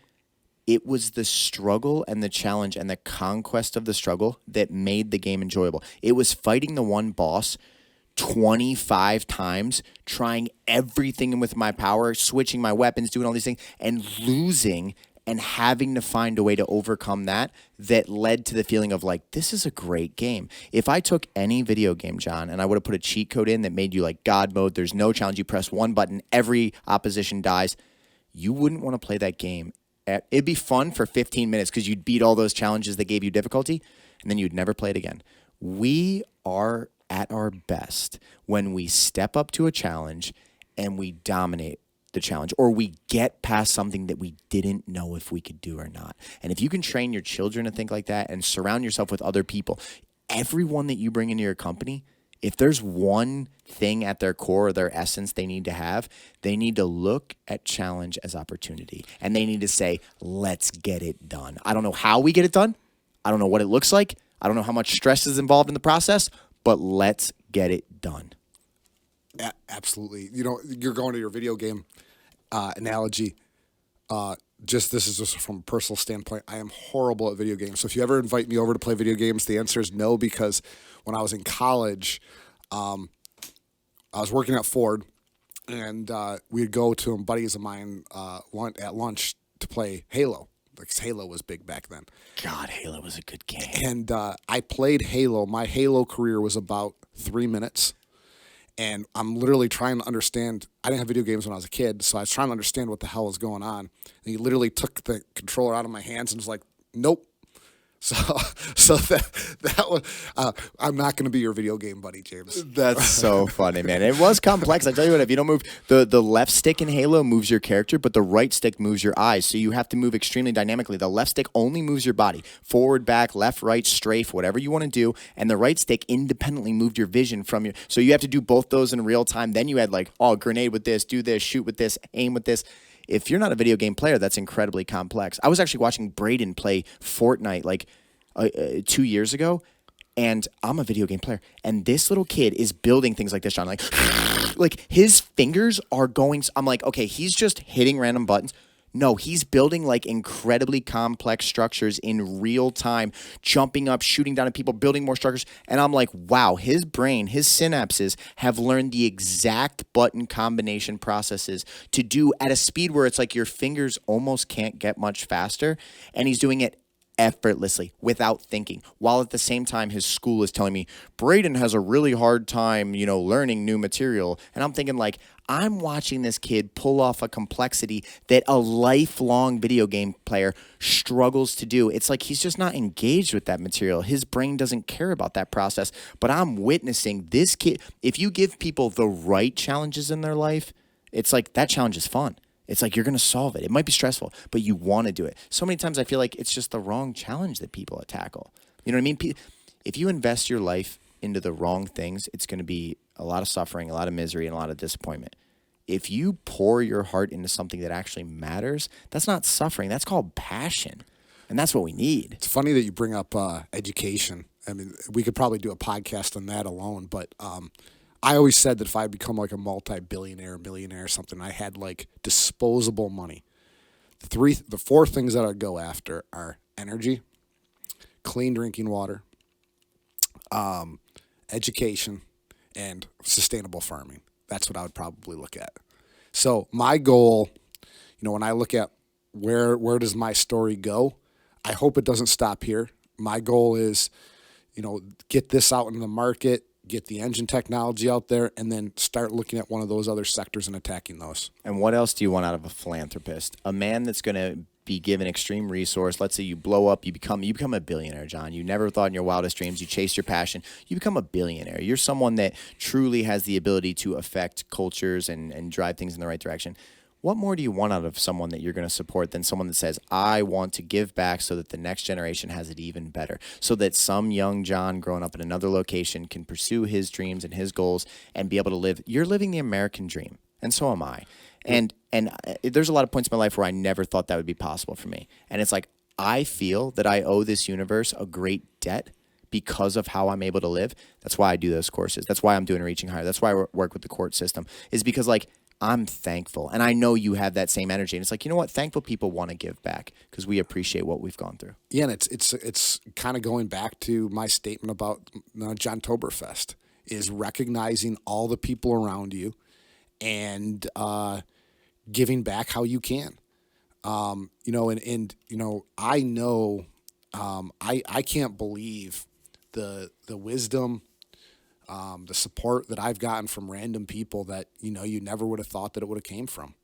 [SPEAKER 1] it was the struggle and the challenge and the conquest of the struggle that made the game enjoyable. It was fighting the one boss 25 times, trying everything with my power, switching my weapons, doing all these things, and losing and having to find a way to overcome that led to the feeling of like, this is a great game. If I took any video game, John, and I would have put a cheat code in that made you like God mode, there's no challenge, you press one button, every opposition dies, you wouldn't want to play that game. It'd be fun for 15 minutes because you'd beat all those challenges that gave you difficulty, and then you'd never play it again. We are at our best when we step up to a challenge and we dominate the challenge, or we get past something that we didn't know if we could do or not. And if you can train your children to think like that and surround yourself with other people, everyone that you bring into your company, if there's one thing at their core or their essence they need to have, they need to look at challenge as opportunity. And they need to say, let's get it done. I don't know how we get it done. I don't know what it looks like. I don't know how much stress is involved in the process, but let's get it done.
[SPEAKER 2] Absolutely. You're going to your video game analogy. This is just from a personal standpoint. I am horrible at video games. So if you ever invite me over to play video games, the answer is no, because when I was in college, I was working at Ford, and we'd go to buddies of mine at lunch to play Halo. Because Halo was big back then.
[SPEAKER 1] God, Halo was a good game.
[SPEAKER 2] And I played Halo. My Halo career was about 3 minutes. And I'm literally trying to understand. I didn't have video games when I was a kid, so I was trying to understand what the hell was going on. And he literally took the controller out of my hands and was like, nope. So that was, I'm not going to be your video game buddy, James.
[SPEAKER 1] That's so funny, man. It was complex. I tell you what, if you don't move, the left stick in Halo moves your character, but the right stick moves your eyes. So you have to move extremely dynamically. The left stick only moves your body. Forward, back, left, right, strafe, whatever you want to do. And the right stick independently moved your vision from your, so you have to do both those in real time. Then you had like, oh, grenade with this, do this, shoot with this, aim with this. If you're not a video game player, that's incredibly complex. I was actually watching Braden play Fortnite like 2 years ago, and I'm a video game player, and this little kid is building things like this, John, like his fingers are going, I'm like, okay, he's just hitting random buttons. No, he's building like incredibly complex structures in real time, jumping up, shooting down at people, building more structures. And I'm like, wow, his brain, his synapses have learned the exact button combination processes to do at a speed where it's like your fingers almost can't get much faster. And he's doing it effortlessly without thinking, while at the same time his school is telling me Braden has a really hard time, learning new material. And I'm thinking, like, I'm watching this kid pull off a complexity that a lifelong video game player struggles to do. It's like he's just not engaged with that material. His brain doesn't care about that process. But I'm witnessing this kid. If you give people the right challenges in their life, it's like that challenge is fun. It's like you're going to solve it. It might be stressful, but you want to do it. So many times I feel like it's just the wrong challenge that people tackle. You know what I mean? If you invest your life into the wrong things, it's going to be a lot of suffering, a lot of misery, and a lot of disappointment. If you pour your heart into something that actually matters, that's not suffering. That's called passion. And that's what we need.
[SPEAKER 2] It's funny that you bring up education. I mean, we could probably do a podcast on that alone, but I always said that if I become like a multi-billionaire, millionaire or something, I had like disposable money. The four things that I'd go after are energy, clean drinking water, education, and sustainable farming. That's what I would probably look at. So my goal, when I look at where does my story go, I hope it doesn't stop here. My goal is, get this out into the market, get the engine technology out there, and then start looking at one of those other sectors and attacking those.
[SPEAKER 1] And what else do you want out of a philanthropist? A man that's going to be given extreme resource. Let's say you blow up, you become a billionaire, John. You never thought in your wildest dreams, you chase your passion, you become a billionaire. You're someone that truly has the ability to affect cultures and drive things in the right direction. What more do you want out of someone that you're going to support than someone that says, I want to give back so that the next generation has it even better, so that some young John growing up in another location can pursue his dreams and his goals and be able to live? You're living the American dream, and so am I. And there's a lot of points in my life where I never thought that would be possible for me. And it's like, I feel that I owe this universe a great debt because of how I'm able to live. That's why I do those courses. That's why I'm doing Reaching Higher. That's why I work with the court system, is because, like, I'm thankful. And I know you have that same energy. And it's like, you know what? Thankful people want to give back because we appreciate what we've gone through.
[SPEAKER 2] Yeah, and it's kind of going back to my statement about John Toberfest, is recognizing all the people around you and giving back how you can. I know I can't believe the wisdom, the support that I've gotten from random people that, you never would have thought that it would have came from.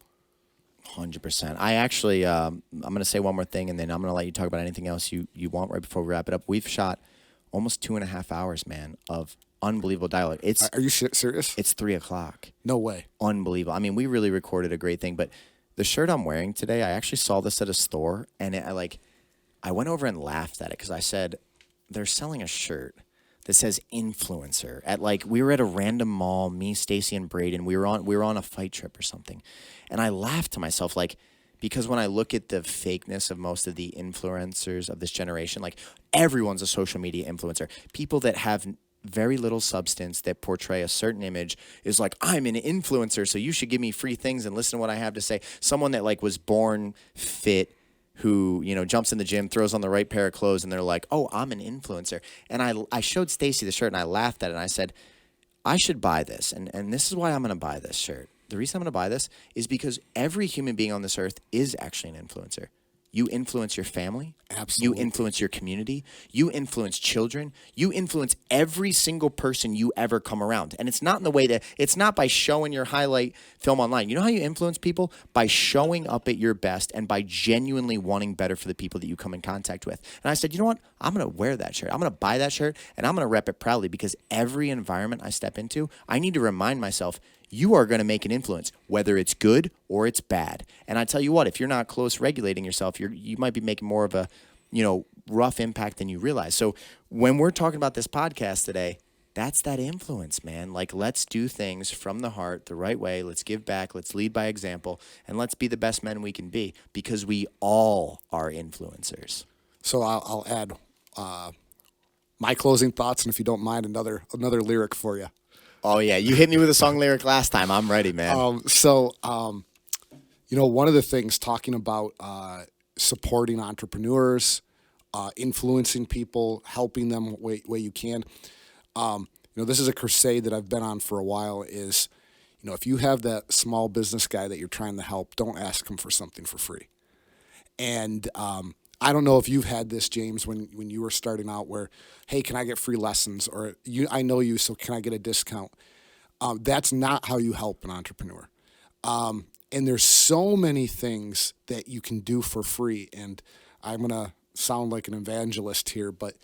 [SPEAKER 1] 100%. I actually, I'm going to say one more thing, and then I'm going to let you talk about anything else you want right before we wrap it up. We've shot almost 2.5 hours, man, of unbelievable dialogue.
[SPEAKER 2] Are you serious?
[SPEAKER 1] It's 3:00.
[SPEAKER 2] No way.
[SPEAKER 1] Unbelievable. I mean, we really recorded a great thing, but the shirt I'm wearing today, I actually saw this at a store, and I went over and laughed at it because I said, they're selling a shirt that says influencer at, like, we were at a random mall, me, Stacy, and Braden. We were on a fight trip or something. And I laughed to myself, like, because when I look at the fakeness of most of the influencers of this generation, like, everyone's a social media influencer. People that have very little substance, that portray a certain image, is like, I'm an influencer, so you should give me free things and listen to what I have to say. Someone that, like, was born fit, who, jumps in the gym, throws on the right pair of clothes, and they're like, oh, I'm an influencer. And I showed Stacy the shirt, and I laughed at it, and I said, I should buy this, and this is why I'm going to buy this shirt. The reason I'm going to buy this is because every human being on this earth is actually an influencer. You influence your family.
[SPEAKER 2] Absolutely.
[SPEAKER 1] You influence your community. You influence children. You influence every single person you ever come around. And it's not in the way that, it's not by showing your highlight film online. You know how you influence people? By showing up at your best and by genuinely wanting better for the people that you come in contact with. And I said, you know what? I'm going to wear that shirt. I'm going to buy that shirt, and I'm going to rep it proudly, because every environment I step into, I need to remind myself, you are going to make an influence, whether it's good or it's bad. And I tell you what, if you're not close regulating yourself, you might be making more of a, rough impact than you realize. So when we're talking about this podcast today, that's that influence, man. Like, let's do things from the heart, the right way. Let's give back. Let's lead by example, and let's be the best men we can be, because we all are influencers.
[SPEAKER 2] So I'll add my closing thoughts, and if you don't mind, another lyric for you.
[SPEAKER 1] Oh, yeah. You hit me with a song lyric last time. I'm ready, man.
[SPEAKER 2] One of the things, talking about supporting entrepreneurs, influencing people, helping them way you can. This is a crusade that I've been on for a while, is, if you have that small business guy that you're trying to help, don't ask him for something for free. And I don't know if you've had this, James, when you were starting out where, hey, can I get free lessons? Or I know you, so can I get a discount? That's not how you help an entrepreneur. And there's so many things that you can do for free. And I'm going to sound like an evangelist here, but,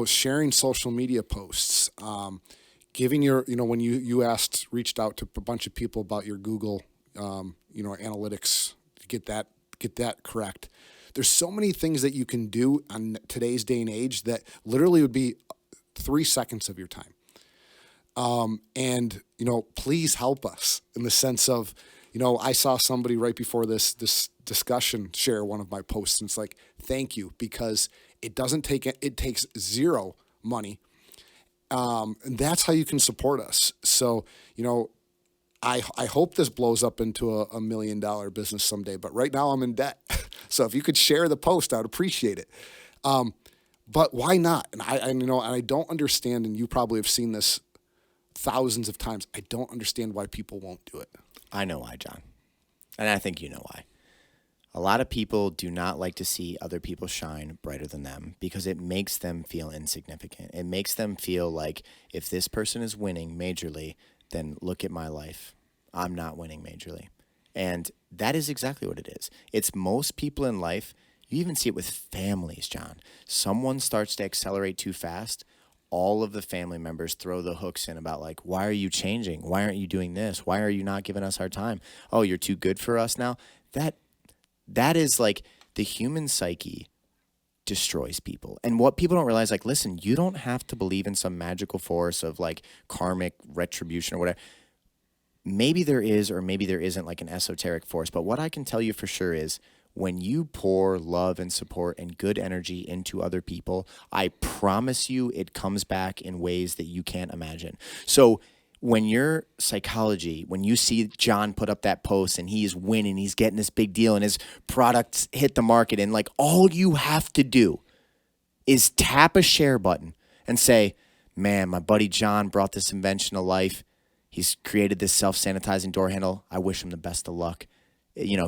[SPEAKER 2] sharing social media posts, giving when you reached out to a bunch of people about your Google, analytics to get that correct. There's so many things that you can do on today's day and age that literally would be 3 seconds of your time. And please help us in the sense of, I saw somebody right before this discussion share one of my posts, and it's like, thank you, because it takes zero money. And that's how you can support us. So, I hope this blows up into a $1 million business someday, but right now I'm in debt. So if you could share the post, I would appreciate it. But why not? And I don't understand, and you probably have seen this thousands of times. I don't understand why people won't do it.
[SPEAKER 1] I know why, John. And I think you know why. A lot of people do not like to see other people shine brighter than them because it makes them feel insignificant. It makes them feel like if this person is winning majorly, then look at my life. I'm not winning majorly. And that is exactly what it is. It's most people in life. You even see it with families, John. Someone starts to accelerate too fast. All of the family members throw the hooks in about like, why are you changing? Why aren't you doing this? Why are you not giving us our time? Oh, you're too good for us now? That is like the human psyche destroys people. And what people don't realize, like, listen, you don't have to believe in some magical force of like karmic retribution or whatever. Maybe there is, or maybe there isn't like an esoteric force. But what I can tell you for sure is when you pour love and support and good energy into other people, I promise you it comes back in ways that you can't imagine. So when your psychology, when you see John put up that post and he's winning, he's getting this big deal and his products hit the market, and like all you have to do is tap a share button and say, man, my buddy John brought this invention to life. He's created this self-sanitizing door handle. I wish him the best of luck.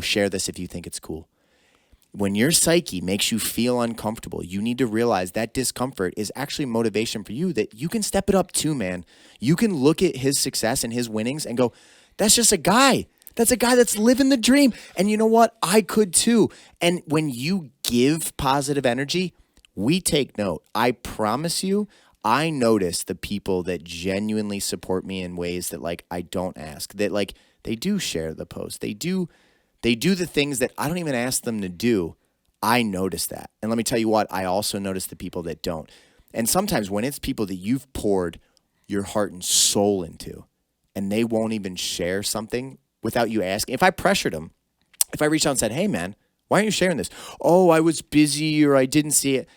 [SPEAKER 1] Share this if you think it's cool. When your psyche makes you feel uncomfortable, you need to realize that discomfort is actually motivation for you, that you can step it up too, man. You can look at his success and his winnings and go, that's just a guy. That's a guy that's living the dream. And you know what? I could too. And when you give positive energy, we take note. I promise you, I notice the people that genuinely support me in ways that like I don't ask, that like they do share the post. They do the things that I don't even ask them to do. I notice that. And let me tell you what, I also notice the people that don't. And sometimes when it's people that you've poured your heart and soul into and they won't even share something without you asking. If I pressured them, if I reached out and said, hey man, why aren't you sharing this? Oh, I was busy or I didn't see it.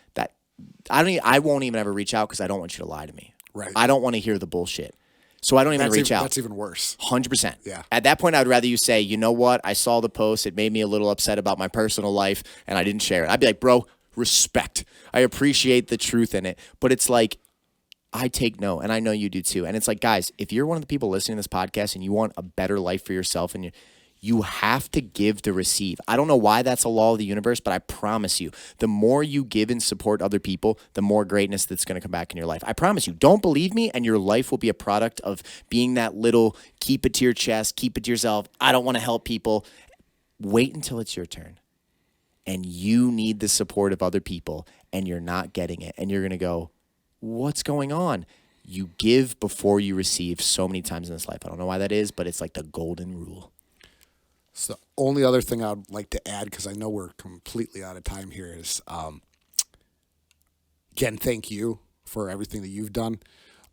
[SPEAKER 1] I won't even ever reach out because I don't want you to lie to me.
[SPEAKER 2] Right.
[SPEAKER 1] I don't want to hear the bullshit. So I don't even reach out.
[SPEAKER 2] That's even worse.
[SPEAKER 1] 100%.
[SPEAKER 2] Yeah.
[SPEAKER 1] At that point, I would rather you say, you know what? I saw the post. It made me a little upset about my personal life, and I didn't share it. I'd be like, bro, respect. I appreciate the truth in it. But it's like, I take note, and I know you do too. And it's like, guys, if you're one of the people listening to this podcast and you want a better life for yourself and you have to give to receive. I don't know why that's a law of the universe, but I promise you, the more you give and support other people, the more greatness that's going to come back in your life. I promise you, don't believe me, and your life will be a product of being that little, keep it to your chest, keep it to yourself, I don't want to help people. Wait until it's your turn. And you need the support of other people, and you're not getting it. And you're going to go, what's going on? You give before you receive so many times in this life. I don't know why that is, but it's like the golden rule.
[SPEAKER 2] So the only other thing I'd like to add, because I know we're completely out of time here, is again, thank you for everything that you've done.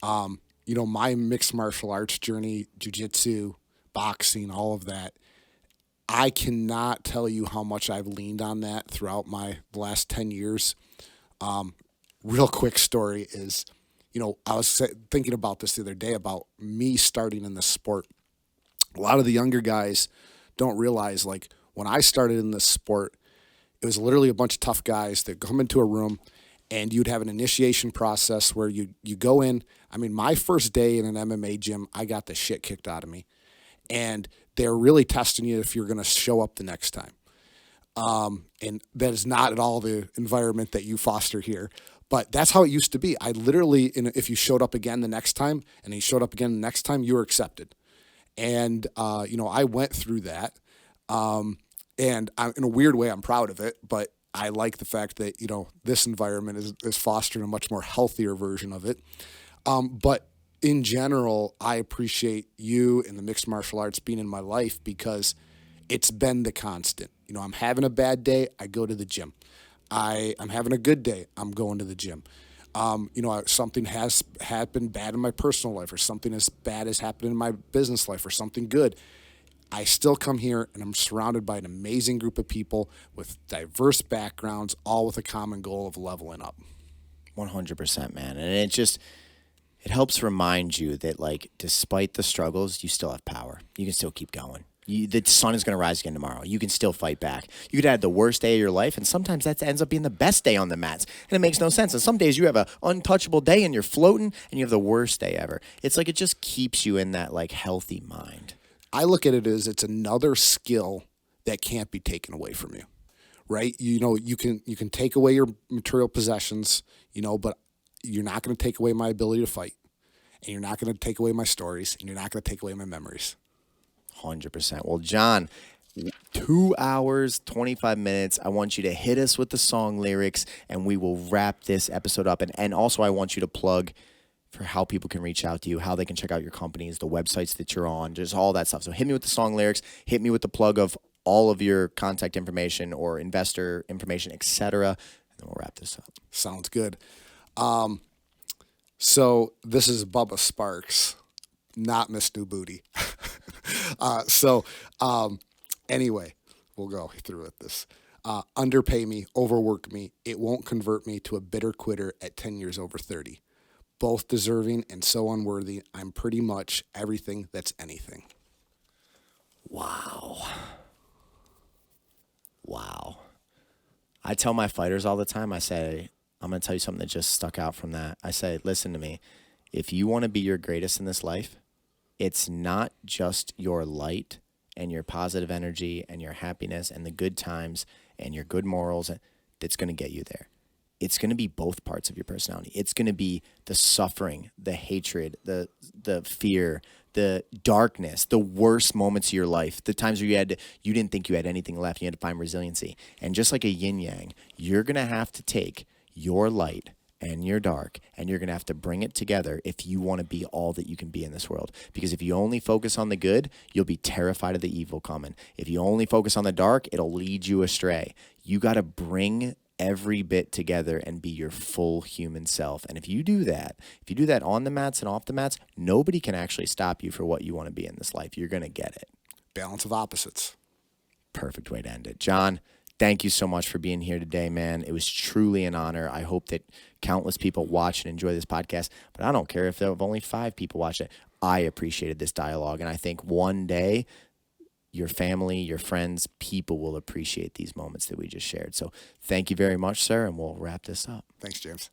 [SPEAKER 2] My mixed martial arts journey, jiu-jitsu, boxing, all of that, I cannot tell you how much I've leaned on that throughout the last 10 years. Real quick story is, I was thinking about this the other day about me starting in this sport. A lot of the younger guys don't realize, like, when I started in this sport, it was literally a bunch of tough guys that come into a room and you'd have an initiation process where you go in. I mean, my first day in an MMA gym, I got the shit kicked out of me. And they're really testing you if you're going to show up the next time. And that is not at all the environment that you foster here. But that's how it used to be. I literally, if you showed up again the next time, and he showed up again the next time, you were accepted. And I went through that, and in a weird way, I'm proud of it. But I like the fact that this environment is fostering a much more healthier version of it. But in general, I appreciate you and the mixed martial arts being in my life because it's been the constant. I'm having a bad day, I go to the gym. I'm having a good day, I'm going to the gym. Something has happened bad in my personal life, or something as bad has happened in my business life, or something good. I still come here and I'm surrounded by an amazing group of people with diverse backgrounds, all with a common goal of leveling up.
[SPEAKER 1] 100%, man. And it helps remind you that, like, despite the struggles, you still have power. You can still keep going. The sun is going to rise again tomorrow. You can still fight back. You could have the worst day of your life, and sometimes that ends up being the best day on the mats, and it makes no sense. And some days you have an untouchable day, and you're floating, and you have the worst day ever. It's like it just keeps you in that, like, healthy mind.
[SPEAKER 2] I look at it as it's another skill that can't be taken away from you, right? You can take away your material possessions, but you're not going to take away my ability to fight, and you're not going to take away my stories, and you're not going to take away my memories.
[SPEAKER 1] 100%. Well, John, 2 hours, 25 minutes. I want you to hit us with the song lyrics, and we will wrap this episode up. And also, I want you to plug for how people can reach out to you, how they can check out your companies, the websites that you're on, just all that stuff. So hit me with the song lyrics, hit me with the plug of all of your contact information or investor information, etc. And then we'll wrap this up.
[SPEAKER 2] Sounds good. So this is Bubba Sparks, not Miss New Booty. Anyway, we'll go through with this. Underpay me, overwork me. It won't convert me to a bitter quitter at 10 years over 30. Both deserving and so unworthy. I'm pretty much everything that's anything.
[SPEAKER 1] Wow. I tell my fighters all the time, I say, I'm going to tell you something that just stuck out from that. I say, listen to me. If you want to be your greatest in this life, it's not just your light and your positive energy and your happiness and the good times and your good morals that's going to get you there. It's going to be both parts of your personality. It's going to be the suffering, the hatred, the fear, the darkness, the worst moments of your life, the times where you didn't think you had anything left. You had to find resiliency. And just like a yin yang, you're going to have to take your light and your dark, and you're going to have to bring it together if you want to be all that you can be in this world. Because if you only focus on the good, you'll be terrified of the evil coming. If you only focus on the dark, it'll lead you astray. You got to bring every bit together and be your full human self. And if you do that on the mats and off the mats, nobody can actually stop you for what you want to be in this life. You're going to get it.
[SPEAKER 2] Balance of opposites.
[SPEAKER 1] Perfect way to end it. John, thank you so much for being here today, man. It was truly an honor. I hope that countless people watch and enjoy this podcast, but I don't care if there have only 5 people watch it. I appreciated this dialogue, and I think one day your family, your friends, people will appreciate these moments that we just shared. So thank you very much, sir, and we'll wrap this up.
[SPEAKER 2] Thanks, James.